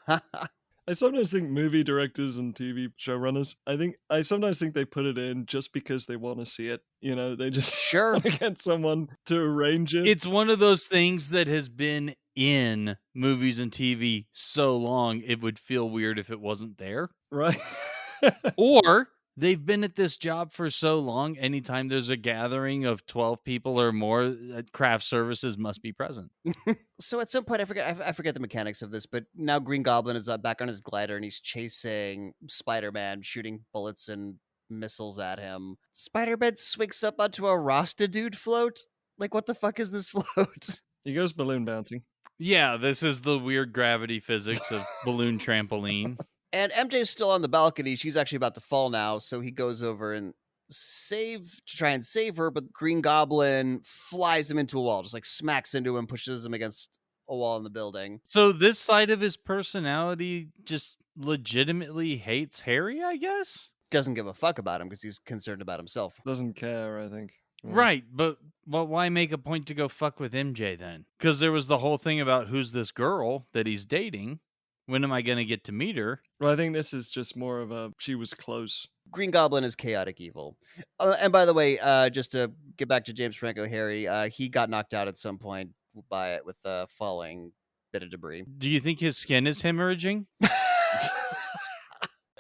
I sometimes think movie directors and TV showrunners, I sometimes think they put it in just because they want to see it. They just Sure. want to get someone to arrange it. It's one of those things that has been in movies and TV so long, it would feel weird if it wasn't there. Right. Or they've been at this job for so long, anytime there's a gathering of 12 people or more, craft services must be present. So at some point, I forget the mechanics of this, but now Green Goblin is back on his glider and he's chasing Spider-Man, shooting bullets and missiles at him. Spider-Man swings up onto a Rasta dude float. Like, what the fuck is this float? He goes balloon bouncing. Yeah, this is the weird gravity physics of balloon trampoline. And MJ's still on the balcony. She's actually about to fall now, so he goes over and try and save her, but Green Goblin flies him into a wall, just like smacks into him, pushes him against a wall in the building. So this side of his personality just legitimately hates Harry, I guess? Doesn't give a fuck about him because he's concerned about himself. Doesn't care, I think. Yeah. Right, but why make a point to go fuck with MJ then? Because there was the whole thing about who's this girl that he's dating? When am I going to get to meet her? Well, I think this is just more of a she was close. Green Goblin is chaotic evil. And by the way, just to get back to James Franco Harry, he got knocked out at some point by it with a falling bit of debris. Do you think his skin is hemorrhaging?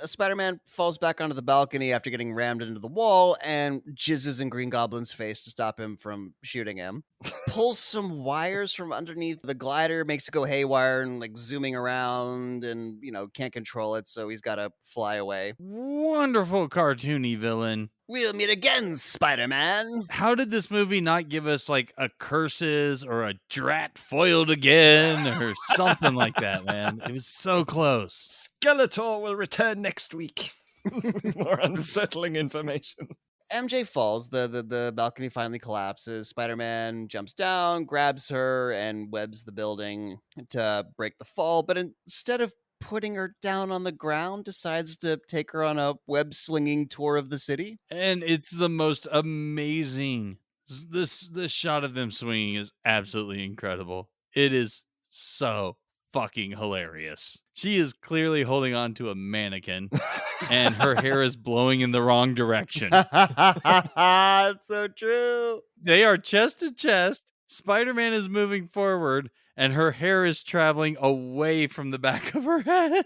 Spider-Man falls back onto the balcony after getting rammed into the wall and jizzes in Green Goblin's face to stop him from shooting him. Pulls some wires from underneath the glider, makes it go haywire and like zooming around and, can't control it, so he's got to fly away. Wonderful cartoony villain. We'll meet again, Spider-Man. How did this movie not give us like a curses or a drat foiled again or something like that, man? It was so close. Skeletor will return next week. More unsettling information. MJ falls. The balcony finally collapses. Spider-Man jumps down, grabs her, and webs the building to break the fall. But instead of putting her down on the ground, decides to take her on a web-slinging tour of the city. And it's the most amazing. This shot of them swinging is absolutely incredible. It is so fucking hilarious. She is clearly holding on to a mannequin and her hair is blowing in the wrong direction. It's so true. They are chest to chest. Spider-Man is moving forward and her hair is traveling away from the back of her head.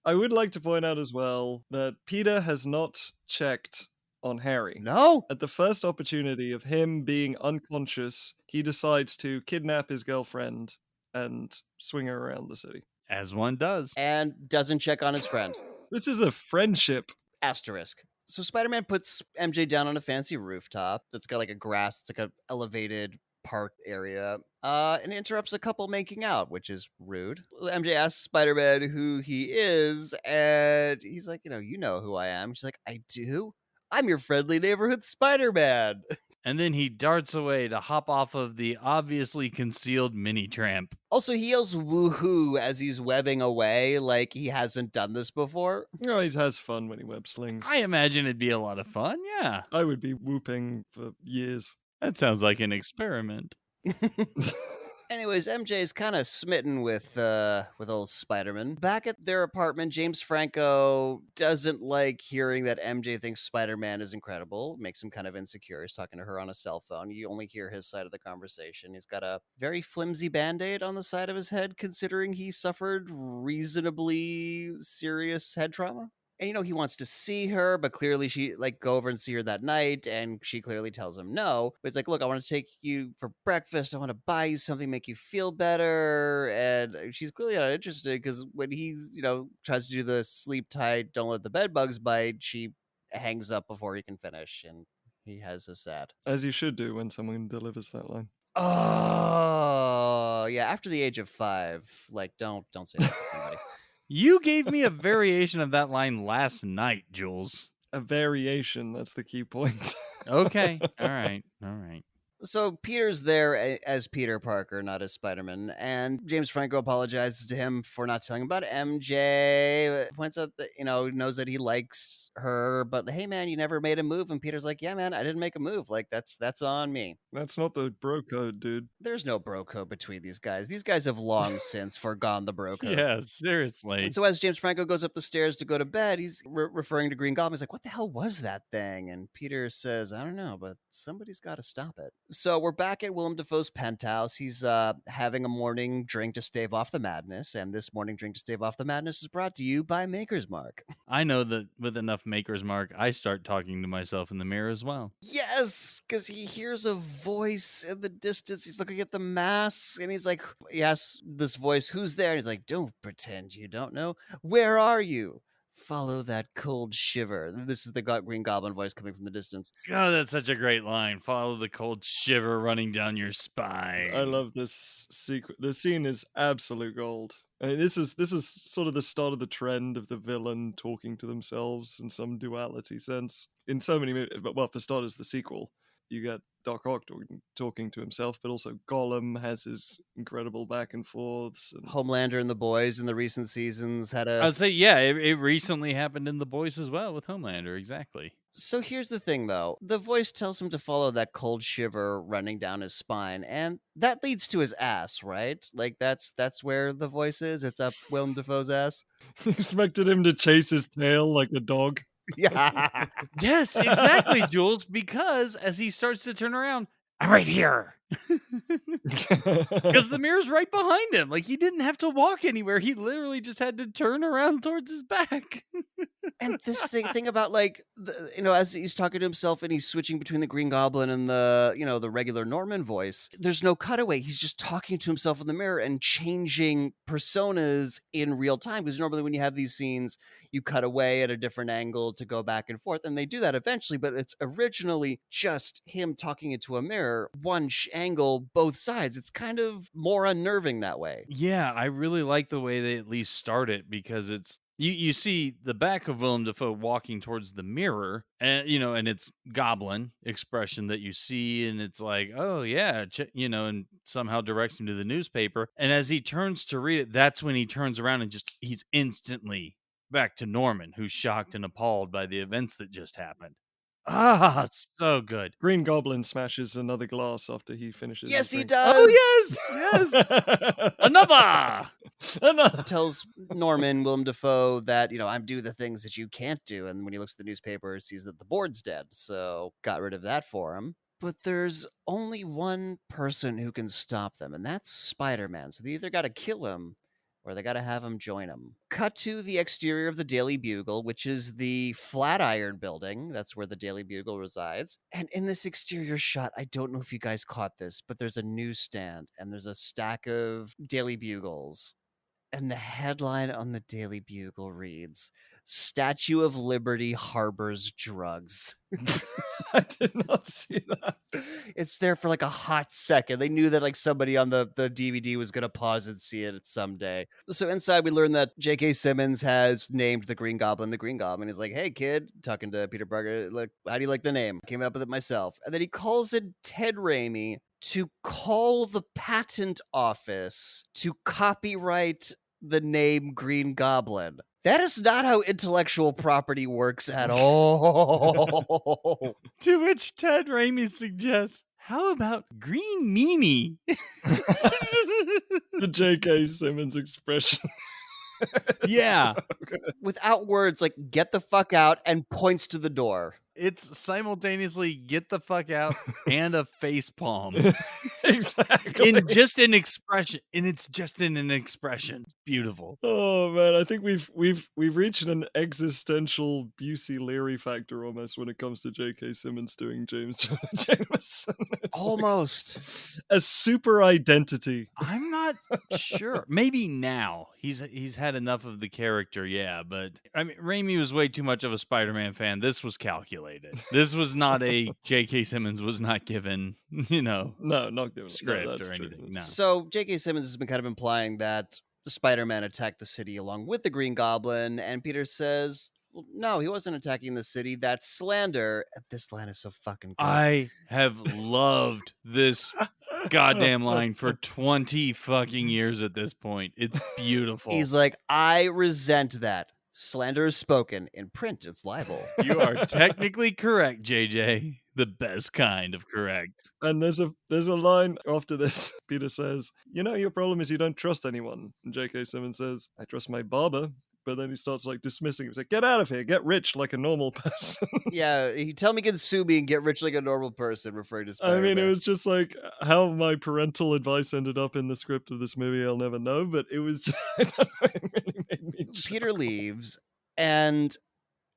I would like to point out as well that Peter has not checked on Harry. No. At the first opportunity of him being unconscious, he decides to kidnap his girlfriend and swing her around the city. As one does. And doesn't check on his friend. This is a friendship. Asterisk. So Spider-Man puts MJ down on a fancy rooftop that's got like a grass, it's like an elevated park area, and interrupts a couple making out, which is rude. MJ asks Spider-Man who he is, and he's like, you know who I am. She's like, I do? I'm your friendly neighborhood Spider-Man. And then he darts away to hop off of the obviously concealed mini tramp. Also, he yells woohoo as he's webbing away like he hasn't done this before. Oh, he has fun when he web slings. I imagine it'd be a lot of fun, yeah. I would be whooping for years. That sounds like an experiment. Anyways, MJ's kind of smitten with old Spider-Man. Back at their apartment, James Franco doesn't like hearing that MJ thinks Spider-Man is incredible. Makes him kind of insecure. He's talking to her on a cell phone. You only hear his side of the conversation. He's got a very flimsy Band-Aid on the side of his head, considering he suffered reasonably serious head trauma. And he wants to see her, but clearly she go over and see her that night, and she clearly tells him no. But it's like, look, I want to take you for breakfast. I want to buy you something, make you feel better. And she's clearly not interested because when he's, tries to do the sleep tight, don't let the bed bugs bite, she hangs up before he can finish, and he has a sad. As you should do when someone delivers that line. Oh, yeah. After the age of 5, don't say that to somebody. You gave me a variation of that line last night, Jules. A variation, that's the key point. Okay. All right. So Peter's there as Peter Parker, not as Spider-Man, and James Franco apologizes to him for not telling him about MJ, points out that, knows that he likes her, but hey man, you never made a move, and Peter's like, yeah man, I didn't make a move, that's on me. That's not the bro code, dude. There's no bro code between these guys. These guys have long since forgone the bro code. Yeah, seriously. And so as James Franco goes up the stairs to go to bed, he's referring to Green Goblin. He's like, what the hell was that thing? And Peter says, I don't know, but somebody's got to stop it. So we're back at Willem Dafoe's penthouse. He's having a morning drink to stave off the madness. And this morning drink to stave off the madness is brought to you by Maker's Mark. I know that with enough Maker's Mark, I start talking to myself in the mirror as well. Yes, because he hears a voice in the distance. He's looking at the mask and he's like, he asks this voice, who's there? And he's like, don't pretend you don't know. Where are you? Follow that cold shiver. This is the Green Goblin voice coming from the distance. Oh, that's such a great line. Follow the cold shiver running down your I spine. love this sequence. The scene is absolute gold. I mean, this is sort of the start of the trend of the villain talking to themselves in some duality sense. In so many movies, but well, for starters, the sequel, you get Doc Ock talking to himself, but also Gollum has his incredible back and forths. And Homelander and the boys in the recent seasons had I a. would say, yeah, it recently happened in The Boys as well with Homelander. Exactly. So here's the thing, though. The voice tells him to follow that cold shiver running down his spine, and that leads to his ass, right? Like that's where the voice is. It's up Willem Dafoe's ass. expected him to chase his tail like a dog. Yeah. Yes, exactly, Jules, because as he starts to turn around, I'm right here. Because the mirror's right behind him. Like he didn't have to walk anywhere. He literally just had to turn around towards his back. And this thing about like as he's talking to himself and he's switching between the Green Goblin and the regular Norman voice, there's no cutaway. He's just talking to himself in the mirror and changing personas in real time. Because normally when you have these scenes, you cut away at a different angle to go back and forth, and they do that eventually. But it's originally just him talking into a mirror, one angle, both sides. It's kind of more unnerving that way. Yeah, I really like the way they at least start it because it's you see the back of Willem Dafoe walking towards the mirror, and and it's goblin expression that you see, and it's like, oh yeah, and somehow directs him to the newspaper, and as he turns to read it, that's when he turns around and he's instantly back to Norman, who's shocked and appalled by the events that just happened. Ah, so good. Green Goblin smashes another glass after he finishes his Yes, he drink. does. Oh yes, yes, another. Another. Tells Norman, Willem Dafoe, that, I'm doing the things that you can't do. And when he looks at the newspaper, sees that the board's dead. So got rid of that for him. But there's only one person who can stop them, and that's Spider-Man. So they either got to kill him or they got to have him join him. Cut to the exterior of the Daily Bugle, which is the Flatiron building. That's where the Daily Bugle resides. And in this exterior shot, I don't know if you guys caught this, but there's a newsstand and there's a stack of Daily Bugles. And the headline on the Daily Bugle reads, "Statue of Liberty harbors drugs." I did not see that. It's there for like a hot second. They knew that like somebody on the DVD was going to pause and see it someday. So inside we learn that J.K. Simmons has named the Green Goblin the Green Goblin. He's like, "Hey kid," talking to Peter Parker, "Look, how do you like the name? Came up with it myself." And then he calls in Ted Raimi to call the patent office to copyright the name Green Goblin. That is not how intellectual property works at all. To which Ted Raimi suggests, how about Green Meanie? The J.K. Simmons expression. Yeah. Without words, like, "Get the fuck out," and points to the door. It's simultaneously get the fuck out and a face palm. Exactly. In just an expression. And it's just in an expression. Beautiful. Oh man, I think we've reached an existential Busey Leary factor almost when it comes to J.K. Simmons doing James Jonah Jameson. It's like Almost. a super identity. I'm not sure. Maybe now. He's had enough of the character, yeah, but I mean Raimi was way too much of a Spider-Man fan. This was calculated. This was not a J.K. Simmons was not given, No, not given script no, that's or true. anything. No. So J.K. Simmons has been kind of implying that Spider-Man attacked the city along with the Green Goblin, and Peter says, well, no, he wasn't attacking the city. That's slander. This line is so fucking good. I have loved this goddamn line for 20 fucking years at this point. It's beautiful. He's like, I resent that. Slander is spoken. In print, it's libel. You are technically correct, JJ. The best kind of correct. And there's a line after this. Peter says, your problem is you don't trust anyone. And J.K. Simmons says, I trust my barber. But then he starts like dismissing him. He's like, get out of here, get rich like a normal person. Yeah, he tell me you can sue me and get rich like a normal person, referring to Spider-Man. I mean, it was just like how my parental advice ended up in the script of this movie, I'll never know, but it was, I don't know, it really made me Peter leaves, and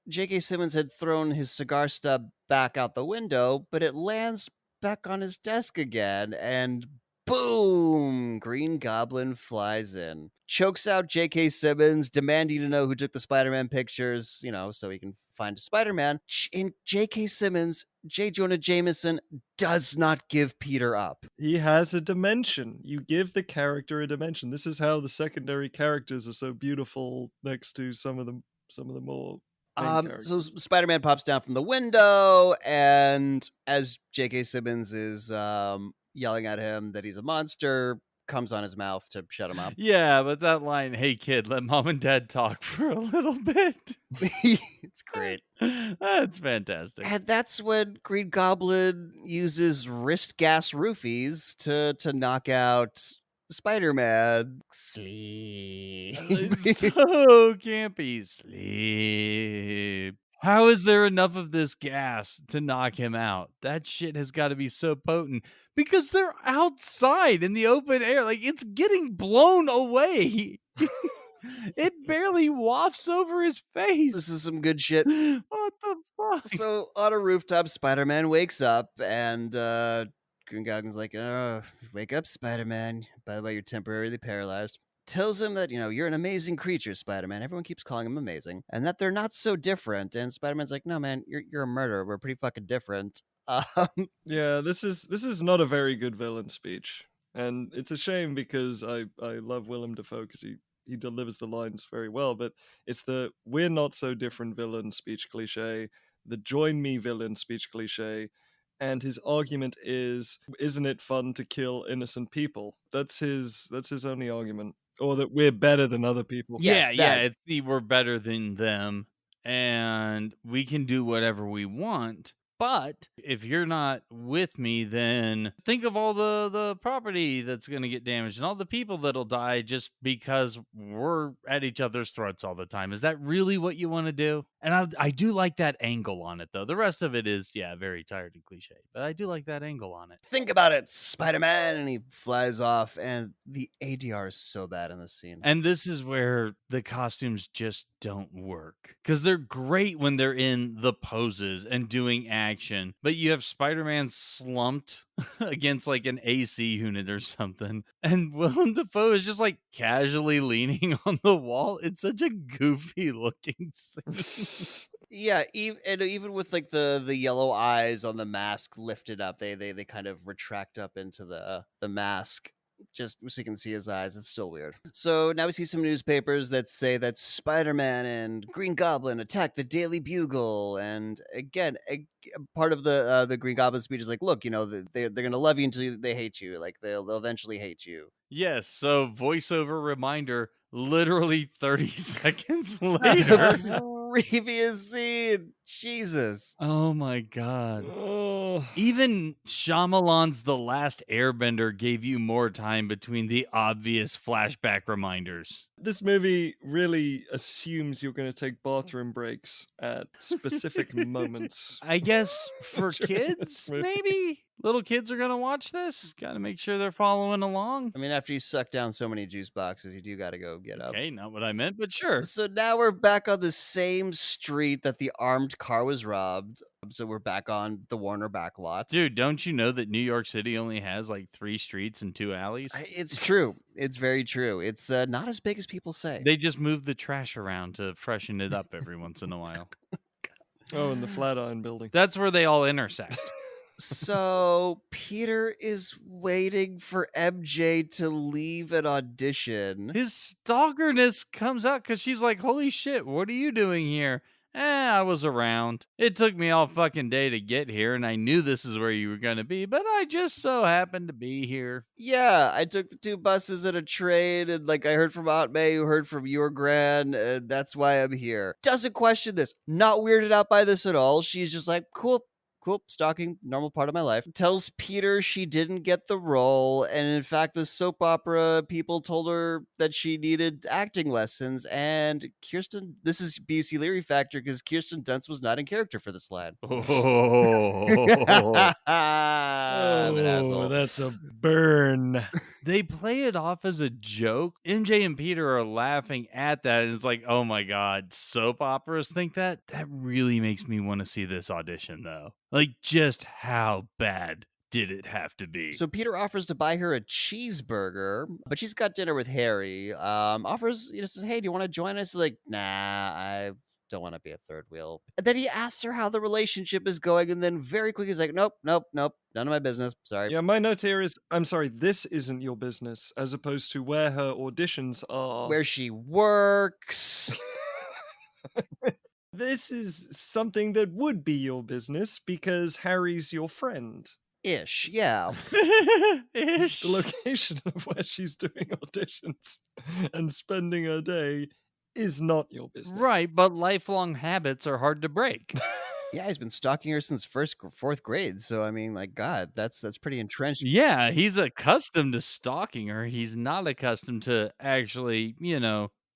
J.K. Simmons had thrown his cigar stub back out the window, but it lands back on his desk again, and Boom! Green Goblin flies in, chokes out J.K. Simmons, demanding to know who took the Spider-Man pictures, so he can find Spider-Man. And J.K. Simmons, J. Jonah Jameson, does not give Peter up. He has a dimension. You give the character a dimension. This is how the secondary characters are so beautiful next to some of the more main So characters. Spider-Man pops down from the window, and as J.K. Simmons is yelling at him that he's a monster, comes on his mouth to shut him up. Yeah, but that line, "Hey kid, let mom and dad talk for a little bit." It's great. That's fantastic. And that's when Green Goblin uses wrist gas roofies to knock out Spider-Man. Sleep. It's so campy. Sleep. How is there enough of this gas to knock him out? That shit has got to be so potent because they're outside in the open air. Like, it's getting blown away. It barely wafts over his face. This is some good shit. What the fuck? So on a rooftop, Spider-Man wakes up, and Green Goblin's like, "Oh, wake up, Spider-Man. By the way, you're temporarily paralyzed." Tells him that, you're an amazing creature, Spider-Man. Everyone keeps calling him amazing. And that they're not so different. And Spider-Man's like, "No, man, you're a murderer. We're pretty fucking different." Yeah, this is not a very good villain speech. And it's a shame because I love Willem Dafoe because he delivers the lines very well, but it's the "we're not so different" villain speech cliche, the "join me" villain speech cliche, and his argument is, isn't it fun to kill innocent people? That's his only argument. Or that we're better than other people. Yes, Yeah, that. it's we're better than them and we can do whatever we want. But if you're not with me, then think of all the property that's going to get damaged and all the people that'll die just because we're at each other's throats all the time. Is that really what you want to do? And I do like that angle on it, though. The rest of it is, very tired and cliche, but I do like that angle on it. Think about it, Spider-Man, and he flies off, and the ADR is so bad in this scene. And this is where the costumes just don't work. Because they're great when they're in the poses and doing action. But you have Spider-Man slumped against like an AC unit or something. And Willem Dafoe is just like casually leaning on the wall. It's such a goofy looking scene. Yeah, even with like the yellow eyes on the mask lifted up, they kind of retract up into the mask, just so you can see his eyes. It's still weird. So now we see some newspapers that say that Spider-Man and Green Goblin attack the Daily Bugle, and again, part of the Green Goblin speech is like, look, they're gonna love you until they hate you. Like they'll eventually hate you. Yes, so voiceover reminder literally 30 seconds later. Previous scene. Jesus. Oh my god. Oh. Even Shyamalan's The Last Airbender gave you more time between the obvious flashback reminders. This movie really assumes you're going to take bathroom breaks at specific moments. I guess for During this kids, movie. maybe little kids are going to watch this. Got to make sure they're following along. I mean, after you suck down so many juice boxes, you do got to go get up. Okay, not what I meant, but sure. So now we're back on the same street that the armed car was robbed. So we're back on the Warner back lot. Dude, don't you know that New York City only has like 3 streets and 2 alleys? It's true. It's very true. It's not as big as people say. They just move the trash around to freshen it up every once in a while. Oh, in the Flatiron Building. That's where they all intersect. So Peter is waiting for MJ to leave an audition. His stalkerness comes out because she's like, holy shit, what are you doing here? I was around. It took me all fucking day to get here, and I knew this is where you were going to be, but I just so happened to be here. Yeah, I took the 2 buses and a train, and I heard from Aunt May, who heard from your gran, and that's why I'm here. Doesn't question this. Not weirded out by this at all. She's just like, cool, stalking, normal part of my life. Tells Peter she didn't get the role, and in fact, the soap opera people told her that she needed acting lessons, and this is Busey Leary factor, because Kirsten Dunst was not in character for this line. Oh. I'm an asshole. That's a burn. They play it off as a joke. MJ and Peter are laughing at that, and it's like, oh my god, soap operas think that? That really makes me want to see this audition, though. Like, just how bad did it have to be? So Peter offers to buy her a cheeseburger, but she's got dinner with Harry. Offers, says, "Hey, do you want to join us?" She's like, "Nah, I don't want to be a third wheel." And then he asks her how the relationship is going, and then very quickly he's like, "Nope, nope, nope, none of my business. Sorry." Yeah, my note here is, I'm sorry, this isn't your business, as opposed to where her auditions are. Where she works. This is something that would be your business because Harry's your friend. Ish, yeah. Ish. The location of where she's doing auditions and spending her day is not your business. Right, but lifelong habits are hard to break. Yeah, he's been stalking her since fourth grade. So I mean, like, God, that's pretty entrenched. Yeah, he's accustomed to stalking her. He's not accustomed to actually,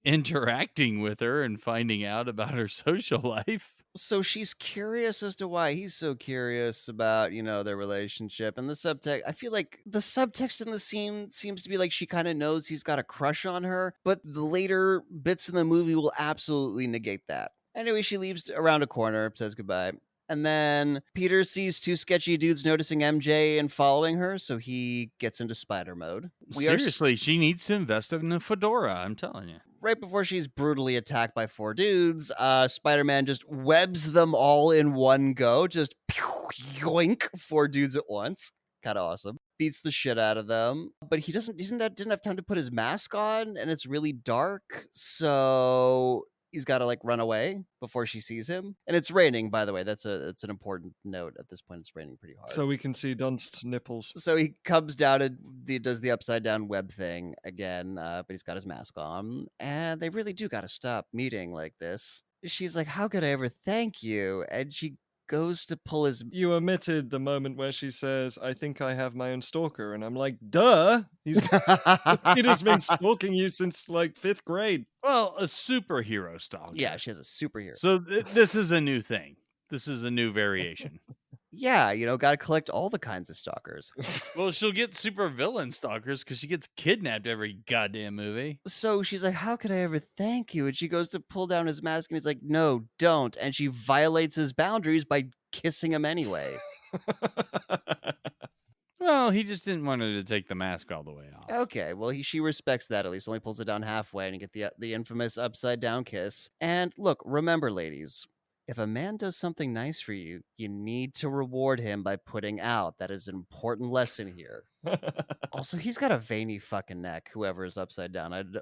interacting with her and finding out about her social life. So she's curious as to why he's so curious about, their relationship. And the subtext, I feel like the subtext in the scene seems to be like she kind of knows he's got a crush on her, but the later bits in the movie will absolutely negate that. Anyway, she leaves around a corner, says goodbye. And then Peter sees two sketchy dudes noticing MJ and following her, so he gets into spider mode. Seriously, she needs to invest in a fedora, I'm telling you. Right before she's brutally attacked by four dudes, Spider-Man just webs them all in one go. Just yoink, four dudes at once. Kind of awesome. Beats the shit out of them. But he didn't have time to put his mask on, and it's really dark. So he's got to like run away before she sees him. And it's raining, by the way. It's an important note at this point. It's raining pretty hard. So we can see Dunst's nipples. So he comes down and does the upside down web thing again, but he's got his mask on. And they really do got to stop meeting like this. She's like, "How could I ever thank you?" And she goes to pull his. You omitted the moment where she says, "I think I have my own stalker," and I'm like, duh! Peter's been stalking you since like 5th grade. Well, a superhero stalker. Yeah, she has a superhero. So this is a new thing. This is a new variation. Yeah, got to collect all the kinds of stalkers. Well, she'll get super villain stalkers because she gets kidnapped every goddamn movie. So she's like, "How could I ever thank you?" And she goes to pull down his mask, and he's like, "No, don't." And she violates his boundaries by kissing him anyway. Well, he just didn't want her to take the mask all the way off. Okay, well, she respects that at least. Only pulls it down halfway, and you get the infamous upside down kiss. And look, remember, ladies, if a man does something nice for you, you need to reward him by putting out. That is an important lesson here. Also, he's got a veiny fucking neck, whoever is upside down.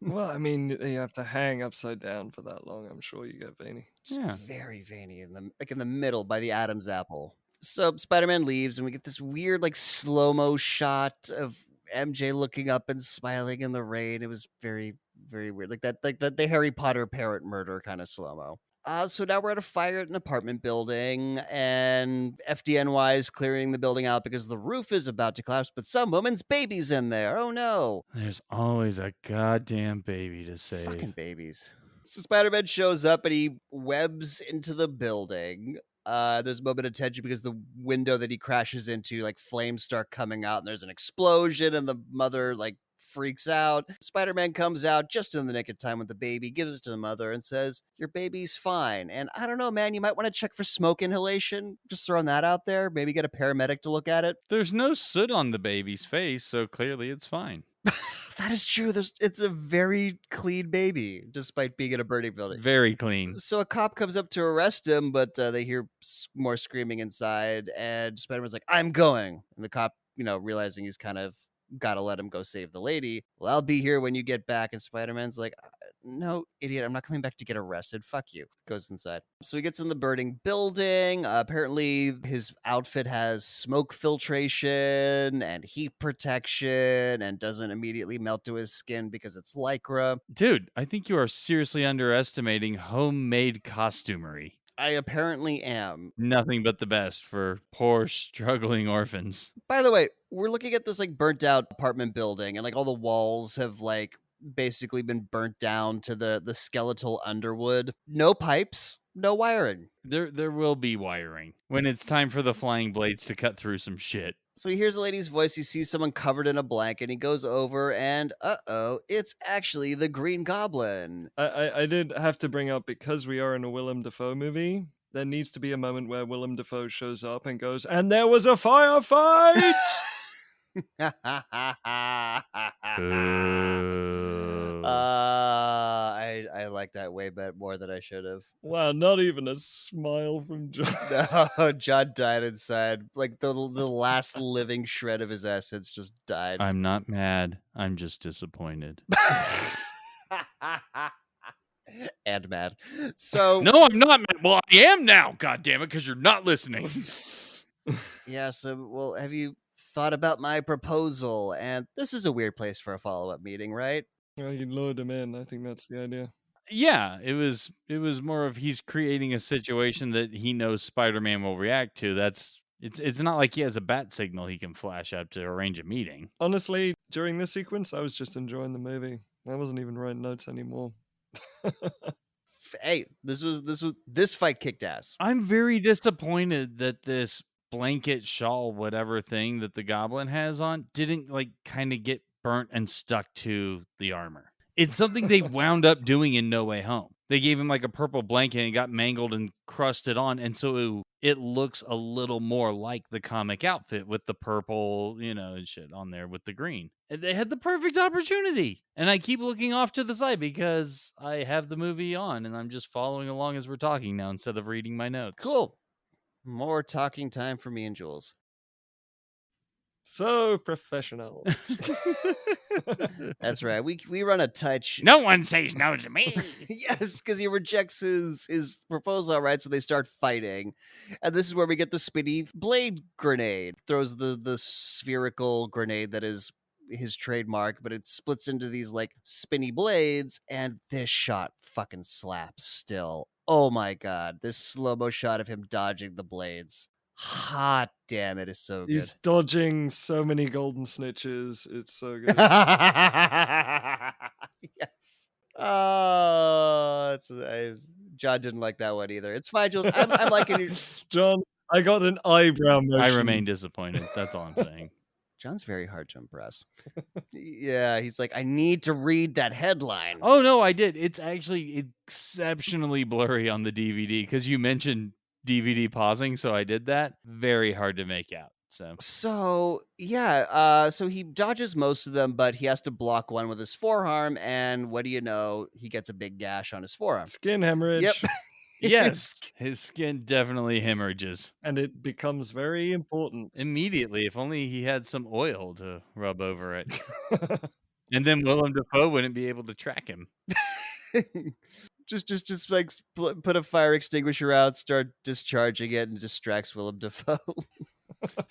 Well, I mean, you have to hang upside down for that long. I'm sure you get veiny. Yeah. Very veiny, in the middle by the Adam's apple. So Spider-Man leaves, and we get this weird, like, slow-mo shot of MJ looking up and smiling in the rain. It was very, very weird. Like the Harry Potter parrot murder kind of slow-mo. So now we're at a fire at an apartment building, and FDNY is clearing the building out because the roof is about to collapse, but some woman's baby's in there. Oh no. There's always a goddamn baby to save. Fucking babies. So Spider-Man shows up and he webs into the building. There's a moment of tension because the window that he crashes into, like, flames start coming out, and there's an explosion, and the mother, like, freaks out. Spider-Man comes out just in the nick of time with the baby, gives it to the mother, and says, "Your baby's fine." And I don't know, man, you might want to check for smoke inhalation. Just throwing that out there. Maybe get a paramedic to look at it. There's no soot on the baby's face, so clearly it's fine. That is true. It's a very clean baby, despite being in a burning building. Very clean. So a cop comes up to arrest him, but they hear more screaming inside, and Spider-Man's like, "I'm going." And the cop, realizing he's kind of got to let him go save the lady. "Well, I'll be here when you get back." And Spider-Man's like, "No, idiot, I'm not coming back to get arrested. Fuck you." Goes inside. So he gets in the burning building. Apparently his outfit has smoke filtration and heat protection and doesn't immediately melt to his skin because it's Lycra. Dude, I think you are seriously underestimating homemade costumery. I apparently am. Nothing but the best for poor, struggling orphans. By the way, we're looking at this, like, burnt out apartment building, and, like, all the walls have, like, basically been burnt down to the skeletal underwood. No pipes, no wiring. There will be wiring when it's time for the flying blades to cut through some shit. So he hears a lady's voice. He sees someone covered in a blanket. He goes over, and it's actually the Green Goblin. I did have to bring up, because we are in a Willem Dafoe movie, there needs to be a moment where Willem Dafoe shows up and goes, "And there was a firefight!" I like that way more than I should have. Wow, not even a smile from John. No, John died inside. Like the last living shred of his essence just died. I'm not mad. I'm just disappointed. And mad. So No, I'm not mad. Well, I am now, God damn it, because you're not listening. yeah, well, have you thought about my proposal? And this is a weird place for a follow-up meeting, right? Well, you lured him in. I think that's the idea. Yeah, it was more of he's creating a situation that he knows Spider-Man will react to. It's not like he has a bat signal he can flash up to arrange a meeting. Honestly, during this sequence, I was just enjoying the movie. I wasn't even writing notes anymore. Hey, this fight kicked ass. I'm very disappointed that this blanket shawl whatever thing that the goblin has on didn't like kind of get burnt and stuck to the armor. It's something they wound up doing in No Way Home. They gave him like a purple blanket and it got mangled and crusted on, and so it looks a little more like the comic outfit with the purple, and shit on there with the green. And they had the perfect opportunity. And I keep looking off to the side because I have the movie on and I'm just following along as we're talking now instead of reading my notes. Cool. More talking time for me and Jules. So professional. That's right. We run a touch. No one says no to me. Yes, because he rejects his proposal outright, so they start fighting. And this is where we get the spinny blade grenade. Throws the spherical grenade that is his trademark, but it splits into these like spinny blades, and this shot fucking slaps still. Oh my god, this slow-mo shot of him dodging the blades. Hot damn, it is so good. He's dodging so many golden snitches. It's so good. Yes. Oh, John didn't like that one either. It's fine, Jules. I'm liking you. John, I got an eyebrow motion. I remain disappointed. That's all I'm saying. John's very hard to impress. Yeah, he's like, I need to read that headline. Oh, no, I did. It's actually exceptionally blurry on the DVD because you mentioned DVD pausing, so I did that. Very hard to make out. So yeah, so he dodges most of them, but he has to block one with his forearm, and what do you know? He gets a big gash on his forearm. Skin hemorrhage. Yep. Yes, his skin definitely hemorrhages. And it becomes very important. Immediately, if only he had some oil to rub over it. And then Willem Dafoe wouldn't be able to track him. Just like put a fire extinguisher out, start discharging it, and distracts Willem Dafoe.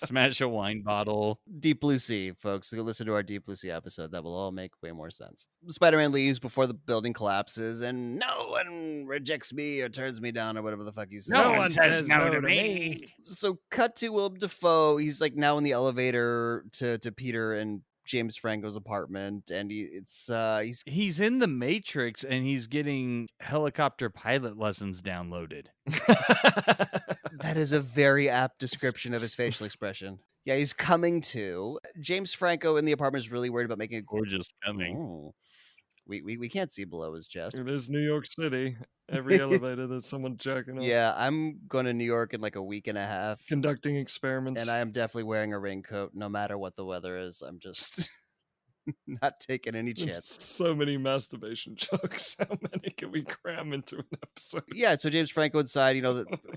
Smash a wine bottle. Deep Blue Sea, folks. Go listen to our Deep Blue Sea episode. That will all make way more sense. Spider-Man leaves before the building collapses, and no one rejects me or turns me down or whatever the fuck he says. No one says no to me. So cut to Willem Dafoe. He's like now in the elevator to Peter and James Franco's apartment, and he's in the Matrix and he's getting helicopter pilot lessons downloaded. That is a very apt description of his facial expression. Yeah, he's coming to. James Franco in the apartment is really worried about making a gorgeous coming. Oh. We can't see below his chest. It is New York City. Every elevator there's someone jacking off. Yeah, I'm going to New York in like a week and a half. Conducting experiments. And I am definitely wearing a raincoat no matter what the weather is. I'm just not taking any chance. So many masturbation jokes. How many can we cram into an episode? Yeah, so James Franco inside,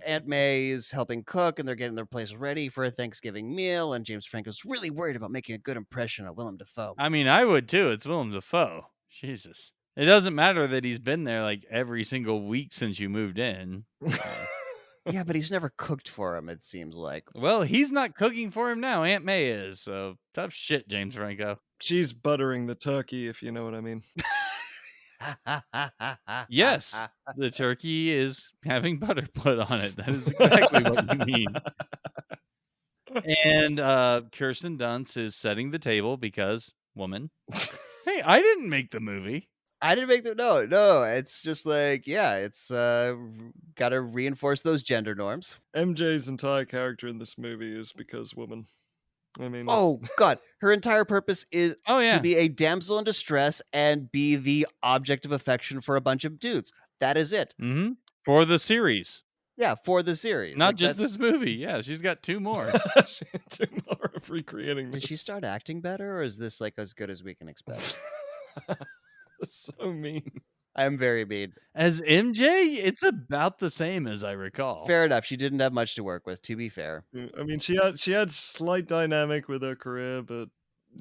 Aunt May is helping cook and they're getting their place ready for a Thanksgiving meal. And James Franco's really worried about making a good impression on Willem Dafoe. I mean, I would too. It's Willem Dafoe. Jesus. It doesn't matter that he's been there like every single week since you moved in. Yeah, but he's never cooked for him, it seems like. Well, he's not cooking for him now. Aunt May is. So tough shit, James Franco. She's buttering the turkey, if you know what I mean. Yes, the turkey is having butter put on it. That is exactly what you mean. And Kirsten Dunst is setting the table because woman. Hey, I didn't make the movie. I didn't make the no. It's just like, yeah, it's got to reinforce those gender norms. MJ's entire character in this movie is because woman. I mean, oh god, her entire purpose is to be a damsel in distress and be the object of affection for a bunch of dudes. That is it. Mm-hmm. For the series. Yeah, for the series. Not Like, just that's- this movie. Yeah, she's got 2 more. She had 2 more of recreating Did this. she start acting better, or is this like as good as we can expect? So mean. I am very mean. As MJ, it's about the same as I recall. Fair enough. She didn't have much to work with, to be fair. I mean, she had slight dynamic with her career, but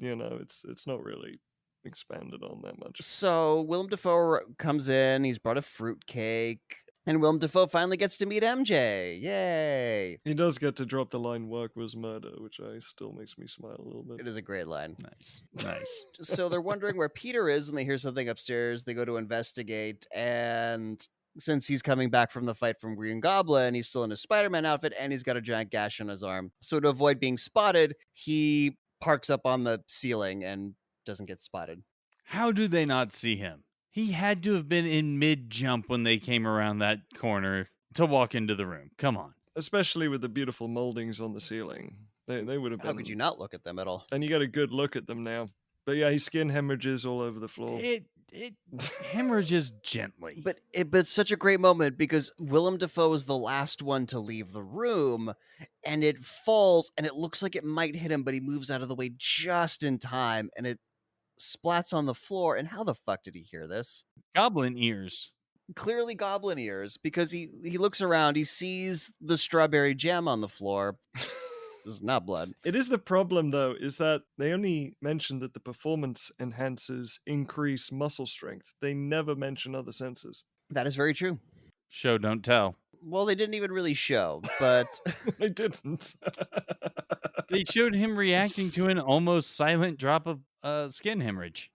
it's not really expanded on that much. So Willem Dafoe comes in. He's brought a fruitcake, and Willem Dafoe finally gets to meet MJ. Yay! He does get to drop the line "work was murder," which still makes me smile a little bit. It is a great line. Nice. So they're wondering where Peter is, and they hear something upstairs. They go to investigate, and since he's coming back from the fight from Green Goblin, he's still in his Spider-Man outfit, and he's got a giant gash on his arm. So to avoid being spotted, he parks up on the ceiling and doesn't get spotted. How do they not see him? He had to have been in mid-jump when they came around that corner to walk into the room. Come on. Especially with the beautiful moldings on the ceiling. They would have been. How could you not look at them at all? And you get a good look at them now. But yeah, his skin hemorrhages all over the floor. It hemorrhages gently. But it's such a great moment because Willem Dafoe is the last one to leave the room, and it falls, and it looks like it might hit him, but he moves out of the way just in time, and it splats on the floor. And how the fuck did he hear this? Goblin ears. Clearly goblin ears, because he looks around, he sees the strawberry jam on the floor. This is not blood. It is the problem, though, is that they only mention that the performance enhancers increase muscle strength. They never mention other senses. That is very true. Show, don't tell. Well, they didn't even really show, but They didn't. They showed him reacting to an almost silent drop of skin hemorrhage.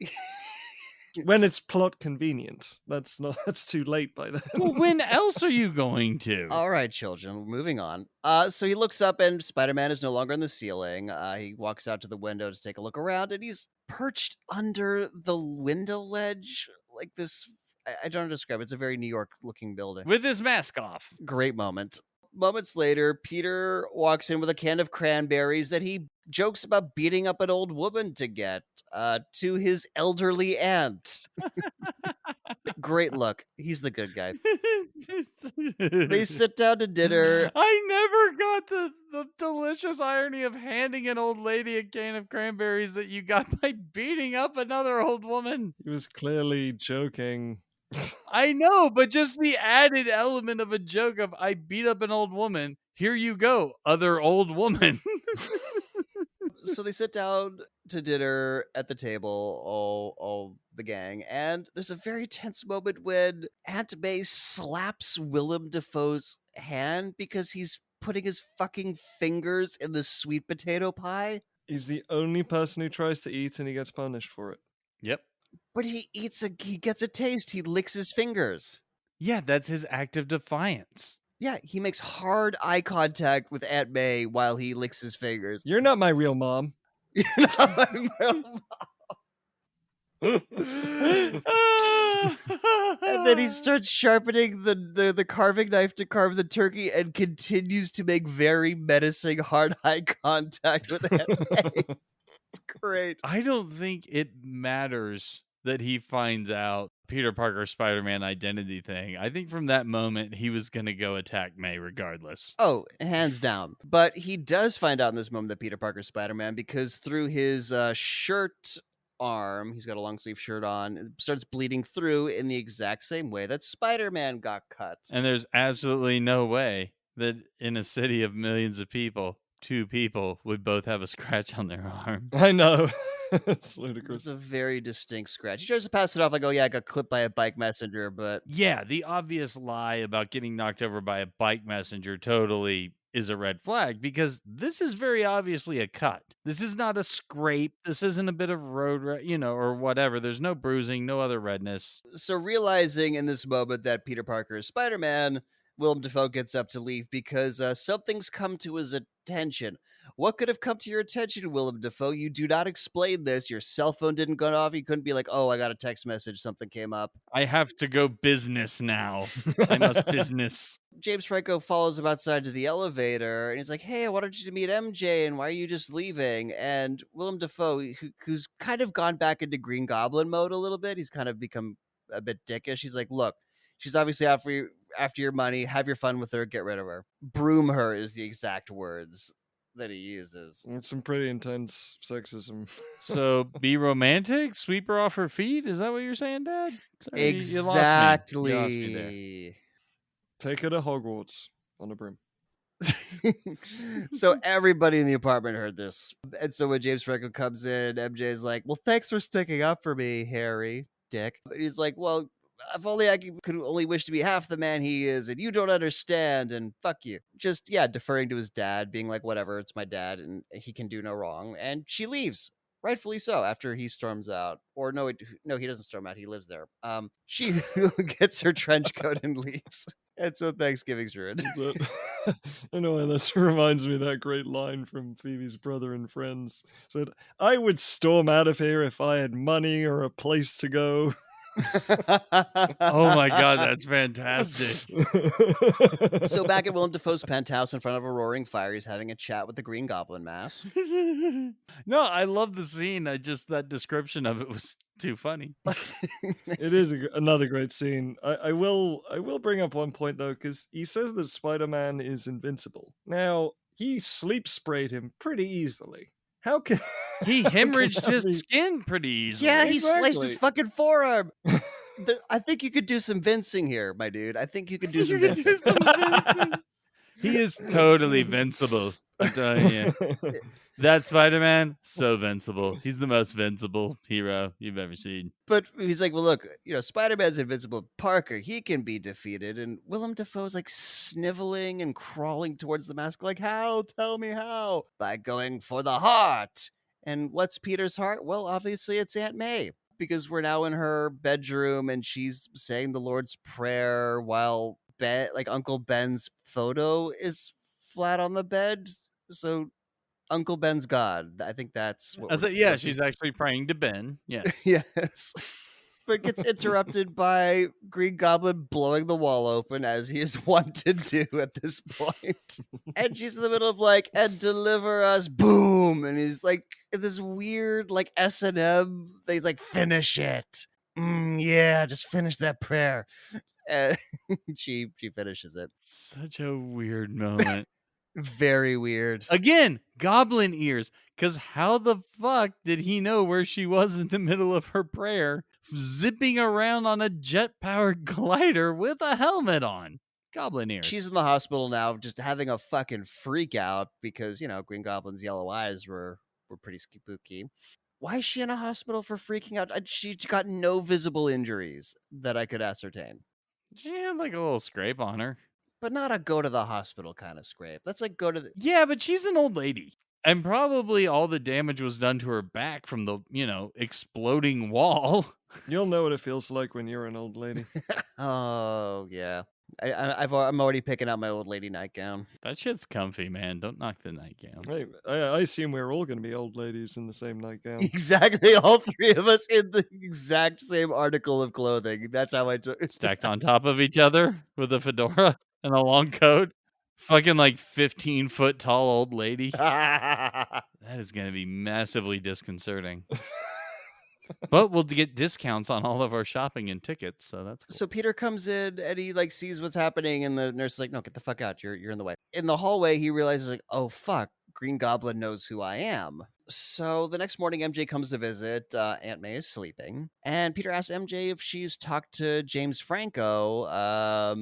When it's plot convenient. That's too late by then. Well, when else are you going to? all right, children, moving on. So he looks up and Spider-Man is no longer on the ceiling. He walks out to the window to take a look around, and he's perched under the window ledge like this. I don't know how to describe it. It's a very New York looking building. With his mask off. Great moment. Moments later, Peter walks in with a can of cranberries that he jokes about beating up an old woman to get to his elderly aunt. Great look. He's the good guy. They sit down to dinner. I never got the delicious irony of handing an old lady a can of cranberries that you got by beating up another old woman. He was clearly joking. I know, but just the added element of a joke of I beat up an old woman. Here you go, other old woman. So they sit down to dinner at the table, all the gang, and there's a very tense moment when Aunt May slaps Willem Dafoe's hand because he's putting his fucking fingers in the sweet potato pie. He's the only person who tries to eat and he gets punished for it. Yep. But he gets a taste. He licks his fingers. Yeah, that's his act of defiance. Yeah, he makes hard eye contact with Aunt May while he licks his fingers. You're not my real mom. You're not my real mom. And then he starts sharpening the carving knife to carve the turkey and continues to make very menacing hard eye contact with Aunt May. Great. I don't think it matters that he finds out Peter Parker Spider-Man identity thing. I think from that moment he was going to go attack May regardless. Oh, hands down. But he does find out in this moment that Peter Parker's Spider-Man because through his shirt arm, he's got a long sleeve shirt on, it starts bleeding through in the exact same way that Spider-Man got cut. And there's absolutely no way that in a city of millions of people, 2 people would both have a scratch on their arm. I know. It's ludicrous. It's a very distinct scratch. He tries to pass it off like, oh yeah, I got clipped by a bike messenger, but Yeah, the obvious lie about getting knocked over by a bike messenger totally is a red flag because this is very obviously a cut. This is not a scrape. This isn't a bit of road, or whatever. There's no bruising, no other redness. so realizing in this moment that Peter Parker is Spider-Man, Willem Dafoe gets up to leave because something's come to his attention. What could have come to your attention, Willem Dafoe? You do not explain this. Your cell phone didn't go off. You couldn't be like, oh, I got a text message. Something came up. I have to go business now. I must business. James Franco follows him outside to the elevator, and he's like, hey, I wanted you to meet MJ, and why are you just leaving? And Willem Dafoe, who's kind of gone back into Green Goblin mode a little bit, he's kind of become a bit dickish. He's like, look, she's obviously after your money, have your fun with her, get rid of her. Broom her is the exact words that he uses. It's some pretty intense sexism. So be romantic, sweep her off her feet. Is that what you're saying, Dad? Sorry, you lost me. Exactly. You lost me there. Take her to Hogwarts on a broom. So everybody in the apartment heard this. And so when James Franco comes in, MJ's like, well, thanks for sticking up for me, Harry, dick. And he's like, well, if only I could only wish to be half the man he is, and you don't understand, and fuck you. Just, yeah, deferring to his dad, being like, whatever, it's my dad, and he can do no wrong. And she leaves. Rightfully so, after he storms out. Or no, he doesn't storm out. He lives there. She gets her trench coat and leaves. And so Thanksgiving's ruined. I know, that reminds me of that great line from Phoebe's brother in Friends. Said, I would storm out of here if I had money or a place to go. Oh my God, that's fantastic. So back at Willem Dafoe's penthouse in front of a roaring fire, he's having a chat with the Green Goblin mask. No, I love the scene. That description of it was too funny. It is another great scene. I will bring up one point though, because he says that Spider-Man is invincible. Now, he sleep sprayed him pretty easily. How can he how can hemorrhaged that his be- skin pretty easily? Yeah, he sliced his Exactly. fucking forearm. I think you could do some vincing here, my dude. I think you could do some You could do vincing. some vincing. He is totally vincible. I'm telling you. That Spider-Man, so vincible. He's the most vincible hero you've ever seen. But he's like, well, look, Spider-Man's invincible. Parker, he can be defeated. And Willem Dafoe's like sniveling and crawling towards the mask, like, how? Tell me how. By going for the heart. And what's Peter's heart? Well, obviously it's Aunt May, because we're now in her bedroom and she's saying the Lord's Prayer while Uncle Ben's photo is flat on the bed. So Uncle Ben's God. I think that's what Yeah, she's actually praying to Ben. Yes. yes. But gets interrupted by Green Goblin blowing the wall open, as he is wont to do at this point. And she's in the middle of and deliver us, boom. And he's like, this weird, S&M thing. He's like, finish it. Yeah, just finish that prayer. And she finishes it. Such a weird moment. Very weird. Again, goblin ears. Because how the fuck did he know where she was in the middle of her prayer, zipping around on a jet-powered glider with a helmet on? Goblin ears. She's in the hospital now, just having a fucking freak out because, Green Goblin's yellow eyes were pretty spooky. Why is she in a hospital for freaking out? She got no visible injuries that I could ascertain. She had a little scrape on her. But not a go to the hospital kind of scrape. That's go to the... Yeah, but she's an old lady. And probably all the damage was done to her back from the, exploding wall. You'll know what it feels like when you're an old lady. Oh, yeah. I'm already picking out my old lady nightgown. That shit's comfy, man. Don't knock the nightgown. Hey, I assume we're all going to be old ladies in the same nightgown. Exactly. All three of us in the exact same article of clothing. That's how I took it. Stacked on top of each other with a fedora and a long coat. Fucking 15-foot tall old lady. That is going to be massively disconcerting. But we'll get discounts on all of our shopping and tickets, so that's cool. So Peter comes in and he sees what's happening, and the nurse is like, "No, get the fuck out! You're in the way." In the hallway, he realizes "Oh fuck, Green Goblin knows who I am." So the next morning, MJ comes to visit. Aunt May is sleeping, and Peter asks MJ if she's talked to James Franco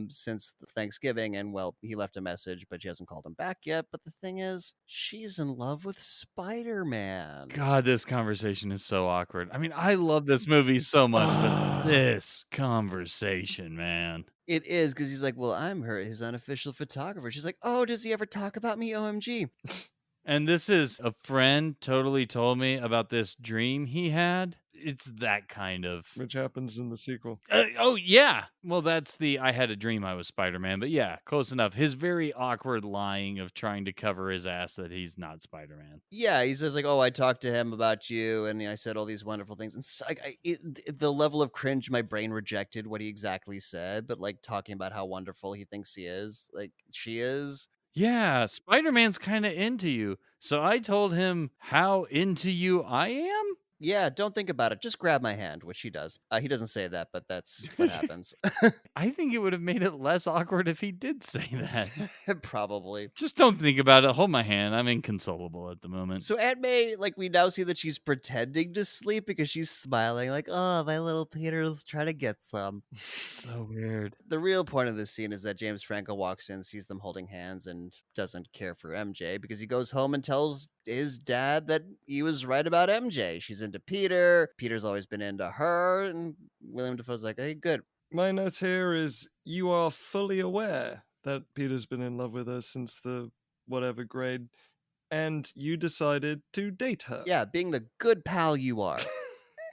since Thanksgiving, and he left a message, but she hasn't called him back yet. But the thing is, she's in love with Spider-Man. God, this conversation is so awkward. I mean, I love this movie so much, but this conversation, man. It is, because he's like, well, I'm his unofficial photographer. She's like, oh, does he ever talk about me? OMG. And this is a friend totally told me about this dream he had. It's that kind of... Which happens in the sequel. Oh, yeah. Well, that's I had a dream I was Spider-Man, but yeah, close enough. His very awkward lying of trying to cover his ass that he's not Spider-Man. Yeah, he says oh, I talked to him about you, and I said all these wonderful things. And so, the level of cringe, my brain rejected what he exactly said, but talking about how wonderful he thinks he is, she is. Yeah, Spider-Man's kind of into you. So I told him how into you I am. Yeah, don't think about it. Just grab my hand, which he does. He doesn't say that, but that's what happens. I think it would have made it less awkward if he did say that. Probably. Just don't think about it. Hold my hand. I'm inconsolable at the moment. So Aunt May, like, we now see that she's pretending to sleep because she's smiling, like, oh, my little Peter's trying to get some. So weird. The real point of this scene is that James Franco walks in, sees them holding hands, and doesn't care for MJ because he goes home and tells his dad that he was right about MJ. She's into Peter. Peter's always been into her. And Willem Dafoe's like, hey, good. My note here is you are fully aware that Peter's been in love with her since the whatever grade, and you decided to date her. Yeah, being the good pal you are.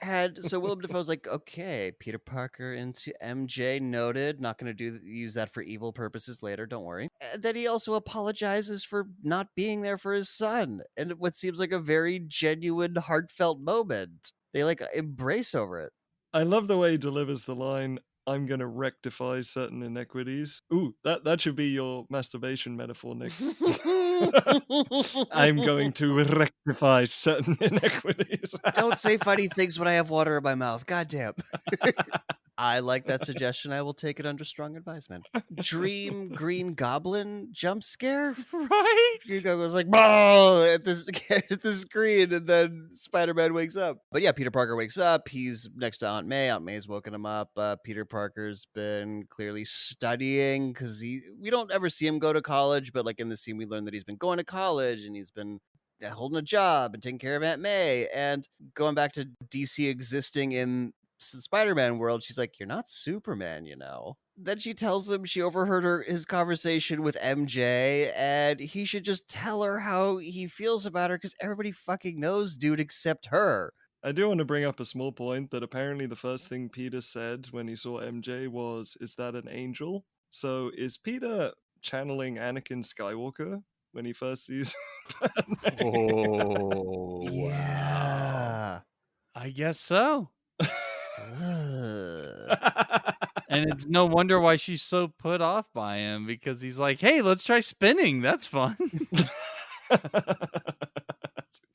And so Willem Dafoe's like, okay, Peter Parker into MJ, noted. Not going to use that for evil purposes later, don't worry. And then he also apologizes for not being there for his son. And what seems like a very genuine, heartfelt moment. They like embrace over it. I love the way he delivers the line, I'm going to rectify certain inequities. Ooh, that should be your masturbation metaphor, Nick. I'm going to rectify certain inequities. Don't say funny things when I have water in my mouth. Goddamn. I like that suggestion. I will take it under strong advisement. Dream Green Goblin jump scare? Right? Green Goblin's like, "Bah!" at the screen, and then Spider-Man wakes up. But yeah, Peter Parker wakes up. He's next to Aunt May. Aunt May's woken him up. Peter Parker's been clearly studying because we don't ever see him go to college, but like in the scene, we learn that he's been going to college and he's been holding a job and taking care of Aunt May. And going back to DC existing in Spider-Man world, she's like, you're not Superman, you know. Then she tells him she overheard his conversation with MJ, and he should just tell her how he feels about her because everybody fucking knows, dude, except her. I do want to bring up a small point that apparently the first thing Peter said when he saw MJ was, is that an angel? So is Peter channeling Anakin Skywalker when he first sees Oh, Yeah. I guess so. And it's no wonder why she's so put off by him, because he's like, hey, let's try spinning. That's fun. That's a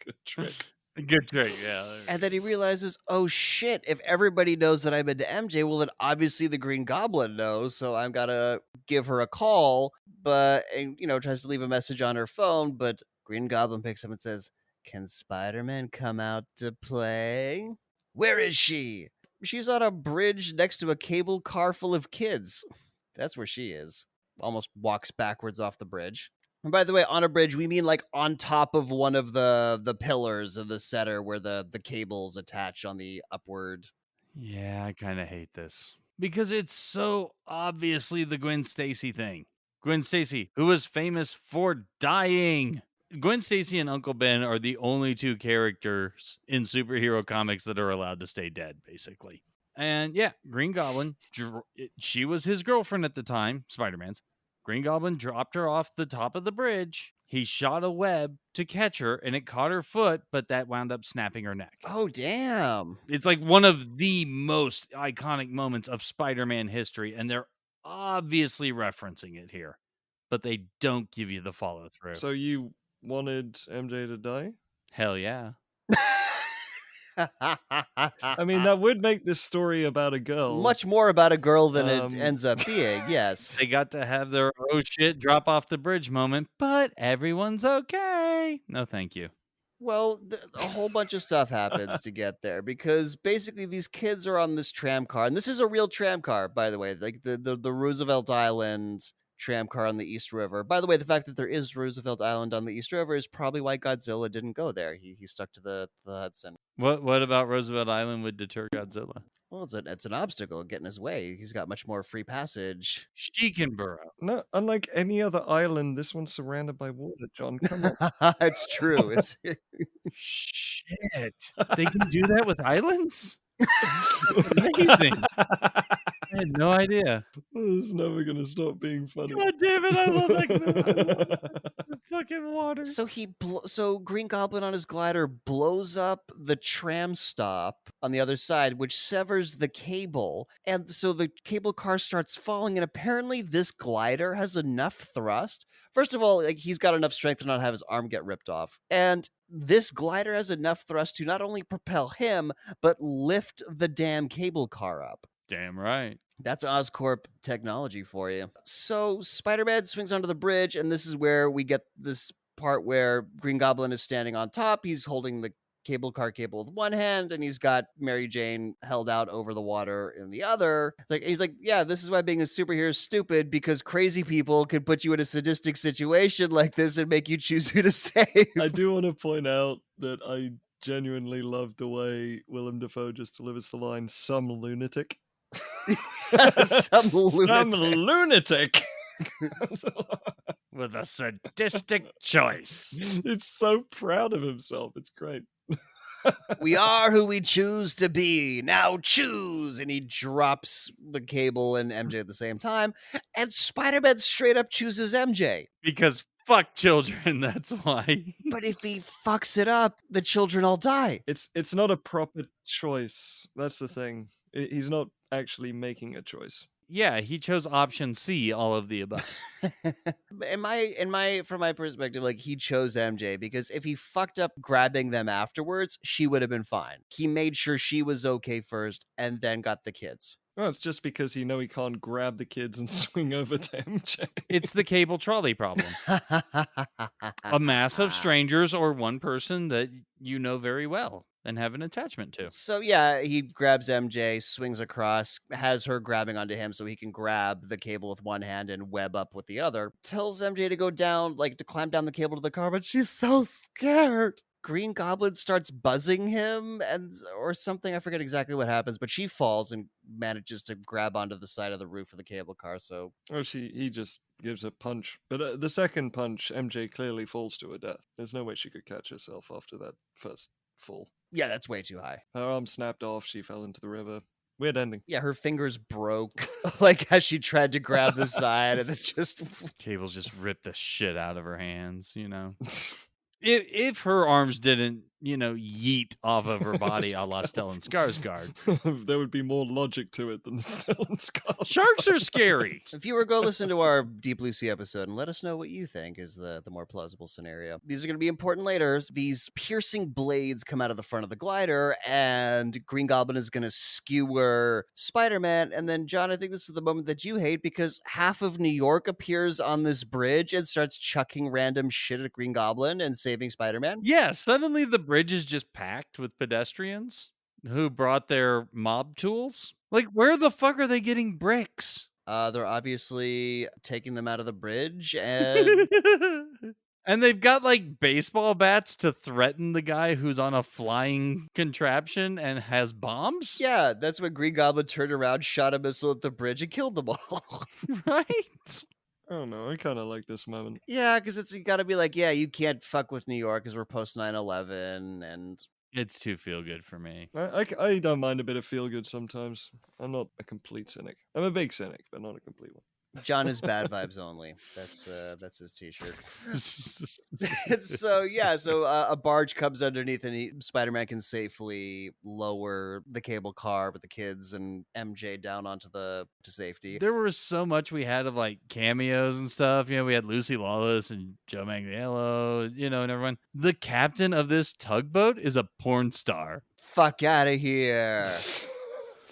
good trick. Good trick, yeah. And then he realizes, oh shit, if everybody knows that I'm into MJ, well then obviously the Green Goblin knows, so I'm gotta give her a call, and tries to leave a message on her phone, but Green Goblin picks up and says, can Spider-Man come out to play? Where is she? She's on a bridge next to a cable car full of kids. That's where she is. Almost walks backwards off the bridge. And by the way, on a bridge, we mean like on top of one of the pillars of the center where the cable's attached on the upward. Yeah, I kind of hate this because it's so obviously the Gwen Stacy thing. Gwen Stacy, who was famous for dying. Gwen Stacy and Uncle Ben are the only two characters in superhero comics that are allowed to stay dead, basically. And yeah, Green Goblin, she was his girlfriend at the time, Spider-Man's. Green Goblin dropped her off the top of the bridge. He shot a web to catch her, and it caught her foot, but that wound up snapping her neck. Oh, damn. It's like one of the most iconic moments of Spider-Man history, and they're obviously referencing it here, but they don't give you the follow-through. So you wanted MJ to die? Hell yeah. I mean, that would make this story about a girl. Much more about a girl than it ends up being, yes. They got to have their oh shit drop off the bridge moment, but everyone's okay. No, thank you. Well, a whole bunch of stuff happens to get there because basically these kids are on this tram car, and this is a real tram car, by the way, like the Roosevelt Island tram car on the East River. By the way, the fact that there is Roosevelt Island on the East River is probably why Godzilla didn't go there. He stuck to the Hudson. What about Roosevelt Island would deter Godzilla? Well, it's an obstacle, get in his way. He's got much more free passage. She can burrow. No, unlike any other island, this one's surrounded by water, John. Come on. It's true. It's Shit. They can do that with islands? That's amazing. I had no idea. It's never going to stop being funny. God damn it, I love that. fucking water. So Green Goblin on his glider blows up the tram stop on the other side, which severs the cable. And so the cable car starts falling. And apparently this glider has enough thrust. First of all, like, he's got enough strength to not have his arm get ripped off. And this glider has enough thrust to not only propel him, but lift the damn cable car up. Damn right. That's Oscorp technology for you. So Spider-Man swings onto the bridge, and this is where we get this part where Green Goblin is standing on top. He's holding the cable car cable with one hand, and he's got Mary Jane held out over the water in the other. He's like, yeah, this is why being a superhero is stupid, because crazy people could put you in a sadistic situation like this and make you choose who to save. I do want to point out that I genuinely love the way Willem Dafoe just delivers the line, "Some lunatic." Some lunatic. Some lunatic. With a sadistic choice. It's so proud of himself. It's great. We are who we choose to be. Now choose. And he drops the cable and MJ at the same time. And Spider-Man straight up chooses MJ. Because fuck children, that's why. But if he fucks it up, the children all die. It's not a proper choice. That's the thing. He's not actually making a choice. Yeah, he chose option C, all of the above. From my perspective, like, he chose MJ because if he fucked up grabbing them afterwards, she would have been fine. He made sure she was okay first and then got the kids. Well, it's just because he can't grab the kids and swing over to MJ. It's the cable trolley problem. A mass of strangers or one person that you know very well and have an attachment to. So yeah, he grabs MJ, swings across, has her grabbing onto him so he can grab the cable with one hand and web up with the other. Tells MJ to go down, like to climb down the cable to the car, but she's so scared. Green Goblin starts buzzing him or something. I forget exactly what happens, but she falls and manages to grab onto the side of the roof of the cable car. So He just gives a punch. But the second punch, MJ clearly falls to her death. There's no way she could catch herself after that first fall. yeah, that's way too high. Her arm snapped off. She fell into the river. Weird ending. Yeah, her fingers broke like as she tried to grab the side and it just... Cables just ripped the shit out of her hands, If her arms didn't, yeet off of her body a la Stellan Skarsgård. There would be more logic to it than Stellan Skarsgård. Sharks are scary. If you were to go listen to our Deep Blue Sea episode and let us know what you think is the more plausible scenario. These are going to be important later. These piercing blades come out of the front of the glider, and Green Goblin is going to skewer Spider-Man. And then, John, I think this is the moment that you hate, because half of New York appears on this bridge and starts chucking random shit at Green Goblin and saving Spider-Man. Yeah, suddenly the bridge is just packed with pedestrians who brought their mob tools. Like, where the fuck are they getting bricks? They're obviously taking them out of the bridge, and And they've got like baseball bats to threaten the guy who's on a flying contraption and has bombs. yeah, that's when Green Goblin turned around, shot a missile at the bridge, and killed them all. Right? I don't know. I kind of like this moment. Yeah, because you got to be like, yeah, you can't fuck with New York because we're post 9/11, and It's too feel good for me. I don't mind a bit of feel good sometimes. I'm not a complete cynic. I'm a big cynic, but not a complete one. John is bad vibes only. That's his t-shirt. So a barge comes underneath, and Spider-Man can safely lower the cable car with the kids and MJ down to safety. There was so much we had of like cameos and stuff. We had Lucy Lawless and Joe Manganiello, and everyone. The captain of this tugboat is a porn star. Fuck out of here.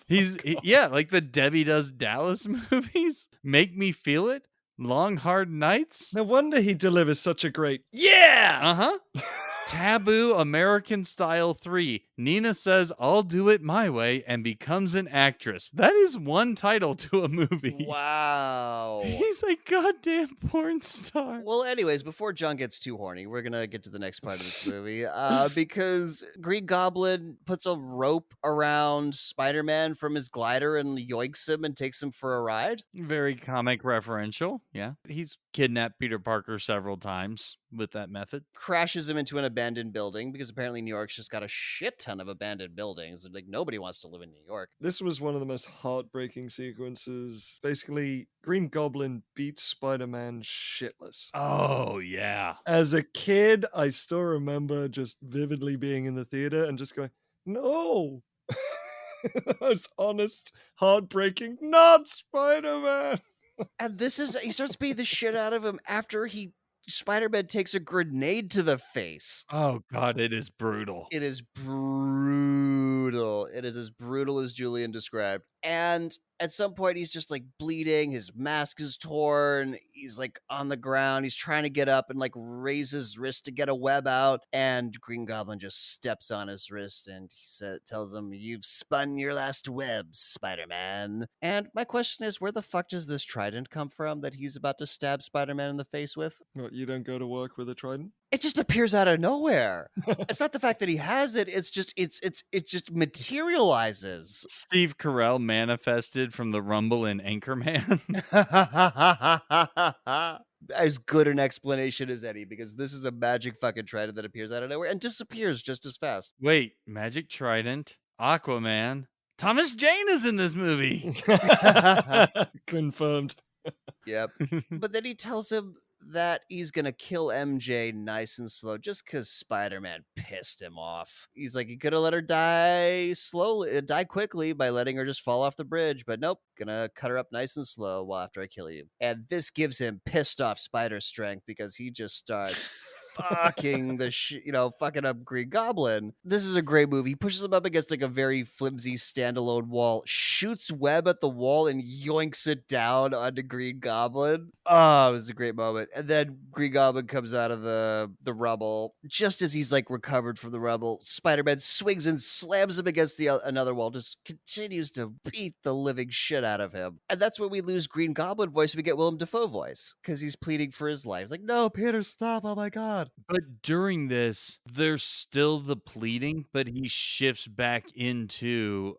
Yeah, like the Debbie Does Dallas movies. Make Me Feel It. Long Hard Nights. No wonder he delivers such a great Yeah. Uh-huh. Taboo American Style 3. Nina says, I'll do it my way, and becomes an actress. That is one title to a movie. Wow. He's a goddamn porn star. Well, anyways, before John gets too horny, we're gonna get to the next part of this movie, because Green Goblin puts a rope around Spider-Man from his glider and yoinks him and takes him for a ride. Very comic referential. Yeah. He's kidnapped Peter Parker several times with that method. Crashes him into an abandoned building because apparently New York's just got a shit ton of abandoned buildings. Like, nobody wants to live in New York. This was one of the most heartbreaking sequences. Basically, Green Goblin beats Spider-Man shitless. Oh, yeah. As a kid, I still remember just vividly being in the theater and just going, no! The most honest, heartbreaking, not Spider-Man! And this is, he starts beating the shit out of him after Spider-Man takes a grenade to the face. Oh, God, it is brutal. It is brutal. It is as brutal as Julian described. And at some point, he's just like bleeding. His mask is torn. He's like on the ground. He's trying to get up and like raise his wrist to get a web out. And Green Goblin just steps on his wrist and tells him, "You've spun your last web, Spider-Man." And my question is, where the fuck does this trident come from that he's about to stab Spider-Man in the face with? What, you don't go to work with a trident? It just appears out of nowhere. It's not the fact that he has it. It's just it just materializes. Steve Carell manifested from the Rumble in Anchorman. As good an explanation as any, because this is a magic fucking trident that appears out of nowhere and disappears just as fast. Wait, Magic Trident, Aquaman, Thomas Jane is in this movie. Confirmed. Yep. But then he tells him that he's gonna kill MJ nice and slow just because Spider-Man pissed him off. He's like, he could have let her die quickly by letting her just fall off the bridge, but nope, gonna cut her up nice and slow after I kill you. And this gives him pissed off spider strength because he just starts fucking fucking up Green Goblin. This is a great movie. He pushes him up against like a very flimsy standalone wall, shoots web at the wall and yoinks it down onto Green Goblin. Oh, it was a great moment. And then Green Goblin comes out of the rubble. Just as he's like recovered from the rubble, Spider-Man swings and slams him against another wall, just continues to beat the living shit out of him. And that's when we lose Green Goblin voice and we get Willem Dafoe voice because he's pleading for his life. He's like, "No, Peter, stop. Oh my God." But during this, there's still the pleading, but he shifts back into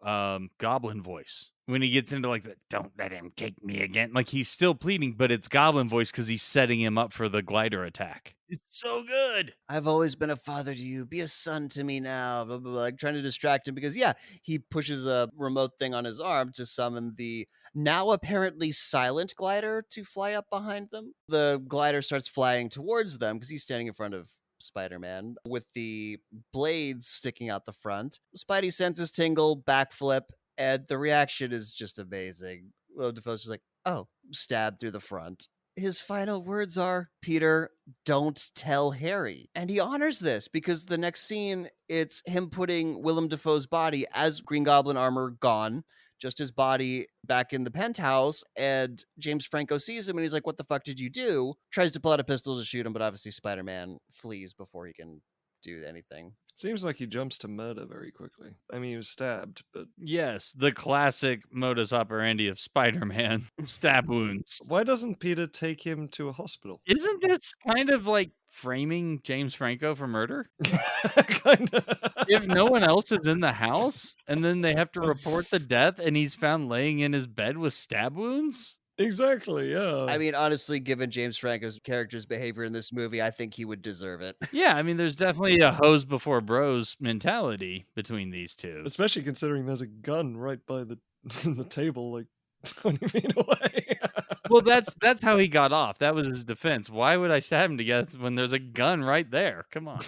Goblin voice. When he gets into like the "don't let him take me again," like he's still pleading, but it's Goblin voice because he's setting him up for the glider attack. It's so good. "I've always been a father to you. Be a son to me now." Blah, blah, blah, like trying to distract him because, yeah, he pushes a remote thing on his arm to summon the now apparently silent glider to fly up behind them. The glider starts flying towards them because he's standing in front of Spider-Man with the blades sticking out the front. Spidey senses tingle, backflip, and the reaction is just amazing. Willem Dafoe's just like, "Oh," stabbed through the front. His final words are, "Peter, don't tell Harry." And he honors this because the next scene, it's him putting Willem Dafoe's body as Green Goblin armor gone, just his body back in the penthouse. And James Franco sees him and he's like, "What the fuck did you do?" Tries to pull out a pistol to shoot him, but obviously Spider-Man flees before he can do anything. Seems like he jumps to murder very quickly. I mean, he was stabbed, but Yes, the classic modus operandi of Spider-Man, stab wounds. why doesn't Peter take him to a hospital? Isn't this kind of like framing James Franco for murder? Kinda. If no one else is in the house and then they have to report the death and he's found laying in his bed with stab wounds? Exactly, yeah. I mean, honestly, given James Franco's character's behavior in this movie, I think he would deserve it. Yeah, I mean, there's definitely a hose before bros mentality between these two. Especially considering there's a gun right by the the table, like 20 feet away. Well, that's how he got off. That was his defense. Why would I stab him to death when there's a gun right there? Come on.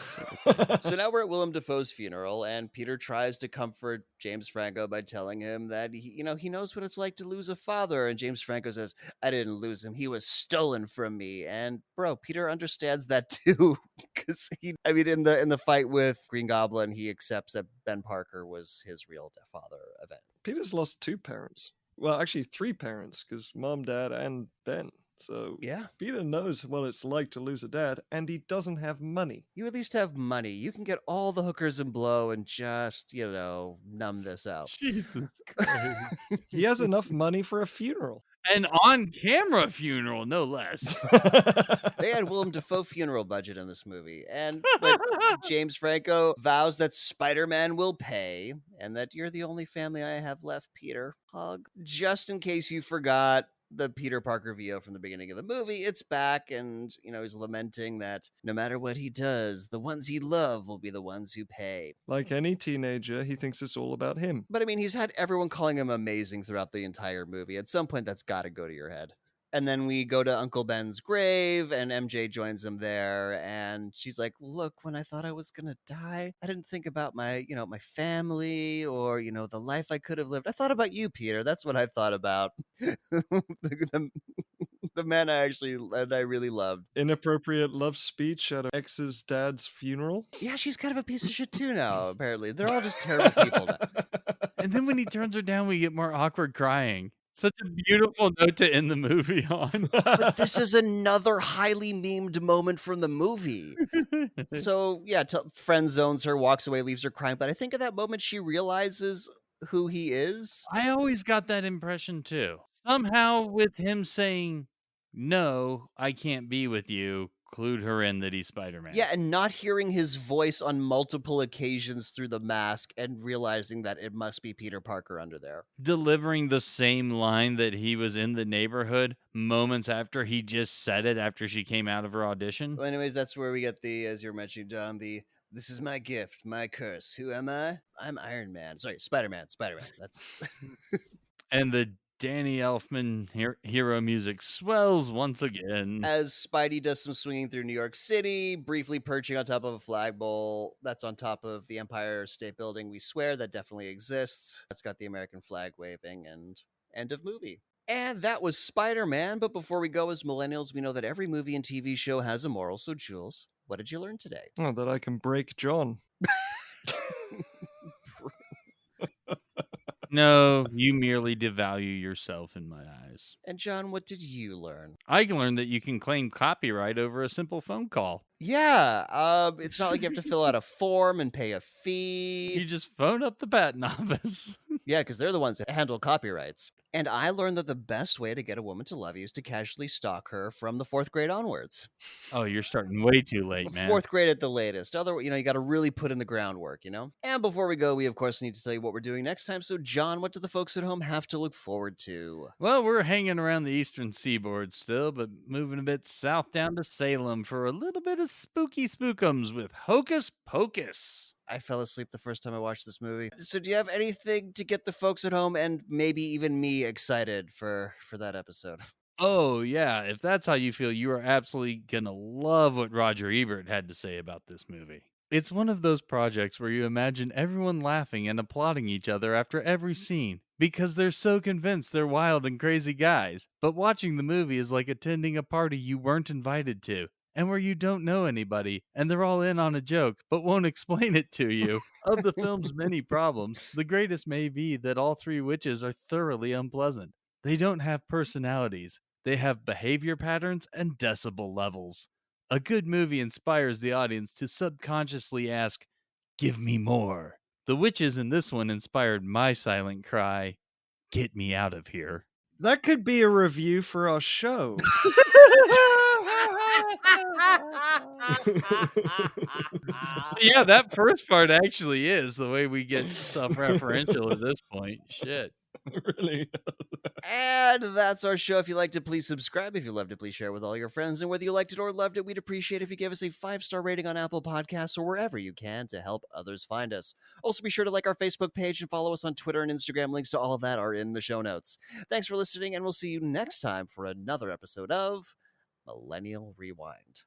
So now we're at Willem Dafoe's funeral, and Peter tries to comfort James Franco by telling him that he knows what it's like to lose a father. And James Franco says, "I didn't lose him; he was stolen from me." And bro, Peter understands that too, because in the fight with Green Goblin, he accepts that Ben Parker was his real father. Event. Peter's lost 2 parents. Well, actually 3 parents, because mom, dad, and Ben. So Yeah. Peter knows what it's like to lose a dad, and he doesn't have money. You at least have money. You can get all the hookers and blow and just, numb this out. Jesus Christ. He has enough money for a funeral. An on-camera funeral, no less. They had Willem Dafoe funeral budget in this movie. But James Franco vows that Spider-Man will pay and that you're the only family I have left, Peter. Hug. Just in case you forgot, the Peter Parker VO from the beginning of the movie. It's back, and he's lamenting that no matter what he does, the ones he love will be the ones who pay. Like any teenager, he thinks it's all about him. But I mean, he's had everyone calling him amazing throughout the entire movie. At some point, that's got to go to your head. And then we go to Uncle Ben's grave, and MJ joins him there. And she's like, "Look, when I thought I was gonna die, I didn't think about my family or the life I could have lived. I thought about you, Peter. That's what I thought about." The man I really loved. Inappropriate love speech at an ex's dad's funeral. Yeah, she's kind of a piece of shit too now. Apparently, they're all just terrible people now. And then when he turns her down, we get more awkward crying. Such a beautiful note to end the movie on. But this is another highly memed moment from the movie. So, yeah, friend zones her, walks away, leaves her crying. But I think at that moment she realizes who he is. I always got that impression too. Somehow with him saying, "No, I can't be with you," clued her in that he's Spider-Man. Yeah, and not hearing his voice on multiple occasions through the mask and realizing that it must be Peter Parker under there. Delivering the same line that he was in the neighborhood moments after he just said it after she came out of her audition. Well, anyways, that's where we get as you're mentioning, John, "This is my gift, my curse. Who am I? I'm Iron Man. Sorry, Spider-Man. That's..." And the Danny Elfman hero music swells once again. As Spidey does some swinging through New York City, briefly perching on top of a flagpole that's on top of the Empire State Building. We swear that definitely exists. That's got the American flag waving, and end of movie. And that was Spider-Man. But before we go, as millennials, we know that every movie and TV show has a moral. So, Jules, what did you learn today? Oh, that I can break John. No, you merely devalue yourself in my eyes. And John, what did you learn? I learned that you can claim copyright over a simple phone call. Yeah, it's not like you have to fill out a form and pay a fee. You just phone up the patent office. Yeah, because they're the ones that handle copyrights. And I learned that the best way to get a woman to love you is to casually stalk her from the 4th grade onwards. Oh, you're starting way too late, man. 4th grade at the latest. Otherwise, you got to really put in the groundwork, And before we go, we of course need to tell you what we're doing next time. So, John, what do the folks at home have to look forward to? Well, we're hanging around the eastern seaboard still, but moving a bit south down to Salem for a little bit of spooky spookums with Hocus Pocus. I fell asleep the first time I watched this movie. So do you have anything to get the folks at home and maybe even me excited for that episode? Oh, yeah. If that's how you feel, you are absolutely going to love what Roger Ebert had to say about this movie. It's one of those projects where you imagine everyone laughing and applauding each other after every scene because they're so convinced they're wild and crazy guys. But watching the movie is like attending a party you weren't invited to, and where you don't know anybody, and they're all in on a joke, but won't explain it to you. Of the film's many problems, the greatest may be that all 3 witches are thoroughly unpleasant. They don't have personalities. They have behavior patterns and decibel levels. A good movie inspires the audience to subconsciously ask, "Give me more." The witches in this one inspired my silent cry, "Get me out of here." That could be a review for our show. Yeah, that first part actually is the way we get self-referential at this point. Shit. Really? And that's our show. If you liked it, please subscribe. If you loved it, please share with all your friends. And whether you liked it or loved it, we'd appreciate if you gave us a 5-star rating on Apple Podcasts or wherever you can to help others find us. Also, be sure to like our Facebook page and follow us on Twitter and Instagram. Links to all of that are in the show notes. Thanks for listening, and we'll see you next time for another episode of Millennial Rewind.